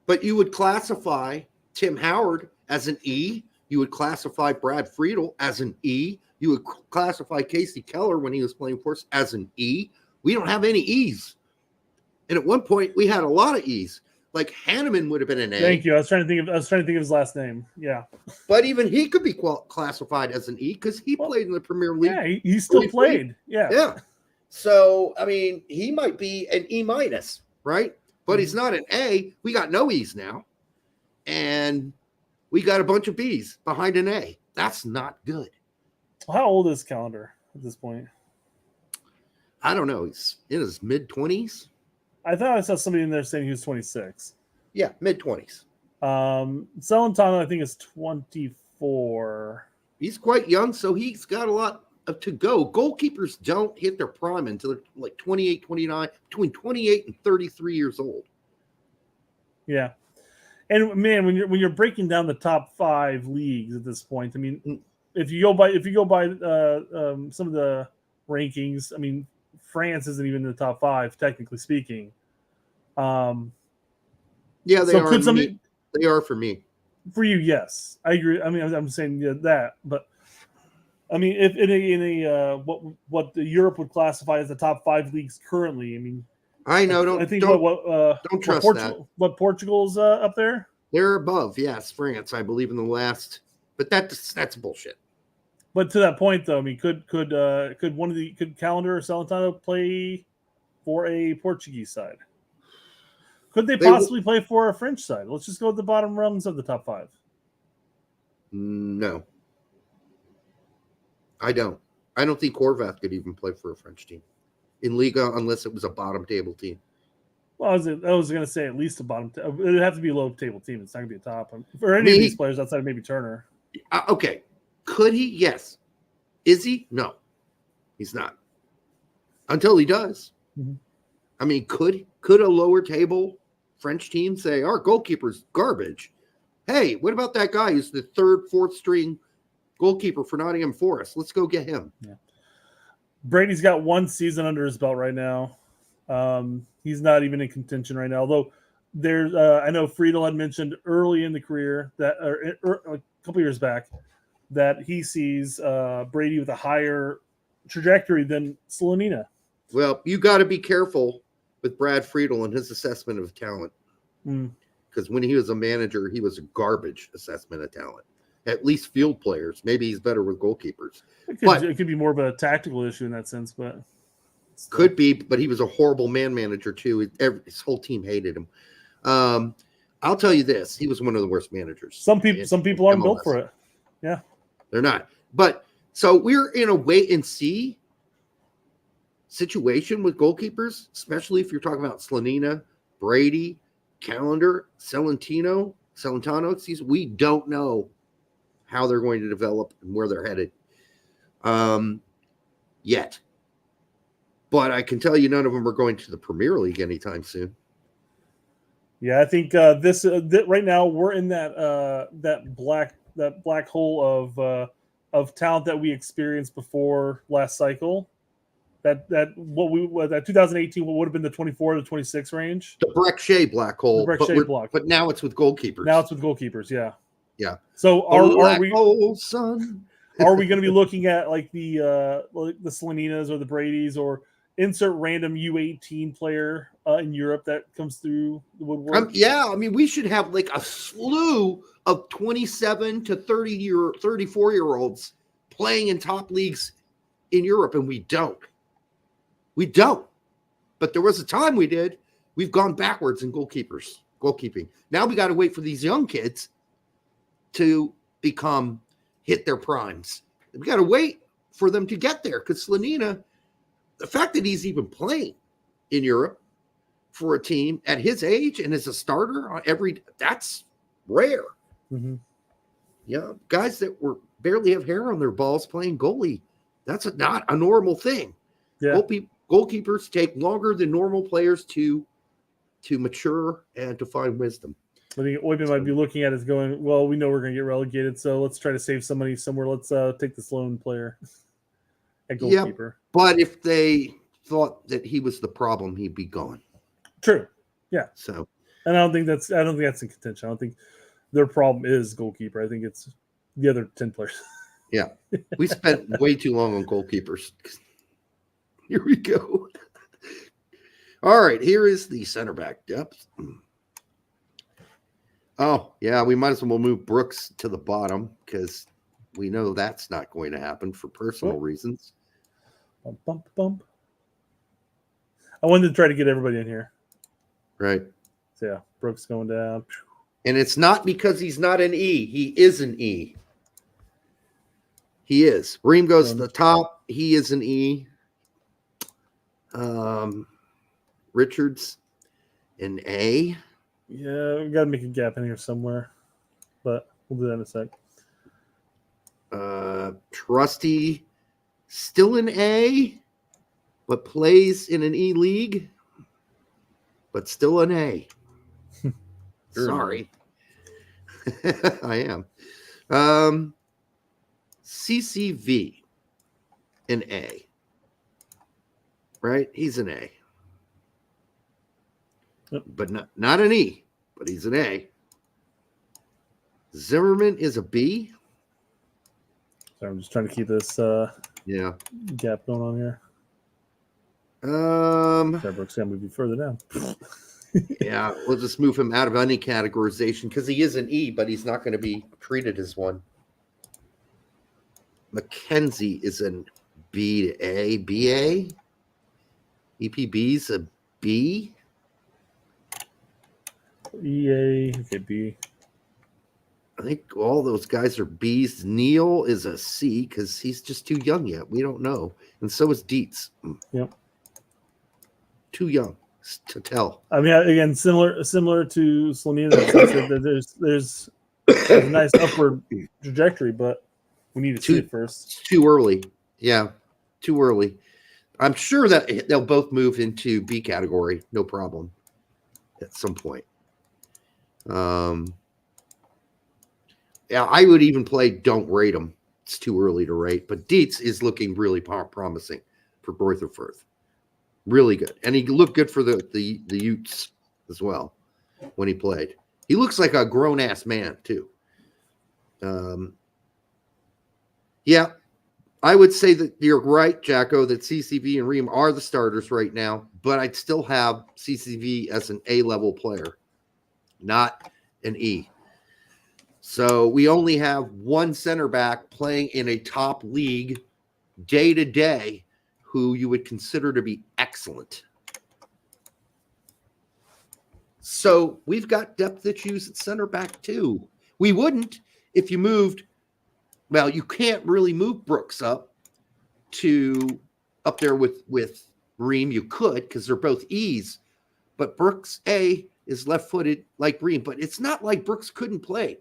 But you would classify Tim Howard as an E. You would classify Brad Friedel as an E. You would classify Casey Keller when he was playing for us as an E. We don't have any E's. And at one point, we had a lot of E's. Like Hanneman would have been an A. Thank you. I was trying to think of his last name. Yeah. But even he could be classified as an E because he played in the Premier League. Yeah, he still played. Yeah. Yeah. So, I mean, he might be an E minus, right? But he's not an A. We got no E's now. And we got a bunch of B's behind an A. That's not good. How old is Callender at this point? I don't know. He's in his mid-20s. I thought I saw somebody in there saying he was 26. Yeah, mid-20s. Celentano, I think, is 24. He's quite young, so he's got a lot to go. Goalkeepers don't hit their prime until they're like 28, 29, between 28 and 33 years old. Yeah. And man, when you're breaking down the top 5 leagues at this point, I mean, if you go by some of the rankings, I mean, France isn't even in the top 5, technically speaking. Yeah, they are. They are for me. For you, yes, I agree. I mean, I'm saying that, but I mean, if in a what the Europe would classify as the top 5 leagues currently, I mean, I know. I think don't trust that. What Portugal's up there? They're above, yes, France, I believe in the last, but that's bullshit. But to that point, though, I mean, could Calendar or Salentano play for a Portuguese side? Could they possibly play for a French side? Let's just go with the bottom rungs of the top 5. No, I don't. I don't think Horvath could even play for a French team in Liga unless it was a bottom table team. Well, I was going to say at least a bottom. It would have to be a low table team. It's not going to be a top for any of these players outside of maybe Turner. Okay, could he? Yes. Is he? No, he's not. Until he does. Mm-hmm. I mean, could a lower table French team say our goalkeeper's garbage? Hey, what about that guy who's the 3rd, 4th string goalkeeper for Nottingham Forest? Let's go get him. Yeah. Brady's got 1 season under his belt right now. He's not even in contention right now. Although there's, I know Friedel had mentioned early in the career that, or a couple years back, that he sees Brady with a higher trajectory than Slonina. Well, you got to be careful with Brad Friedel and his assessment of talent. Because when he was a manager, he was a garbage assessment of talent. At least field players. Maybe he's better with goalkeepers. It could be more of a tactical issue in that sense, but could be. But he was a horrible manager too. His whole team hated him. I'll tell you this: he was one of the worst managers. Some people aren't built for it. Yeah, they're not. But so we're in a wait and see situation with goalkeepers, especially if you're talking about Slonina, Brady, Calendar, Celentano. We don't know how they're going to develop and where they're headed yet. But I can tell you none of them are going to the Premier League anytime soon. Yeah, I think right now we're in that black hole of talent that we experienced before last cycle. That 2018 would have been the 24 to 26 range. The Breck Shea black hole. But now it's with goalkeepers. Yeah. Yeah. So are we? Hole, son. Are we going to be looking at like the Sloninas or the Bradys or insert random U18 player in Europe that comes through the woodwork? Yeah, I mean, we should have like a slew of 27 to 34-year-olds playing in top leagues in Europe, and we don't. But there was a time we did. We've gone backwards in goalkeeping. Now we got to wait for these young kids to hit their primes. We got to wait for them to get there because Slonina, the fact that he's even playing in Europe for a team at his age and as a starter on that's rare. Mm-hmm. Yeah, guys that barely have hair on their balls playing goalie. That's not a normal thing. Yeah. Goalkeepers take longer than normal players to mature and to find wisdom. I think Oyben might be looking at it going, well, we know we're going to get relegated, so let's try to save some money somewhere. Let's take this lone player at goalkeeper. Yeah, but if they thought that he was the problem, he'd be gone. True. Yeah. So, and I don't think that's in contention. I don't think their problem is goalkeeper. I think it's the other 10 players. Yeah. We spent way too long on goalkeepers. Here we go. All right, here is the center back depth. Oh, yeah, we might as well move Brooks to the bottom because we know that's not going to happen for personal reasons. Bump. I wanted to try to get everybody in here. Right. So, yeah, Brooks going down. And it's not because he's not an E. He is an E. He is. Ream goes to the top. He is an E. Richards, an A. Yeah, we got to make a gap in here somewhere, but we'll do that in a sec. Trusty, still an A, but plays in an E league, but still an A. Sorry. I am. CCV, an A. Right? He's an A. Yep. But not an E, but he's an A. Zimmerman is a B. So I'm just trying to keep this yeah gap going on here. Brooks going to move you further down. Yeah, we'll just move him out of any categorization because he is an E, but he's not going to be treated as one. McKenzie is an B to A. BA? EPB's a B? EA, okay, B. I think all those guys are B's. Neil is a C because he's just too young yet. We don't know. And so is Dietz. Yep. Too young to tell. I mean, again, similar to Slonina. There's a nice upward trajectory, but we need to see it first. It's too early. Yeah, too early. I'm sure that they'll both move into B category, no problem, at some point. Yeah, I would even play don't rate him. It's too early to rate. But Dietz is looking really promising for Greuther Fürth. Really good. And he looked good for the Utes as well when he played. He looks like a grown-ass man, too. Yeah, I would say that you're right, Jacko, that CCV and Ream are the starters right now, but I'd still have CCV as an A-level player, not an E. So we only have one center back playing in a top league day to day who you would consider to be excellent. So we've got depth issues at center back too. We wouldn't if you moved. Well, you can't really move Brooks up there with Ream. You could because they're both E's, but Brooks A is left-footed like Ream. But it's not like Brooks couldn't play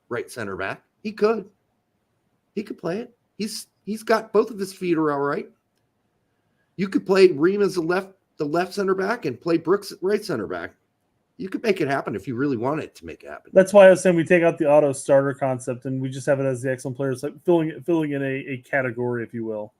right center back. He could play it. He's got both of his feet are all right. You could play Ream as the left center back and play Brooks at right center back. You could make it happen if you really wanted to make it happen. That's why I was saying we take out the auto starter concept and we just have it as the excellent players, like filling in a category, if you will.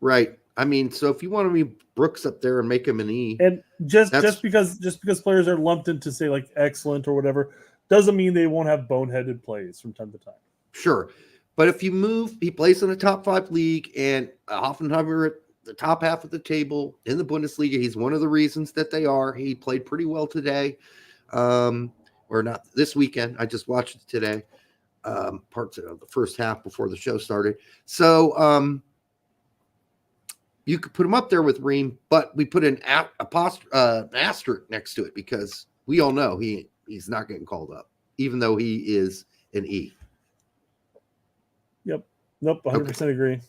Right. I mean, so if you want to be Brooks up there and make him an E, and just because players are lumped into say like excellent or whatever, doesn't mean they won't have boneheaded plays from time to time. Sure. But if you move, he plays in a top 5 league and Hoffenheimer at the top half of the table in the Bundesliga. He's one of the reasons that they are. He played pretty well today. Or not this weekend. I just watched it today. Parts of the first half before the show started. So you could put him up there with Ream, but we put an asterisk next to it because we all know he's not getting called up, even though he is an E. Yep. Nope. 100% agree.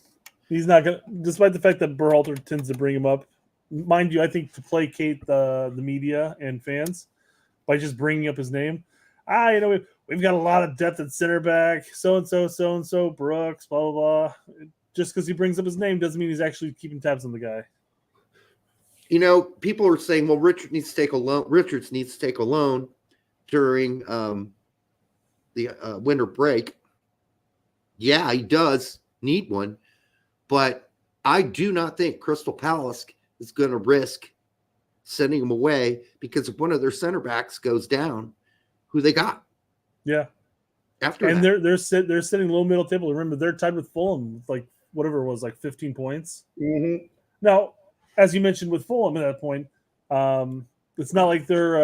He's not going to, despite the fact that Berhalter tends to bring him up. Mind you, I think to placate the media and fans by just bringing up his name. We've got a lot of depth at center back, so-and-so, Brooks, blah, blah, blah. Just because he brings up his name doesn't mean he's actually keeping tabs on the guy. You know, people are saying, well, Richards needs to take a loan during the winter break. Yeah, he does need one, but I do not think Crystal Palace is going to risk sending him away because if one of their center backs goes down, who they got? Yeah. They're sitting low middle table. Remember, they're tied with Fulham with like whatever it was, like 15 points. Mm-hmm. Now, as you mentioned with Fulham at that point, it's not like they're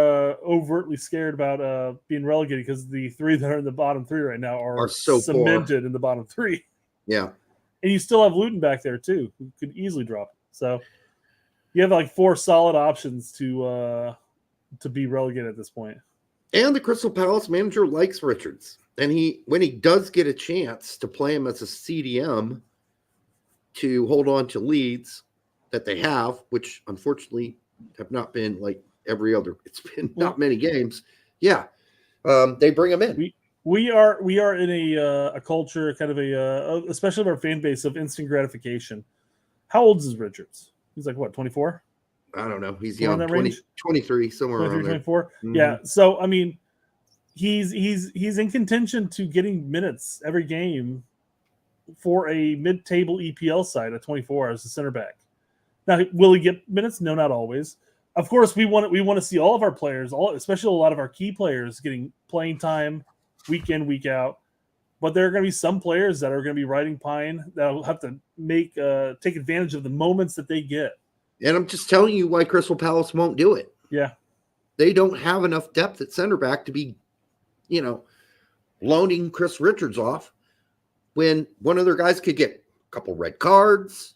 overtly scared about being relegated because the 3 that are in the bottom 3 right now are so cemented in the bottom 3. Yeah. And you still have Luton back there too, who could easily drop. So you have like 4 solid options to be relegated at this point. And the Crystal Palace manager likes Richards. And when he does get a chance to play him as a CDM to hold on to leads that they have, which unfortunately have not been like every other, it's been not many games. Yeah. They bring him in. We are in a culture, kind of especially of our fan base, of instant gratification. How old is Richards? He's like, what, 24? I don't know. He's somewhere young, 23, somewhere 23, around there. 24. Mm-hmm. Yeah. So, I mean, he's in contention to getting minutes every game for a mid-table EPL side at 24 as a center back. Now, will he get minutes? No, not always. Of course, we want to see all of our players, especially a lot of our key players, getting playing time week in, week out. But there are going to be some players that are going to be riding pine that will have to take advantage of the moments that they get. And I'm just telling you why Crystal Palace won't do it. Yeah. They don't have enough depth at center back to be, loaning Chris Richards off when one of their guys could get a couple red cards,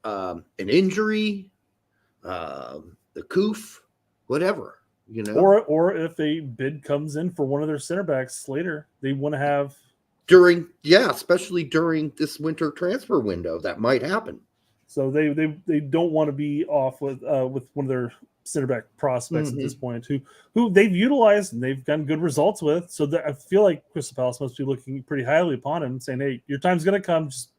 an injury, the coof, whatever, Or if a bid comes in for one of their center backs later, they want to have especially during this winter transfer window, that might happen. So they don't want to be off with one of their center back prospects at this point, who they've utilized and they've gotten good results with. So I feel like Crystal Palace must be looking pretty highly upon him, saying, "Hey, your time's going to come. Just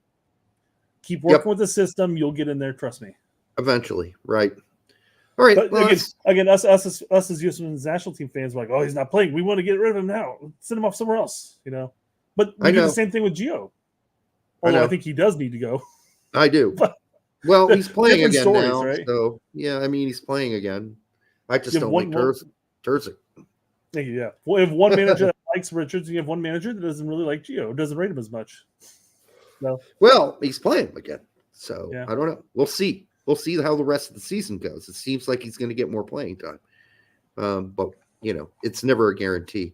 keep working with the system. You'll get in there. Trust me." Eventually, right? All right. But again, us as USMNT national team fans, we're like, "Oh, he's not playing. We want to get rid of him now. Send him off somewhere else." But we do the same thing with Gio. Although I think he does need to go. I do. Well, he's playing again stories, now. right? So, he's playing again. I just don't like Terzic. Thank you, yeah. Well, you have one manager that likes Richards, and you have one manager that doesn't really like Gio, doesn't rate him as much. No. Well, he's playing again. So, Yeah. I don't know. We'll see. We'll see how the rest of the season goes. It seems like he's going to get more playing time. But, it's never a guarantee.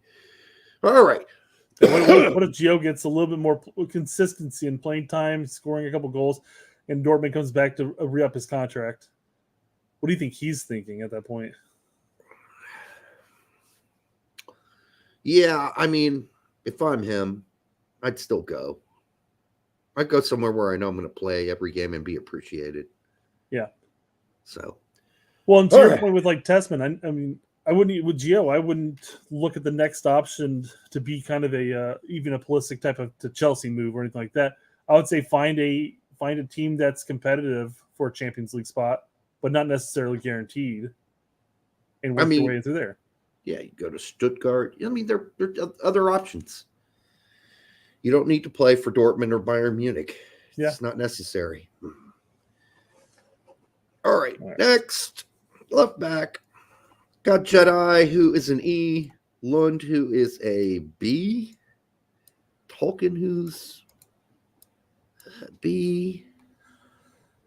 All right. What if Gio gets a little bit more consistency in playing time, scoring a couple goals, and Dortmund comes back to re-up his contract? What do you think he's thinking at that point? Yeah, if I'm him, I'd still go. I'd go somewhere where I know I'm going to play every game and be appreciated. Yeah. So. Well, and to your point with Tessman, I wouldn't with Gio. I wouldn't look at the next option to be kind of even a Pulisic type of to Chelsea move or anything like that. I would say find a team that's competitive for a Champions League spot, but not necessarily guaranteed, and work your way through there. Yeah, you go to Stuttgart. There are other options. You don't need to play for Dortmund or Bayern Munich. Yeah. It's not necessary. All right. Next, left back. Got Jedi, who is an E. Lund, who is a B. Tolkien, who's a B.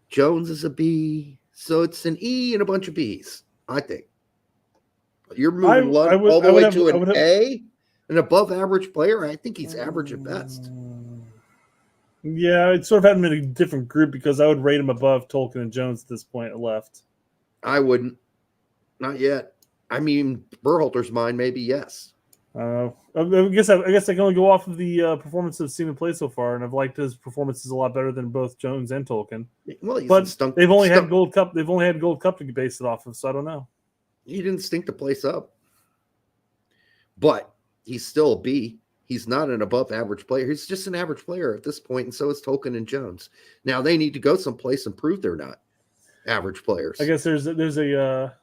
Jones is a B. So it's an E and a bunch of Bs, I think. You're moving Lund all the way to an A, an above average player. I think he's average at best. Yeah, I'd sort of had him in a different group because I would rate him above Tolkien and Jones at this point at left. I wouldn't. Not yet. Berhalter's mind, maybe yes. I guess I can only go off of the performance I've seen him play so far, and I've liked his performances a lot better than both Jones and Tolkien. Well, they've only had Gold Cup. They've only had Gold Cup to base it off of, so I don't know. He didn't stink the place up, but he's still a B. He's not an above average player. He's just an average player at this point, and so is Tolkien and Jones. Now they need to go someplace and prove they're not average players. I guess there's a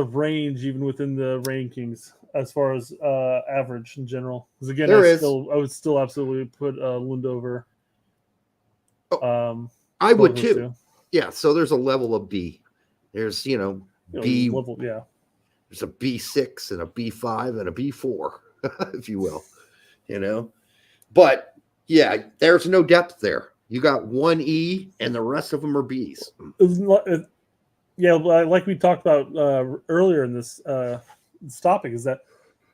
range even within the rankings as far as average in general. Because again, I would still absolutely put Lund over. I would too. Yeah, so there's a level of B. There's B level, yeah. There's a B6 and a B5 and a B4, if you will. But yeah, there's no depth there. You got one E and the rest of them are Bs. Yeah, like we talked about earlier in this topic, is that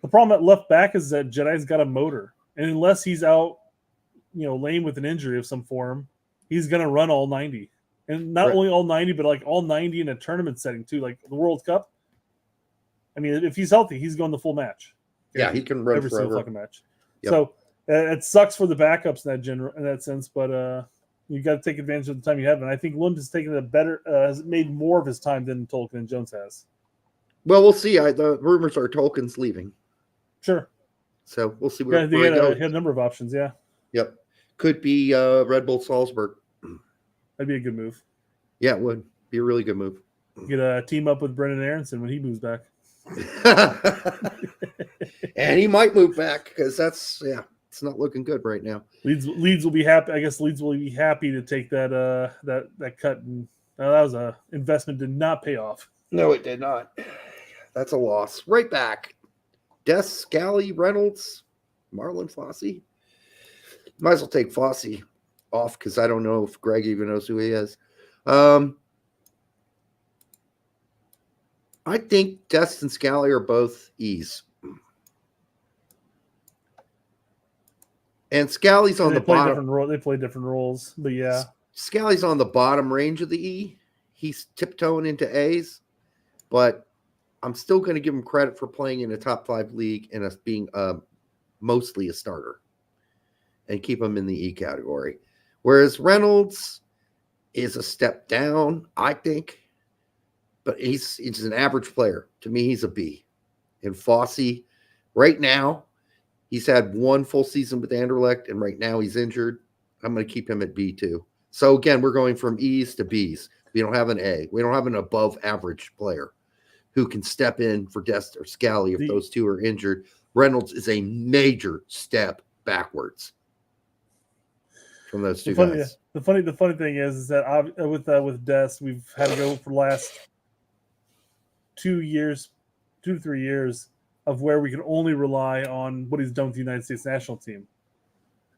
the problem at left back is that Jedi's got a motor, and unless he's out, lame with an injury of some form, he's going to run all 90, and not only all 90, but like all 90 in a tournament setting too, like the World Cup. If he's healthy, he's going the full match. Yeah, he can run every forever. single fucking match. Yep. So it sucks for the backups in that sense, but you got to take advantage of the time you have. And I think Lund has taken has made more of his time than Tolkien and Jones has. Well, we'll see. The rumors are Tolkien's leaving. Sure. So we'll see where he he goes. He had a number of options, yeah. Yep. Could be Red Bull Salzburg. That'd be a good move. Yeah, it would be a really good move. Get a team up with Brendan Aronson when he moves back. And he might move back because it's not looking good right now. Leeds will be happy. I guess Leeds will be happy to take that cut. And that was a investment did not pay off. No, it did not. That's a loss. Right back. Des, Scally, Reynolds, Marlon Fossey. Might as well take Fossey off because I don't know if Greg even knows who he is. I think Dest and Scally are both E's. And Scally's on the bottom. They play different roles, but yeah. Scally's on the bottom range of the E. He's tiptoeing into A's, but I'm still going to give him credit for playing in a top 5 league and us being mostly a starter and keep him in the E category. Whereas Reynolds is a step down, I think, but he's an average player. To me, he's a B. And Fossey, right now, he's had 1 full season with Anderlecht, and right now he's injured. I'm going to keep him at B too. So again, we're going from E's to B's. We don't have an A. We don't have an above average player who can step in for Dest or Scally if those two are injured. Reynolds is a major step backwards from those two guys. The funny thing is that with Dest, we've had to go for the last 2 to 3 years of where we can only rely on what he's done with the United States national team.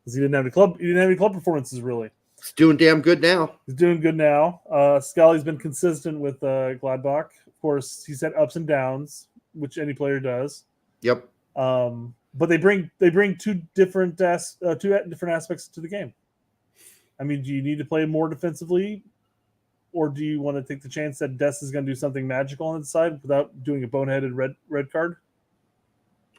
Because he didn't have any club performances really. He's doing damn good now. He's doing good now. Scally's been consistent with Gladbach. Of course, he's had ups and downs, which any player does. Yep. But they bring two different aspects to the game. I mean, do you need to play more defensively, or do you want to take the chance that Dest is going to do something magical on the side without doing a boneheaded red card?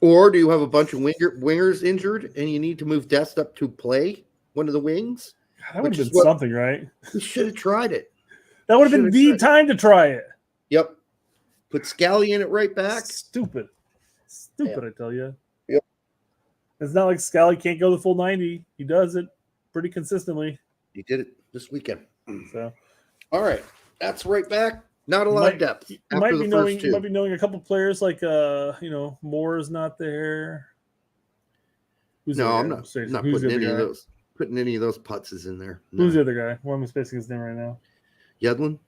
Or do you have a bunch of wingers injured and you need to move Dest up to play one of the wings? That would have been something, right? We should have tried it. That would have been the time to try it. Yep. Put Scally in it right back. Stupid, yeah. I tell you. Yep. It's not like Scally can't go the full 90. He does it pretty consistently. He did it this weekend. So, all right, that's right back. Not a lot of depth. You might be knowing a couple players like Moore is not there. I'm not putting any of those. Putting any of those putzes in there. No. Who's the other guy? Why am I spacing his name right now? Yedlin?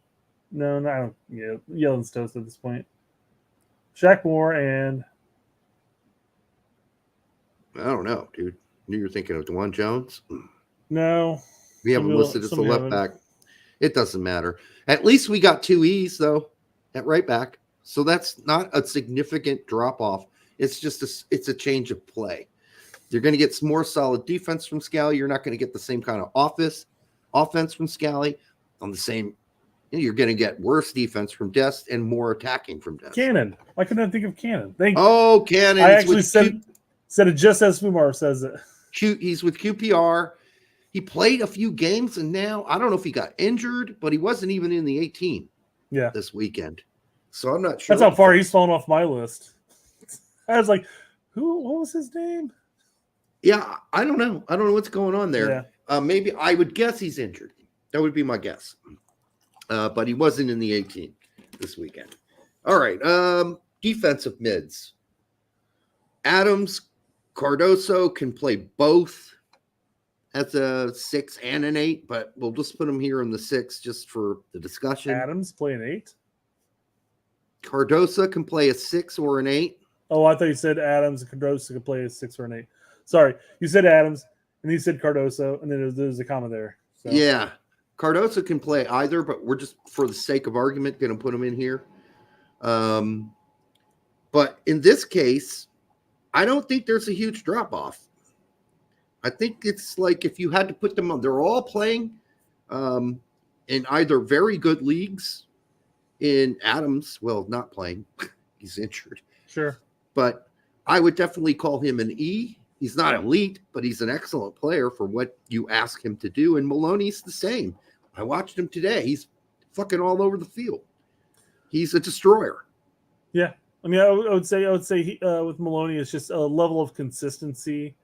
No, I don't. Yeah, Yedlin's toast at this point. Shaq Moore and I don't know, dude. You're thinking of DeJuan Jones? No. We have him listed as the left back. It doesn't matter. At least we got 2 E's though at right back, so that's not a significant drop off. It's just it's a change of play. You're going to get some more solid defense from Scally. You're not going to get the same kind of offense from Scally. You're going to get worse defense from Dest and more attacking from Dest. Cannon. Why couldn't I think of Cannon? Cannon. I actually said it just as Fumar says it. He's with QPR. He played a few games, and now I don't know if he got injured, but he wasn't even in the 18 this weekend. So I'm not sure. That's how far he's fallen off my list. I was like, what was his name? Yeah, I don't know. I don't know what's going on there. Yeah. Maybe I would guess he's injured. That would be my guess. But he wasn't in the 18 this weekend. All right. Defensive mids. Adams, Cardoso can play both as a 6 and an 8, but we'll just put him here in the 6 just for the discussion. Adams play an 8? Cardoso can play a 6 or an 8. Oh, I thought you said Adams and Cardoso could play a 6 or an 8. Sorry, you said Adams, and you said Cardoso, and then there's a comma there. So. Yeah, Cardoso can play either, but we're just, for the sake of argument, going to put him in here. But in this case, I don't think there's a huge drop-off. I think it's like if you had to put them on, they're all playing in either very good leagues. In Adams, well, not playing. He's injured. Sure. But I would definitely call him an E. He's not elite, but he's an excellent player for what you ask him to do. And Maloney's the same. I watched him today. He's fucking all over the field. He's a destroyer. Yeah. I mean, I would say he, with Maloney, it's just a level of consistency.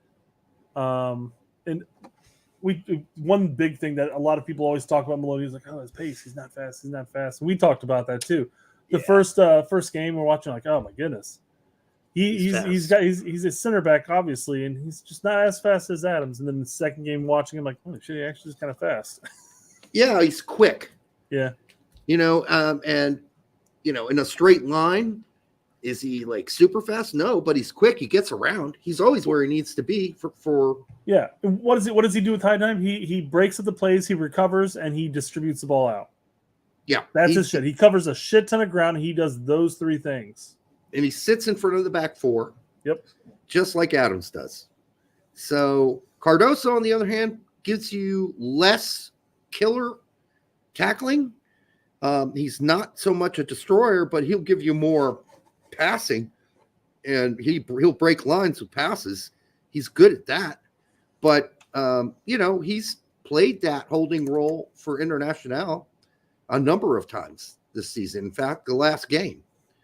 And one big thing that a lot of people always talk about Maloney is like, oh, his pace, he's not fast. And we talked about that too. The first game we're watching, like, oh my goodness. He's a center back, obviously, and he's just not as fast as Adams. And then the second game watching him, like, holy shit, he actually is kind of fast. Yeah, he's quick. Yeah. In a straight line, is he like super fast? No, but he's quick. He gets around. He's always where he needs to be for Yeah. And what does he do with high time? He breaks up the plays, he recovers, and he distributes the ball out. Yeah. That's his shit. He covers a shit ton of ground. And he does those three things. And he sits in front of the back four. Yep. Just like Adams does. So Cardoso, on the other hand, gives you less killer tackling. He's not so much a destroyer, but he'll give you more passing, and he'll break lines with passes. He's good at that. But, he's played that holding role for Internacional a number of times this season. In fact, the last game.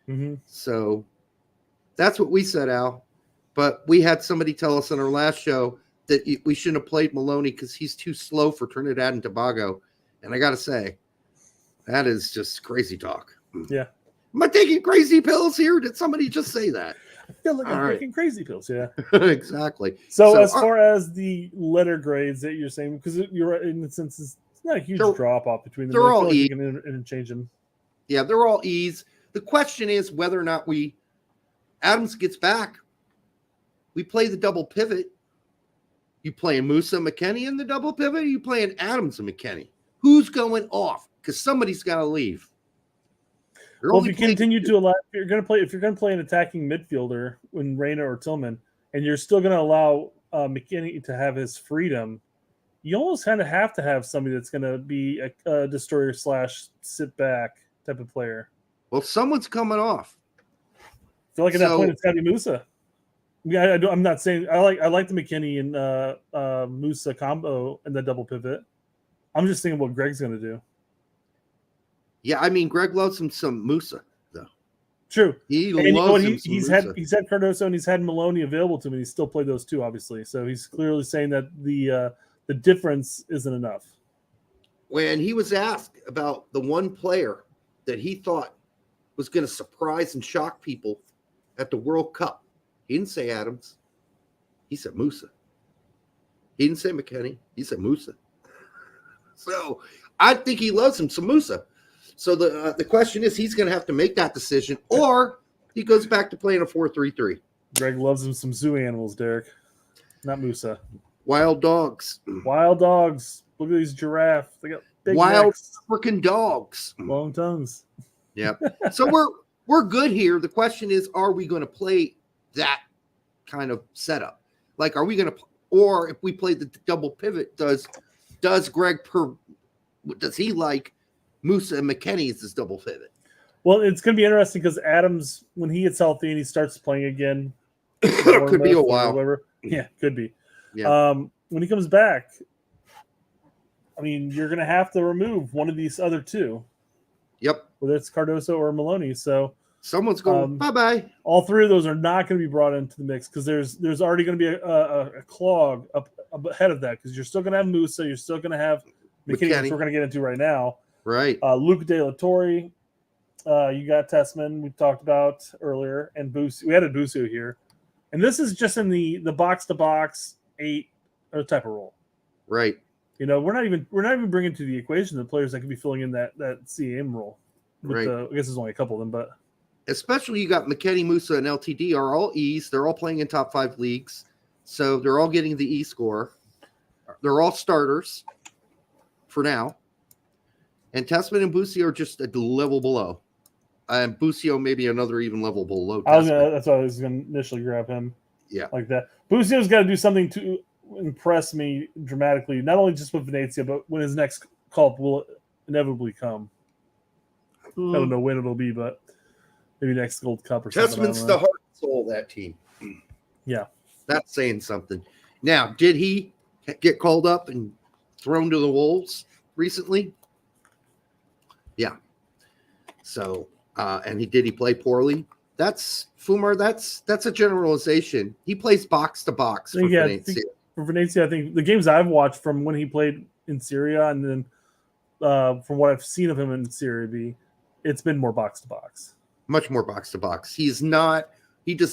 Mm-hmm. So that's what we said, Al. But we had somebody tell us in our last show that we shouldn't have played Maloney because he's too slow for Trinidad and Tobago. And I got to say, that is just crazy talk. Yeah. Am I taking crazy pills here? Did somebody just say that? I feel like I'm taking crazy pills. Yeah. Exactly. So as far as the letter grades that you're saying, because you're right, in the sense it's not a huge drop off between them. They're all like E. you can interchange them. Yeah, they're all E's. The question is whether or not Adams gets back. We play the double pivot. You playing Musa McKennie in the double pivot? Or you playing Adams and McKennie? Who's going off? Because somebody's got to leave. Well, if you continue to allow, if you're going to play an attacking midfielder when Reyna or Tillman, and you're still going to allow McKennie to have his freedom, you almost kind of have to have somebody that's going to be a destroyer / sit back type of player. Well, someone's coming off. I feel like at that point it's got to be Musa. Yeah, I'm not saying I like the McKennie and Musa combo and the double pivot. I'm just thinking what Greg's going to do. Yeah, I mean, Greg loves him some Musa, though. True. He's had Cardoso and he's had Maloney available to him, and he's still played those two, obviously. So he's clearly saying that the difference isn't enough. When he was asked about the one player that he thought was going to surprise and shock people at the World Cup, he didn't say Adams. He said Musa. He didn't say McKennie. He said Musa. So I think he loves him some Musa. So the question is, he's going to have to make that decision, or he goes back to playing a 4-3-3. Greg loves him some zoo animals, Derek, not Musa. Wild dogs. Wild dogs. Look at these giraffes. They got big wild necks. freaking dogs. Long tongues. Yep. So we're good here. The question is, are we going to play that kind of setup? Like, are we going to, or if we play the double pivot, does Greg does he like Musa and McKennie as his double pivot? Well, it's going to be interesting because Adams, when he gets healthy and he starts playing again, could be a while. Yeah, could be. Yeah. When he comes back, I mean, you're going to have to remove one of these other two. Yep. Whether it's Cardoso or Maloney. So someone's going bye-bye. All three of those are not going to be brought into the mix because there's already going to be a clog up ahead of that because you're still going to have Musa, you're still going to have McKennie, which we're going to get into right now. Right. Luke De La Torre, you got Tessman, we talked about earlier, and Busu. We added Busu here. And this is just in the box-to-box 8 type of role. Right. You know, we're not even bringing to the equation the players that could be filling in that CAM role. Right. I guess there's only a couple of them, but especially you got McKennie, Musa, and LTD are all E's. They're all playing in top 5 leagues, so they're all getting the E score. They're all starters for now. And Tessman and Busio are just a level below. And Busio maybe another even level below. That's why I was going to initially grab him. Yeah, like that. Busio's got to do something to impress me dramatically, not only just with Venezia, but when his next call will inevitably come. I don't know when it'll be, but maybe next Gold Cup or something. Tessman's the heart and soul of that team. Yeah. That's saying something. Now, did he get called up and thrown to the wolves recently? Yeah. So, and did he play poorly? That's Fumar. That's a generalization. He plays box to box for Venezia. For Venezia, I think the games I've watched from when he played in Syria and then from what I've seen of him in Serie B, it's been more box to box. Much more box to box. He does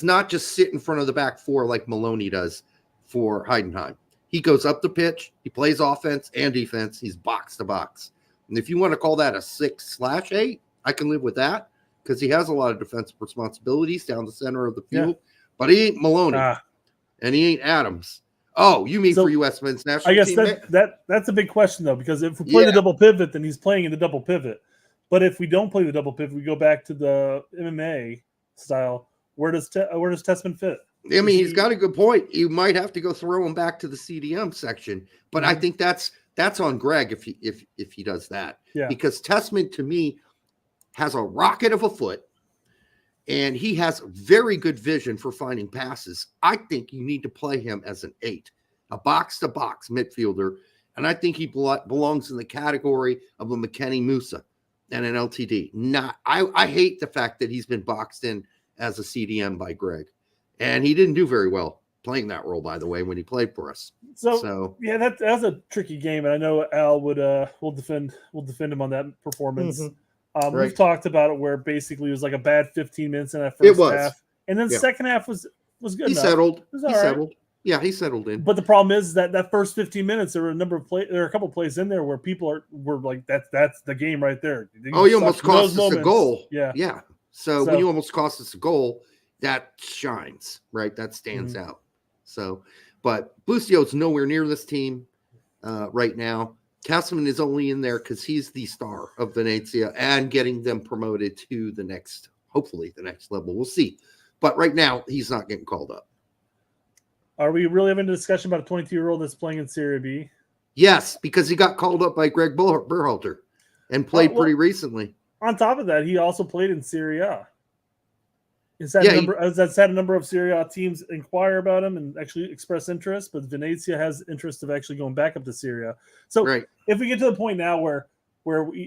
not just sit in front of the back four like Maloney does for Heidenheim. He goes up the pitch. He plays offense and defense. He's box to box. And if you want to call that a 6/8, I can live with that because he has a lot of defensive responsibilities down the center of the field. Yeah. But he ain't Maloney, and he ain't Adams. Oh, you mean for U.S. men's national team? I guess that's a big question, though, because if we play the double pivot, then he's playing in the double pivot. But if we don't play the double pivot, we go back to the MMA style. Where does Tessman fit? I mean, he's got a good point. You might have to go throw him back to the CDM section, but I think that's on Greg if he does that. Yeah. Because Tessman to me has a rocket of a foot, and he has very good vision for finding passes. I think you need to play him as an 8, a box-to-box midfielder, and I think he belongs in the category of a McKenny Musa and an LTD. I hate the fact that he's been boxed in as a CDM by Greg, and he didn't do very well playing that role, by the way, when he played for us. So yeah, that's a tricky game, and I know Al will defend him on that performance. Right. We've talked about it where basically it was like a bad 15 minutes in that first half, and then the second half was good. He enough. settled. He settled. Yeah, he settled in. But the problem is that first 15 minutes, there were a couple plays in there where people were like, that's the game right there. You almost cost us a goal. Yeah. So when you almost cost us a goal, that shines, right? That stands out. So, but Bustillo's nowhere near this team right now. Tessman is only in there because he's the star of Venezia and getting them promoted to hopefully the next level. We'll see. But right now, he's not getting called up. Are we really having a discussion about a 22-year-old that's playing in Serie B? Yes, because he got called up by Greg Berhalter and played pretty recently. On top of that, he also played in Serie A. Has had a number of Serie A teams inquire about him and actually express interest, but Venezia has interest of actually going back up to Serie A. So if we get to the point now where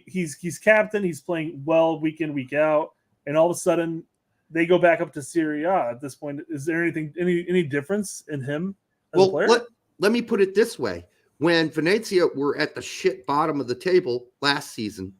he's captain, he's playing well week in, week out, and all of a sudden they go back up to Serie A at this point, is there any difference in him as a player? Let me put it this way. When Venezia were at the shit bottom of the table last season,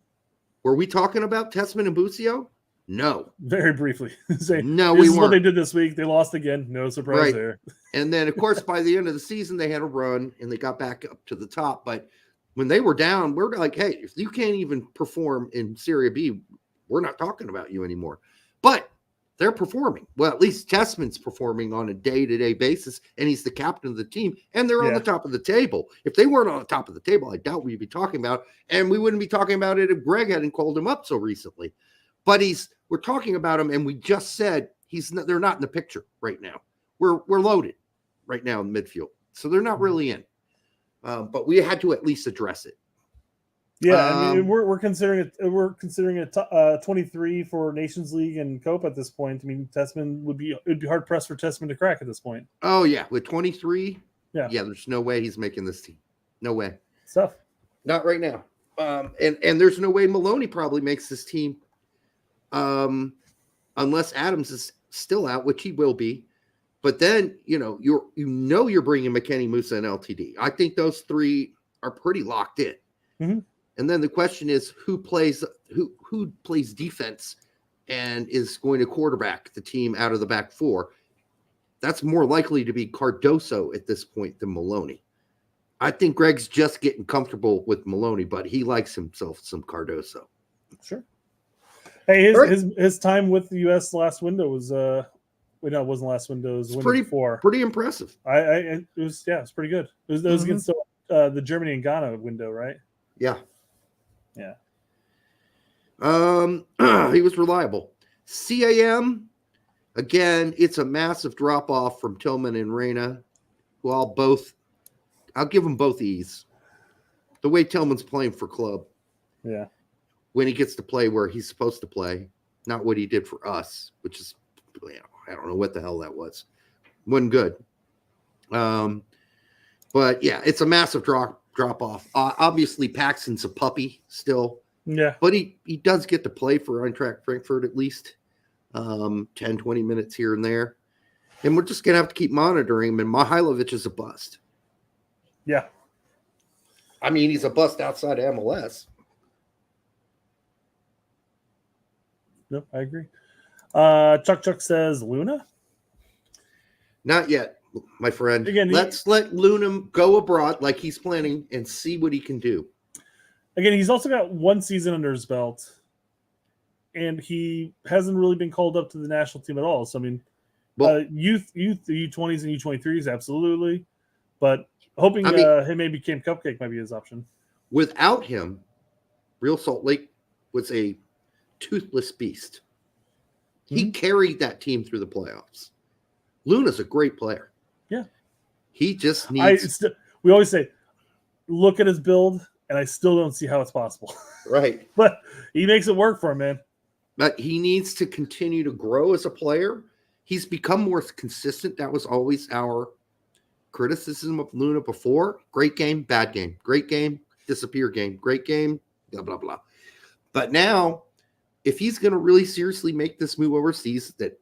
were we talking about Tessman and Bustillo? No. Very briefly. No, we weren't. This is what they did this week. They lost again. No surprise there. And then, of course, by the end of the season, they had a run and they got back up to the top. But when they were down, we're like, hey, if you can't even perform in Serie B, we're not talking about you anymore. But they're performing. Well, at least Tessman's performing on a day-to-day basis, and he's the captain of the team, and they're on the top of the table. If they weren't on the top of the table, I doubt we'd be talking about it, and we wouldn't be talking about it if Greg hadn't called him up so recently. But we're talking about him, and we just said they're not in the picture right now. We're loaded right now in midfield, so they're not really in. But we had to at least address it. Yeah, I mean, we're considering it. We're considering it 23 for Nations League and COPA at this point. I mean, Tessman would be hard pressed for Tessman to crack at this point. Oh yeah, with 23. Yeah, there's no way he's making this team. No way. Tough. Not right now. And there's no way Maloney probably makes this team, unless Adams is still out, which he will be. But then you're bringing McKenny, Musa, and LTD. I think those three are pretty locked in. Mm-hmm. And then the question is who plays defense and is going to quarterback the team out of the back four. That's more likely to be Cardoso at this point than Maloney. I think Greg's just getting comfortable with Maloney, but he likes himself some Cardoso. Sure. Hey, his time with the U.S. last window was it wasn't last window. It was the window before. Pretty impressive. It was pretty good. It was against the Germany and Ghana window, right? Yeah. Yeah. He was reliable. CAM, again, it's a massive drop off from Tillman and Reyna, who I'll give them both E's. The way Tillman's playing for club. Yeah. When he gets to play where he's supposed to play, not what he did for us, which is, I don't know what the hell that was. Wasn't good. But yeah, it's a massive drop off. Obviously, Paxton's a puppy still. Yeah. But he does get to play for Eintracht Frankfurt at least 10, 20 minutes here and there. And we're just going to have to keep monitoring him. And Mihailovic is a bust. Yeah. I mean, he's a bust outside of MLS. No, I agree. Chuck says Luna? Not yet, my friend. Again, let's let Luna go abroad like he's planning and see what he can do. Again, he's also got one season under his belt, and he hasn't really been called up to the national team at all. So, I mean, youth, the U20s and U23s, absolutely. But hoping him maybe Cupcake might be his option. Without him, Real Salt Lake was a toothless beast. He carried that team through the playoffs. Luna's a great player. Yeah. He just needs. We always say, look at his build, and I still don't see how it's possible. Right. But he makes it work for him, man. But he needs to continue to grow as a player. He's become more consistent. That was always our criticism of Luna before. Great game, bad game. Great game, disappear game. Great game, blah, blah, blah. But now, if he's going to really seriously make this move overseas that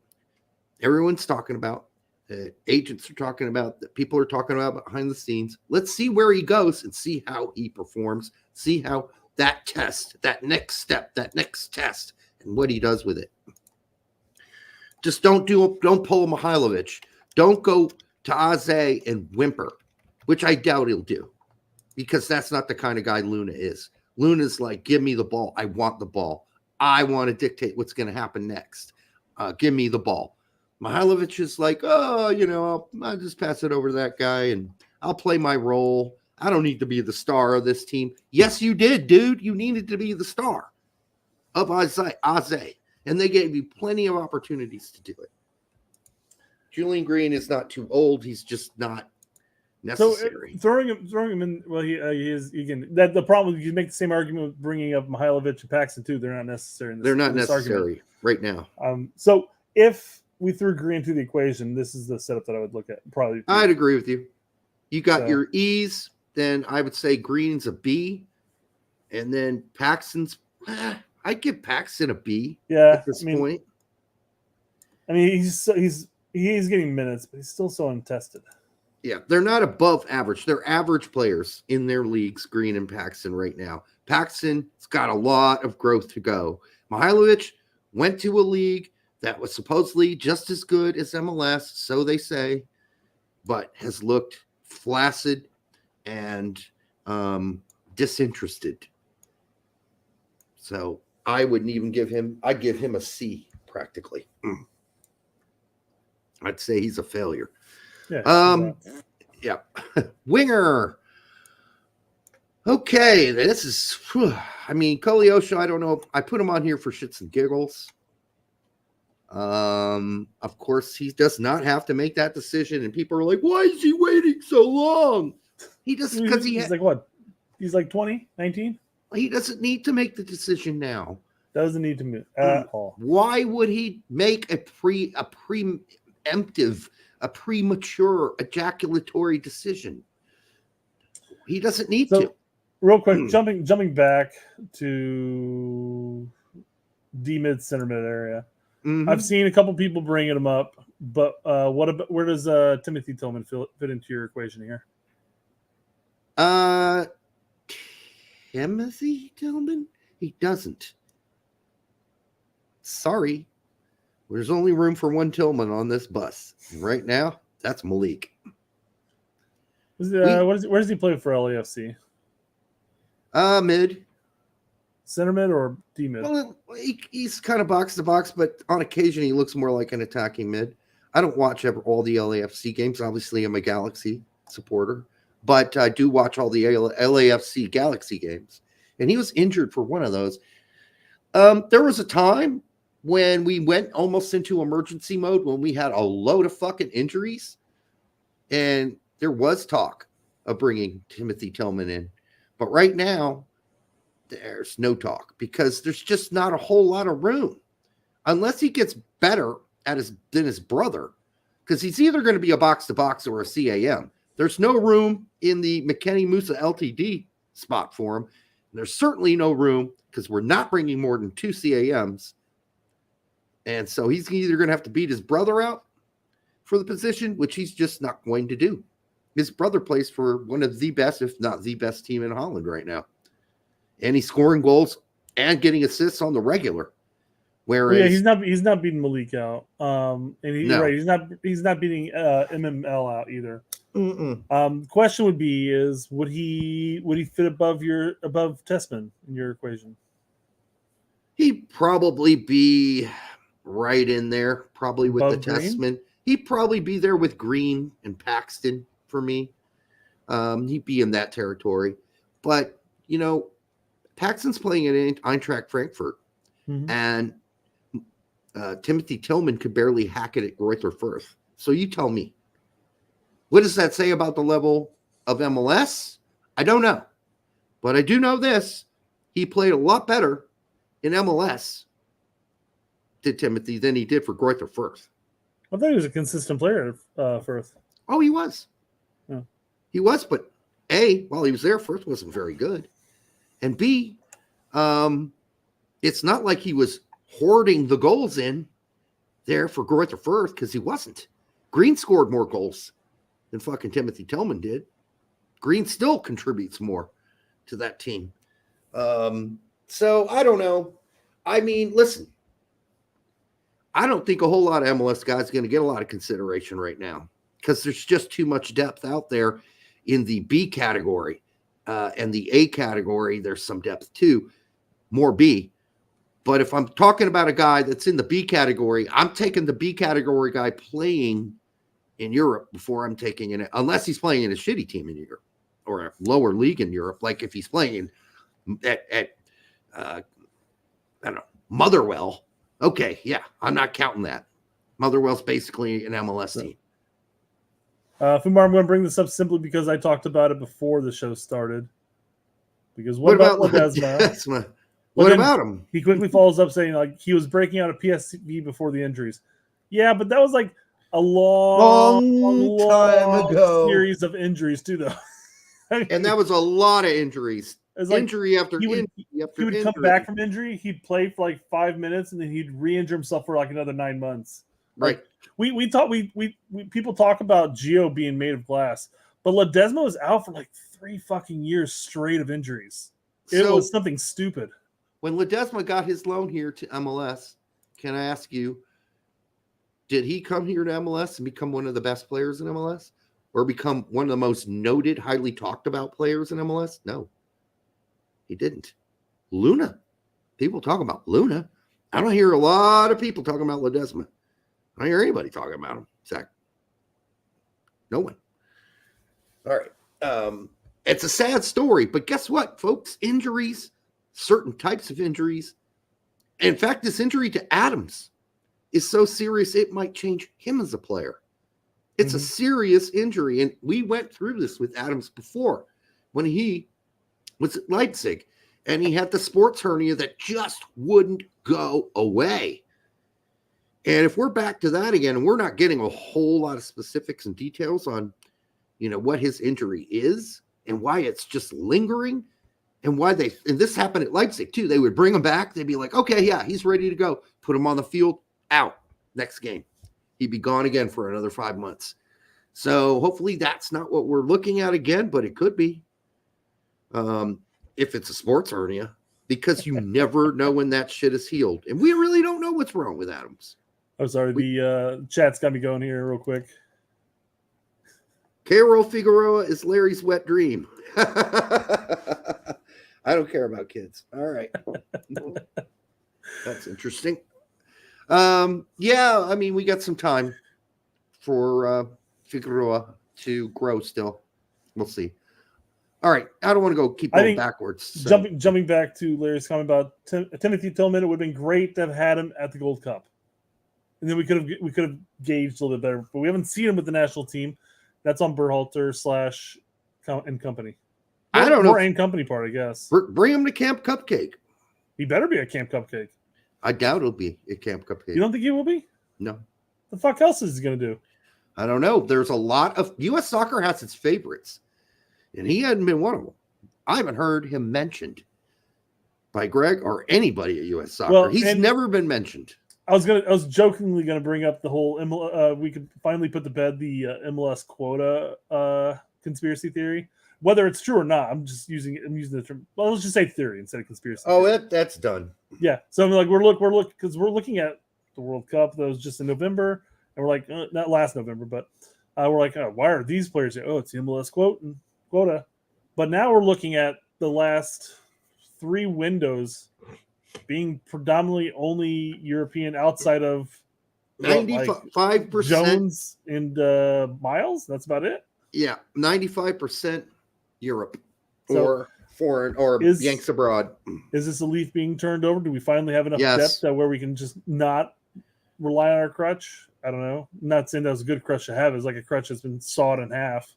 everyone's talking about, that agents are talking about, that people are talking about behind the scenes, let's see where he goes and see how he performs, see how that test, that next step, that next test, and what he does with it. Just don't pull a Mihailovic. Don't go to Aze and whimper, which I doubt he'll do, because that's not the kind of guy Luna is. Luna's like, give me the ball. I want the ball. I want to dictate what's going to happen next. Give me the ball. Mihailovic is like, oh, I'll just pass it over to that guy and I'll play my role. I don't need to be the star of this team. Yes, you did, dude. You needed to be the star of Aze. And they gave you plenty of opportunities to do it. Julian Green is not too old. He's just not necessary. So throwing him in, well, he is, again, that the problem is you make the same argument with bringing up Mihailovic and Paxton too. They're not necessary. They're not necessary right now. So if we threw Green into the equation, this is the setup that I would look at. Probably. I'd agree with you. You got your E's, then I would say Green's a B, and then Paxton's. I'd give Paxton a B. Yeah, at this point. I mean, he's getting minutes, but he's still so untested. Yeah, they're not above average. They're average players in their leagues, Green and Paxton right now. Paxton's got a lot of growth to go. Mihailovic went to a league that was supposedly just as good as MLS, so they say, but has looked flaccid and disinterested. So I wouldn't even I'd give him a C practically. I'd say he's a failure. Yeah. Yeah. Winger. Okay, this is, Koleosho, I don't know. I put him on here for shits and giggles. Of course, he does not have to make that decision, and people are like, why is he waiting so long? He doesn't, because he's like what? He's like 20, 19? He doesn't need to make the decision now. Doesn't need to move at all. Why would he make a premature ejaculatory decision? He doesn't need to. Real quick, jumping back to D-mid, center mid area. Mm-hmm. I've seen a couple people bringing him up, but where does Timothy Tillman fit into your equation here? Timothy Tillman? He doesn't. Sorry. There's only room for one Tillman on this bus. Right now, that's Malik. Where does he play for LAFC? Mid. Center mid or D mid? Well, he's kind of box to box, but on occasion he looks more like an attacking mid. I don't watch all the LAFC games. Obviously, I'm a Galaxy supporter, but I do watch all the LAFC Galaxy games. And he was injured for one of those. There was a time when we went almost into emergency mode when we had a load of fucking injuries, and there was talk of bringing Timothy Tillman in. But right now, there's no talk because there's just not a whole lot of room unless he gets better than his brother, because he's either going to be a box-to-box or a CAM. There's no room in the McKenny Musa LTD spot for him. And there's certainly no room because we're not bringing more than 2 CAMs. And so he's either going to have to beat his brother out for the position, which he's just not going to do. His brother plays for one of the best, if not the best team in Holland right now. And he's scoring goals and getting assists on the regular. Whereas he's not beating Malik out. And he's not beating MML out either. Question would be would he fit above Tessman in your equation? He'd probably be right in there, probably with above the Tessman. He'd probably be there with Green and Paxton for me. He'd be in that territory. But, Paxton's playing at Eintracht Frankfurt, and Timothy Tillman could barely hack it at Greuther Fürth. So you tell me, what does that say about the level of MLS? I don't know. But I do know this. He played a lot better in MLS, did Timothy, than he did for Greuther Fürth. I thought he was a consistent player at Fürth. Oh, he was. Yeah. He was, but A, while he was there, Fürth wasn't very good. And B, it's not like he was hoarding the goals in there for Greuther Fürth, because he wasn't. Green scored more goals than fucking Timothy Tillman did. Green still contributes more to that team. So I don't know. I mean, listen, I don't think a whole lot of MLS guys are going to get a lot of consideration right now because there's just too much depth out there in the B category. And the A category, there's some depth too, more B. But if I'm talking about a guy that's in the B category, I'm taking the B category guy playing in Europe before I'm taking it, unless he's playing in a shitty team in Europe or a lower league in Europe. Like if he's playing at I don't know, Motherwell. Okay, yeah, I'm not counting that. Motherwell's basically an MLS team. Fumar, I'm going to bring this up simply because I talked about it before the show started. Because what about Ledesma? What about him? He quickly follows up saying like he was breaking out of PSV before the injuries. Yeah, but that was like a long time ago series of injuries too, though. I mean, and that was a lot of injuries. Like injury after injury. He would come back from injury. He'd play for like 5 minutes, and then he'd re-injure himself for like another 9 months. Right. Like, people talk about Gio being made of glass, but Ledesma was out for like 3 fucking years straight of injuries. It was something stupid. When Ledesma got his loan here to MLS, can I ask you, did he come here to MLS and become one of the best players in MLS? Or become one of the most noted, highly talked about players in MLS? No, he didn't. Luna. People talk about Luna. I don't hear a lot of people talking about Ledesma. I don't hear anybody talking about him. Zach. No one. All right. It's a sad story, but guess what, folks? Injuries, certain types of injuries. In fact, this injury to Adams is so serious it might change him as a player. It's a serious injury, and we went through this with Adams before when he was at Leipzig, and he had the sports hernia that just wouldn't go away. And if we're back to that again, and we're not getting a whole lot of specifics and details on, what his injury is and why it's just lingering, and why and this happened at Leipzig too. They would bring him back. They'd be like, okay, yeah, he's ready to go. Put him on the field, out, next game. He'd be gone again for another 5 months. So hopefully that's not what we're looking at again, but it could be if it's a sports hernia, because you never know when that shit is healed. And we really don't know what's wrong with Adams. I'm sorry. The chat's got me going here real quick. Carol Figueroa is Larry's wet dream. I don't care about kids. All right. That's interesting. Yeah, I mean, we got some time for Figueroa to grow still. We'll see. All right. I don't want to keep going backwards. So. Jumping back to Larry's comment about Timothy Tillman, it would have been great to have had him at the Gold Cup. And then we could have gauged a little bit better. But we haven't seen him with the national team. That's on Berhalter / and company. I don't know. And company part, I guess. Bring him to Camp Cupcake. He better be at Camp Cupcake. I doubt he'll be at Camp Cupcake. You don't think he will be? No. The fuck else is he going to do? I don't know. There's a lot of U.S. soccer has its favorites, and he hadn't been one of them. I haven't heard him mentioned by Greg or anybody at U.S. soccer. Well, he's never been mentioned. I was jokingly going to bring up the whole we could finally put to bed the MLS quota conspiracy theory. Whether it's true or not, I'm using the term. Well, let's just say theory instead of conspiracy. Oh, that's done. Yeah. So I'm like, we're looking at the World Cup that was just in November, and we're like, not last November, but we're like, why are these players? Oh, it's the MLS quota. But now we're looking at the last 3 windows being predominantly only European, outside of 95% Jones and Miles. That's about it. Yeah, 95% Europe, So, or foreign or Yanks abroad. Is this a leaf being turned over? Do we finally have enough Yes. depth where we can just not rely on our crutch? I don't know. I'm not saying that was a good crutch to have. It's like a crutch that's been sawed in half.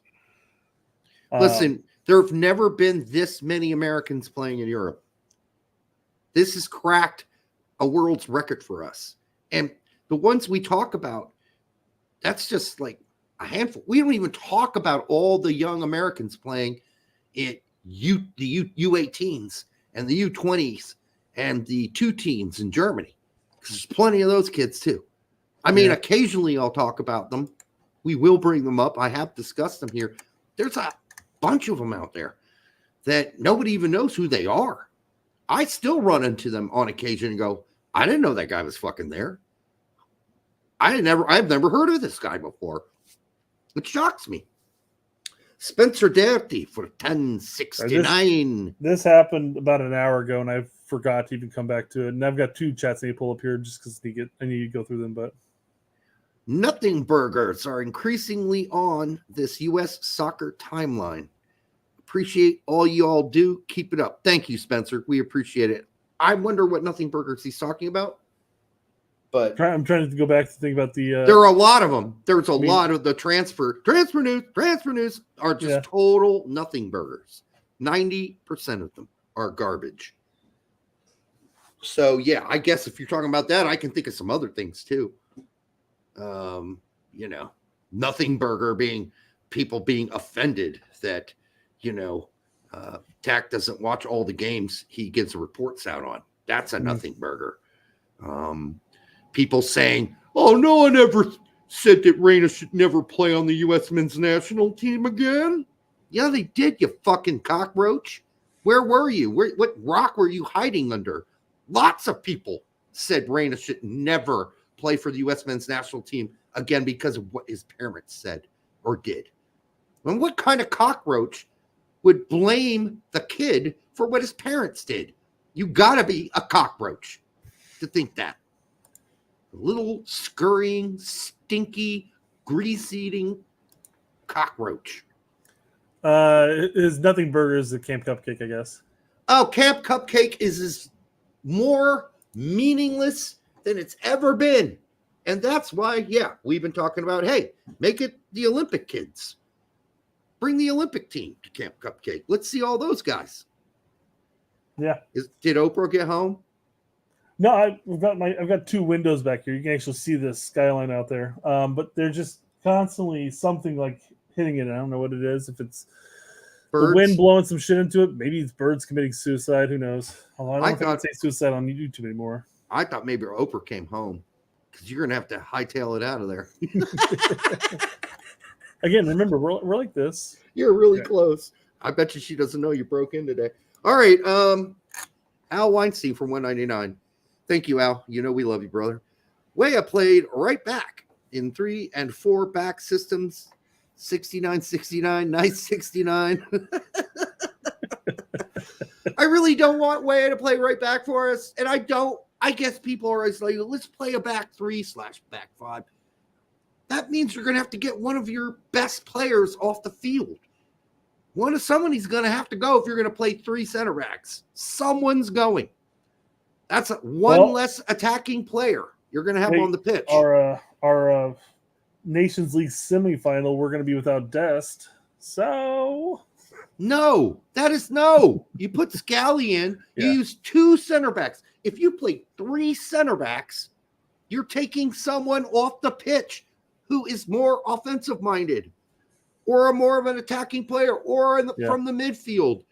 Listen, there have never been this many Americans playing in Europe. This has cracked a world's record for us. And the ones we talk about, that's just like a handful. We don't even talk about all the young Americans playing the U18s and the U20s and the 2 teams in Germany. There's plenty of those kids too. I mean, occasionally I'll talk about them. We will bring them up. I have discussed them here. There's a bunch of them out there that nobody even knows who they are. I still run into them on occasion and go, I didn't know that guy was fucking there. I've never heard of this guy before. It shocks me. Spencer Doherty for 1069. This happened about an hour ago, and I forgot to even come back to it. And I've got 2 chats I need to pull up here just because I need to go through them. But Nothing burgers are increasingly on this U.S. soccer timeline. Appreciate all you all do. Keep it up. Thank you, Spencer. We appreciate it. I wonder what Nothing Burgers he's talking about. But I'm trying to go back to think about the. There are a lot of them. There's a lot of the transfer news are just total nothing burgers. 90% of them are garbage. So yeah, I guess if you're talking about that, I can think of some other things too. Nothing burger being people being offended that, Tack doesn't watch all the games he gives reports out on. That's a nothing burger. People saying, oh, no one ever said that Reyna should never play on the U.S. men's national team again. Yeah, they did, you fucking cockroach. Where were you? What rock were you hiding under? Lots of people said Reyna should never play for the U.S. men's national team again because of what his parents said or did. And what kind of cockroach would blame the kid for what his parents did? You got to be a cockroach to think that. Little scurrying, stinky, grease-eating cockroach. His Nothing Burger is the Camp Cupcake, I guess. Oh, Camp Cupcake is more meaningless than it's ever been. And that's why, we've been talking about, hey, make it the Olympic kids. Bring the Olympic team to Camp Cupcake. Let's see all those guys. Yeah. Did Oprah get home? No, I've got 2 windows back here. You can actually see the skyline out there. But they're just constantly something like hitting it. I don't know what it is. If it's birds. The wind blowing some shit into it, maybe it's birds committing suicide. Who knows? Although I don't say suicide on YouTube anymore. I thought maybe Oprah came home because you're gonna have to hightail it out of there. Again, remember we're like this. You're really close. I bet you she doesn't know you broke in today. All right, Al Weinstein from 199. Thank you, Al. You know we love you, brother. Weah played right back in 3 and 4 back systems. 69-69, nice 69. I really don't want Weah to play right back for us, and I don't. I guess people are always like, let's play a back 3/back 5. That means you're going to have to get one of your best players off the field. Somebody's going to have to go if you're going to play 3 center backs. Someone's going. That's one less attacking player you're going to have on the pitch. Our Nations League semifinal, we're going to be without Dest. So no, that is no. You put Scally in. You use 2 center backs. If you play 3 center backs, you're taking someone off the pitch who is more offensive minded, or more of an attacking player, or from the midfield.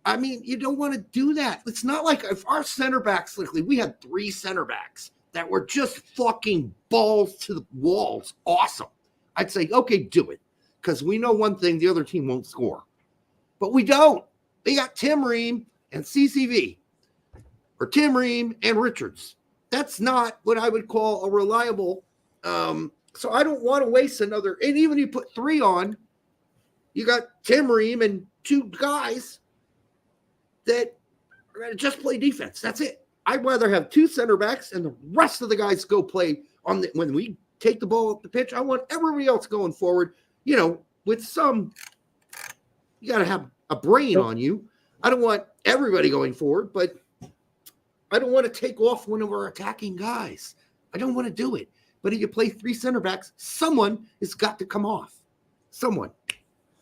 I mean, you don't want to do that. It's not like if our center backs, we had 3 center backs that were just fucking balls to the walls. Awesome. I'd say, okay, do it. Because we know one thing, the other team won't score. But we don't. They got Tim Ream and CCV. Or Tim Ream and Richards. That's not what I would call a reliable. So I don't want to waste another. And even you put 3 on, you got Tim Ream and 2 guys that are going to just play defense. That's it. I'd rather have 2 center backs and the rest of the guys go play when we take the ball up the pitch. I want everybody else going forward, with some, you got to have a brain on you. I don't want everybody going forward, but I don't want to take off one of our attacking guys. I don't want to do it. But if you play 3 center backs, someone has got to come off. Someone.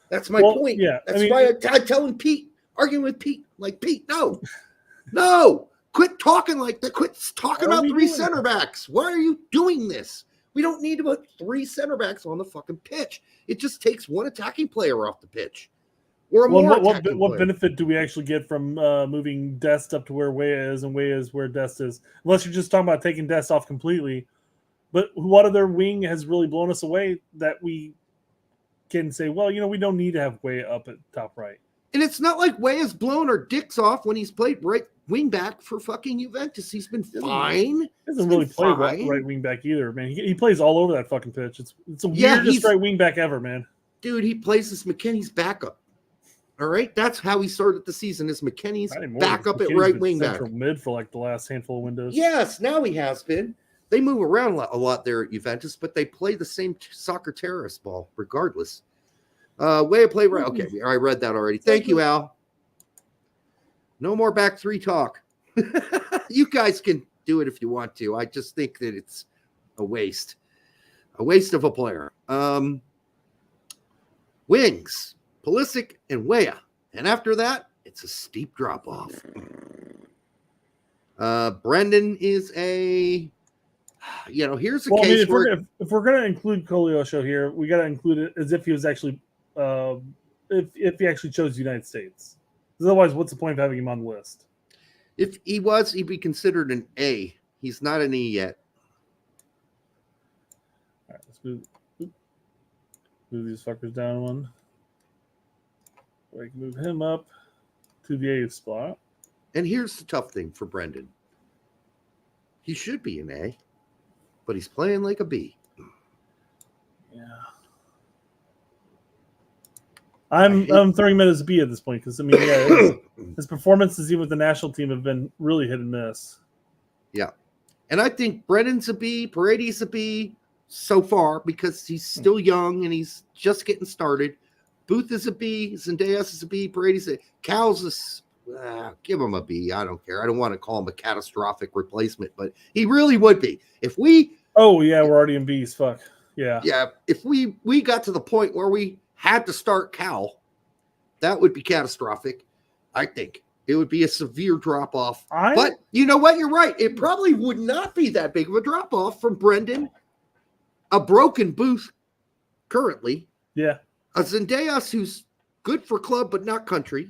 That's my point. Yeah, That's why I'm telling Pete, arguing with Pete, like, Pete, no, quit talking like that. Quit talking about 3 center backs. Why are you doing this? We don't need to put 3 center backs on the fucking pitch. It just takes one attacking player off the pitch. Or what benefit do we actually get from moving Dest up to where Weah is and Weah is where Dest is? Unless you're just talking about taking Dest off completely. But what other wing has really blown us away that we can say, well, we don't need to have Weah up at top right? And it's not like Weah's blown our dicks off when he's played right wing back for fucking Juventus. He's been fine. He doesn't really play right wing back either, man. He plays all over that fucking pitch. It's the weirdest right wing back ever, man. Dude, he plays as McKennie's backup. All right, that's how he started the season. Is McKennie's backup at right wing back, mid for like the last handful of windows. Yes, now he has been. They move around a lot there at Juventus, but they play the same soccer terrorist ball regardless. Way of play right. Okay, I read that already. Thank you, Al. No more back 3 talk. You guys can do it if you want to. I just think that it's a waste of a player. Wings, Pulisic and Weah, and after that, it's a steep drop off. Brendan is a. Here's a case where if we're gonna include Koleosho here, we gotta include it as if he was actually if he actually chose the United States. Otherwise, what's the point of having him on the list? If he was, he'd be considered an A. He's not an E yet. All right, let's move these fuckers down one. We can move him up to the A spot. And here's the tough thing for Brendan. He should be an A, but he's playing like a B. Yeah. I'm throwing him in as a B at this point because his performances even with the national team have been really hit and miss. Yeah, and I think Brendan's a B, Paredes a B so far because he's still young and he's just getting started. Booth is a B, Zendejas is a B, Paredes a Cowles is give him a B. I don't care. I don't want to call him a catastrophic replacement, but he really would be if we. Oh yeah, we're already in B's. Fuck yeah. Yeah, if we got to the point where we had to start Cal, that would be catastrophic. I think it would be a severe drop off. But you know what? You're right. It probably would not be that big of a drop off from Brendan, a broken Booth currently. Yeah. A Zendejas who's good for club but not country,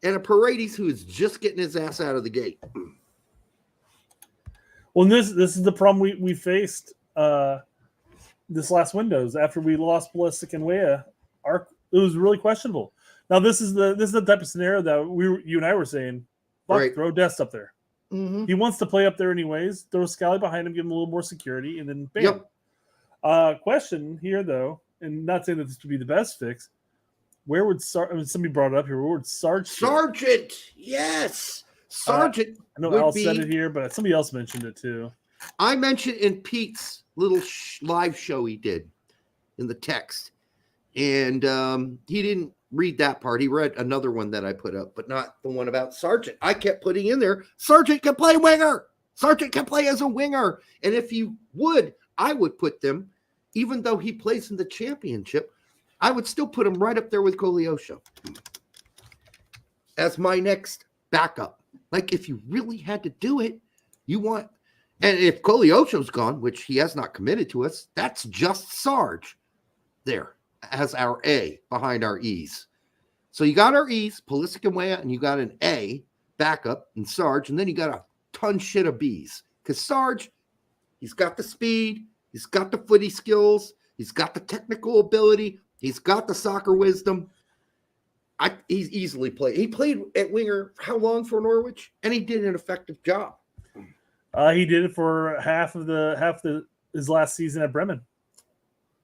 and a Paredes who is just getting his ass out of the gate. Well, this is the problem we faced this last windows after we lost Pulisic and Weah. It was really questionable. Now this is the type of scenario that you and I were saying. Fuck, throw Dest up there. Mm-hmm. He wants to play up there anyways. Throw Scally behind him, give him a little more security, and then bam. Yep. Question here though, and not saying that this would be the best fix. Where would somebody brought it up here? Where would Sargent? Yes, Sargent. I know Al said it here, but somebody else mentioned it too. I mentioned in Pete's little live show he did in the text, and he didn't read that part. He read another one that I put up, but not the one about Sargent. I kept putting in there, Sargent can play winger. Sargent can play as a winger, and if you would, I would put them, even though he plays in the championship. I would still put him right up there with Koleosho as my next backup. Like, if you really had to do it, and if Koleosho's gone, which he has not committed to us, that's just Sarge there as our A behind our E's. So you got our E's, Pulisic and Weah, and you got an A backup in Sarge, and then you got a ton shit of B's. Because Sarge, he's got the speed, he's got the footy skills, he's got the technical ability, he's got the soccer wisdom. He's easily played. He played at winger how long for Norwich? And he did an effective job. He did it for half his last season at Bremen.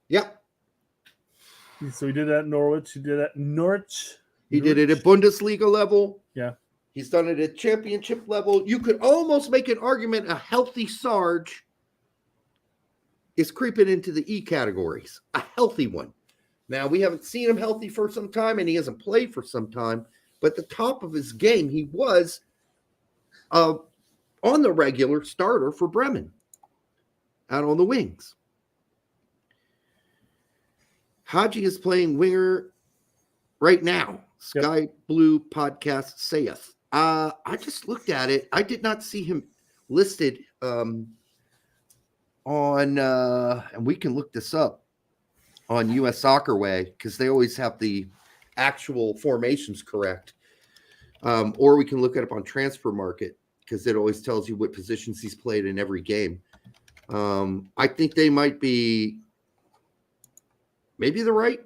Yep. So he did that at Norwich. He did that at Norwich. He did it at Bundesliga level. Yeah. He's done it at championship level. You could almost make an argument a healthy Sarge is creeping into the E categories. A healthy one. Now, we haven't seen him healthy for some time, and he hasn't played for some time. but the top of his game, he was on the regular starter for Bremen out on the wings. Haji is playing winger right now. Sky Blue Podcast saith. I just looked at it. I did not see him listed on, and we can look this up on US Soccer Way because they always have the actual formations correct. Or we can look it up on Transfer Market because it always tells you what positions he's played in every game. I think they might be, maybe they're right.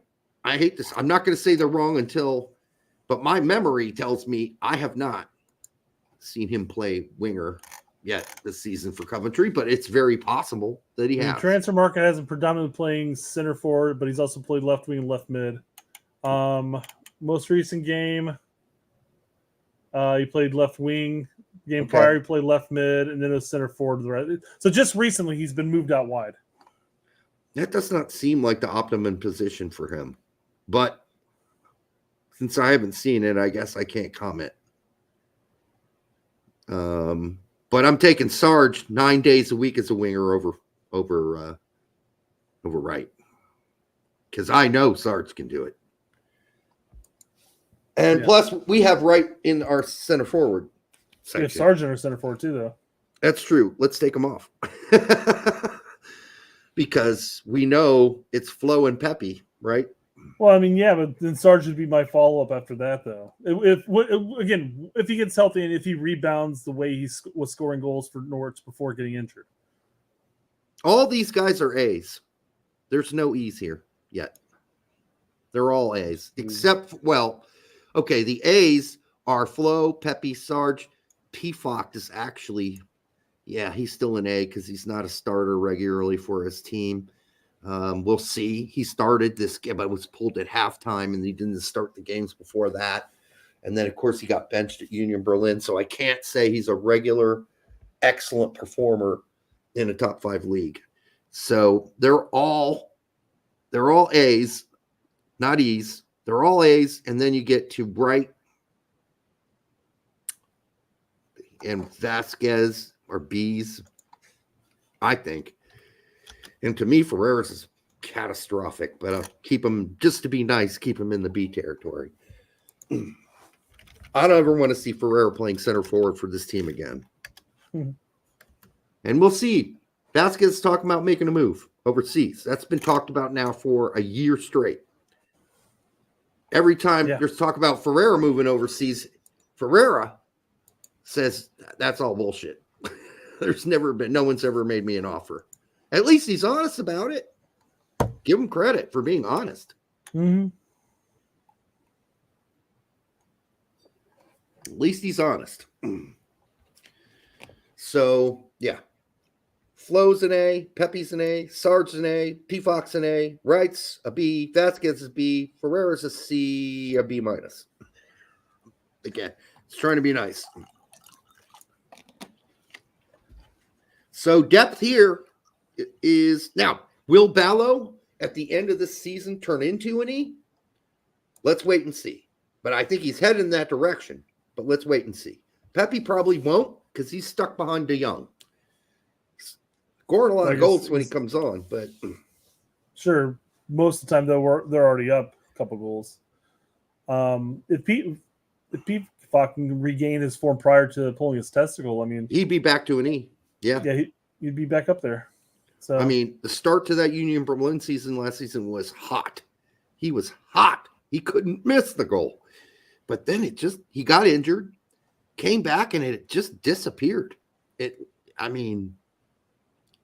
I hate this. I'm not going to say they're wrong but my memory tells me I have not seen him play winger yet this season for Coventry, but it's very possible that he has. Transfer Market has him predominantly playing center forward, but he's also played left wing and left mid. Most recent game, he played left wing. Game prior, he played left mid, and then a center forward to the right. So just recently, he's been moved out wide. That does not seem like the optimum position for him. But since I haven't seen it, I guess I can't comment. But I'm taking Sarge 9 days a week as a winger over right. Because I know Sarge can do it. And plus, we have right in our center forward section. We have Sarge in our center forward too, though. That's true. Let's take him off. Because we know it's Flo and Pepe, right? Well, I mean, yeah, but then Sarge would be my follow-up after that, though. If he gets healthy and if he rebounds the way he was scoring goals for Norwich before getting injured. All these guys are A's. There's no E's here yet. They're all A's. Except, the A's are Flo, Pepe, Sarge. Pfock is actually, he's still an A because he's not a starter regularly for his team. We'll see. He started this game, but was pulled at halftime, and he didn't start the games before that. And then, of course, he got benched at Union Berlin. So I can't say he's a regular, excellent performer in a top 5 league. So they're all A's, not E's. They're all A's, and then you get to Bright and Vasquez are B's, I think. And to me, Ferreras is catastrophic, but I'll keep him, just to be nice, keep him in the B territory. I don't ever want to see Ferreira playing center forward for this team again. And we'll see. Vasquez is talking about making a move overseas. That's been talked about now for a year straight. Every time there's talk about Ferreira moving overseas, Ferreira says that's all bullshit. No one's ever made me an offer. At least he's honest about it. Give him credit for being honest. Mm-hmm. At least he's honest. So, Flo's an A, Pepe's an A, Sarge's an A, Pfock's an A, Wright's a B, Vasquez is B, Ferreira's a C, a B minus. Again, it's trying to be nice. So depth here is now, will Ballo at the end of this season turn into an E? Let's wait and see. But I think he's headed in that direction. But let's wait and see. Pepe probably won't because he's stuck behind De Jong. Scoring a lot of goals when he comes on, but sure, most of the time they're already up a couple goals. If Pete can regain his form prior to pulling his testicle, I mean, he'd be back to an E. Yeah, he'd be back up there. So I mean, the start to that Union Berlin season last season was hot. He was hot. He couldn't miss the goal, but then he got injured, came back, and it just disappeared.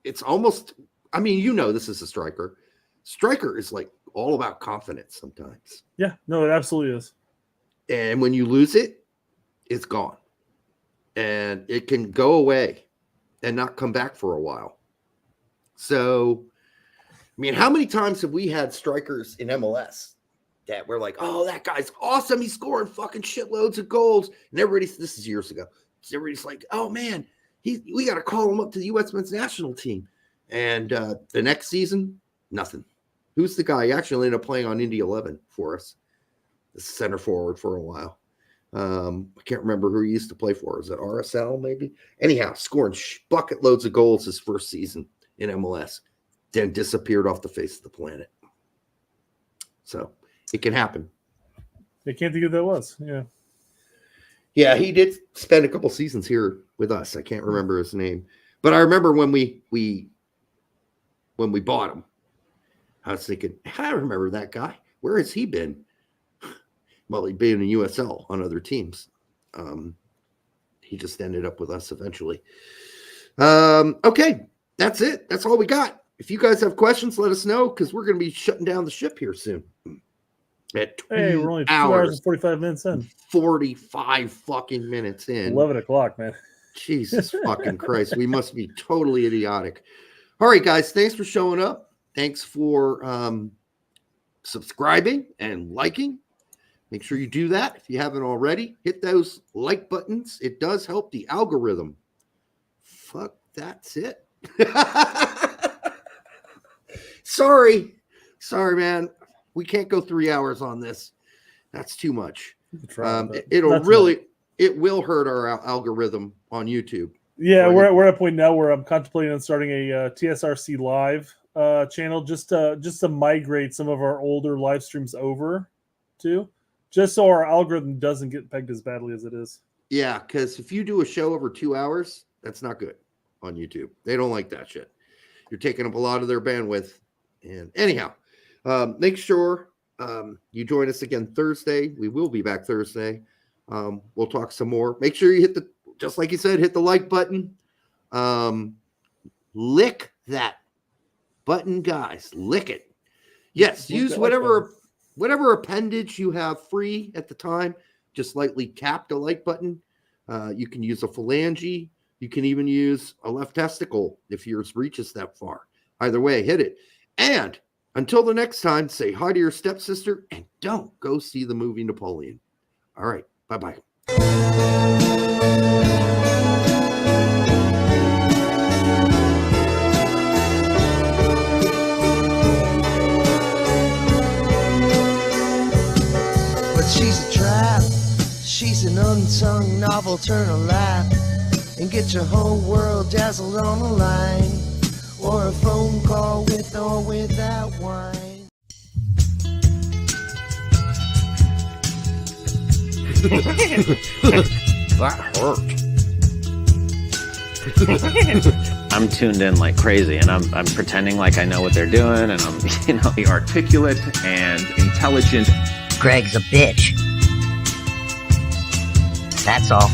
It's almost, this is a striker. Striker is like all about confidence sometimes. Yeah, no, it absolutely is. And when you lose it, it's gone. And it can go away and not come back for a while. So, how many times have we had strikers in MLS that we're like, oh, that guy's awesome. He's scoring fucking shitloads of goals. And this is years ago. Everybody's like, oh, man. We got to call him up to the USMNT national team. And the next season, nothing. Who's the guy? He actually ended up playing on Indy 11 for us, the center forward for a while. I can't remember who he used to play for. Is it RSL maybe? Anyhow, scoring bucket loads of goals his first season in MLS, then disappeared off the face of the planet. So it can happen. I can't think of who that was. Yeah. Yeah, he did spend a couple seasons here with us. I can't remember his name, but I remember when we bought him, I was thinking, I remember that guy. Where has he been? Well, he'd been in USL on other teams. He just ended up with us eventually. Okay, that's it. That's all we got. If you guys have questions, let us know because we're going to be shutting down the ship here soon. At Hey, we're only 2 hours and 45 minutes in. 45 fucking minutes in. 11 o'clock, man. Jesus fucking Christ. We must be totally idiotic. All right, guys. Thanks for showing up. Thanks for subscribing and liking. Make sure you do that if you haven't already. Hit those like buttons. It does help the algorithm. Fuck, that's it. Sorry, man. We can't go 3 hours on this. That's too much. It will hurt our algorithm on YouTube. Yeah, we're at a point now where I'm contemplating on starting a TSRC live channel just to migrate some of our older live streams over to, just so our algorithm doesn't get pegged as badly as it is. Yeah, because if you do a show over 2 hours, that's not good on YouTube. They don't like that shit. You're taking up a lot of their bandwidth. And anyhow, make sure you join us again Thursday. We will be back Thursday. We'll talk some more. Make sure you just like you said, hit the like button. Lick that button, guys. Lick it. Yes, use whatever appendage you have free at the time. Just lightly tap the like button. You can use a phalange. You can even use a left testicle if yours reaches that far. Either way, hit it. And until the next time, say hi to your stepsister and don't go see the movie Napoleon. All right. Bye-bye. But she's a trap. She's an unsung novel. Turn a lap and get your whole world dazzled on the line. Or a phone call with or without wine. That hurt. I'm tuned in like crazy, and I'm pretending like I know what they're doing, and I'm articulate and intelligent. Greg's a bitch. That's all.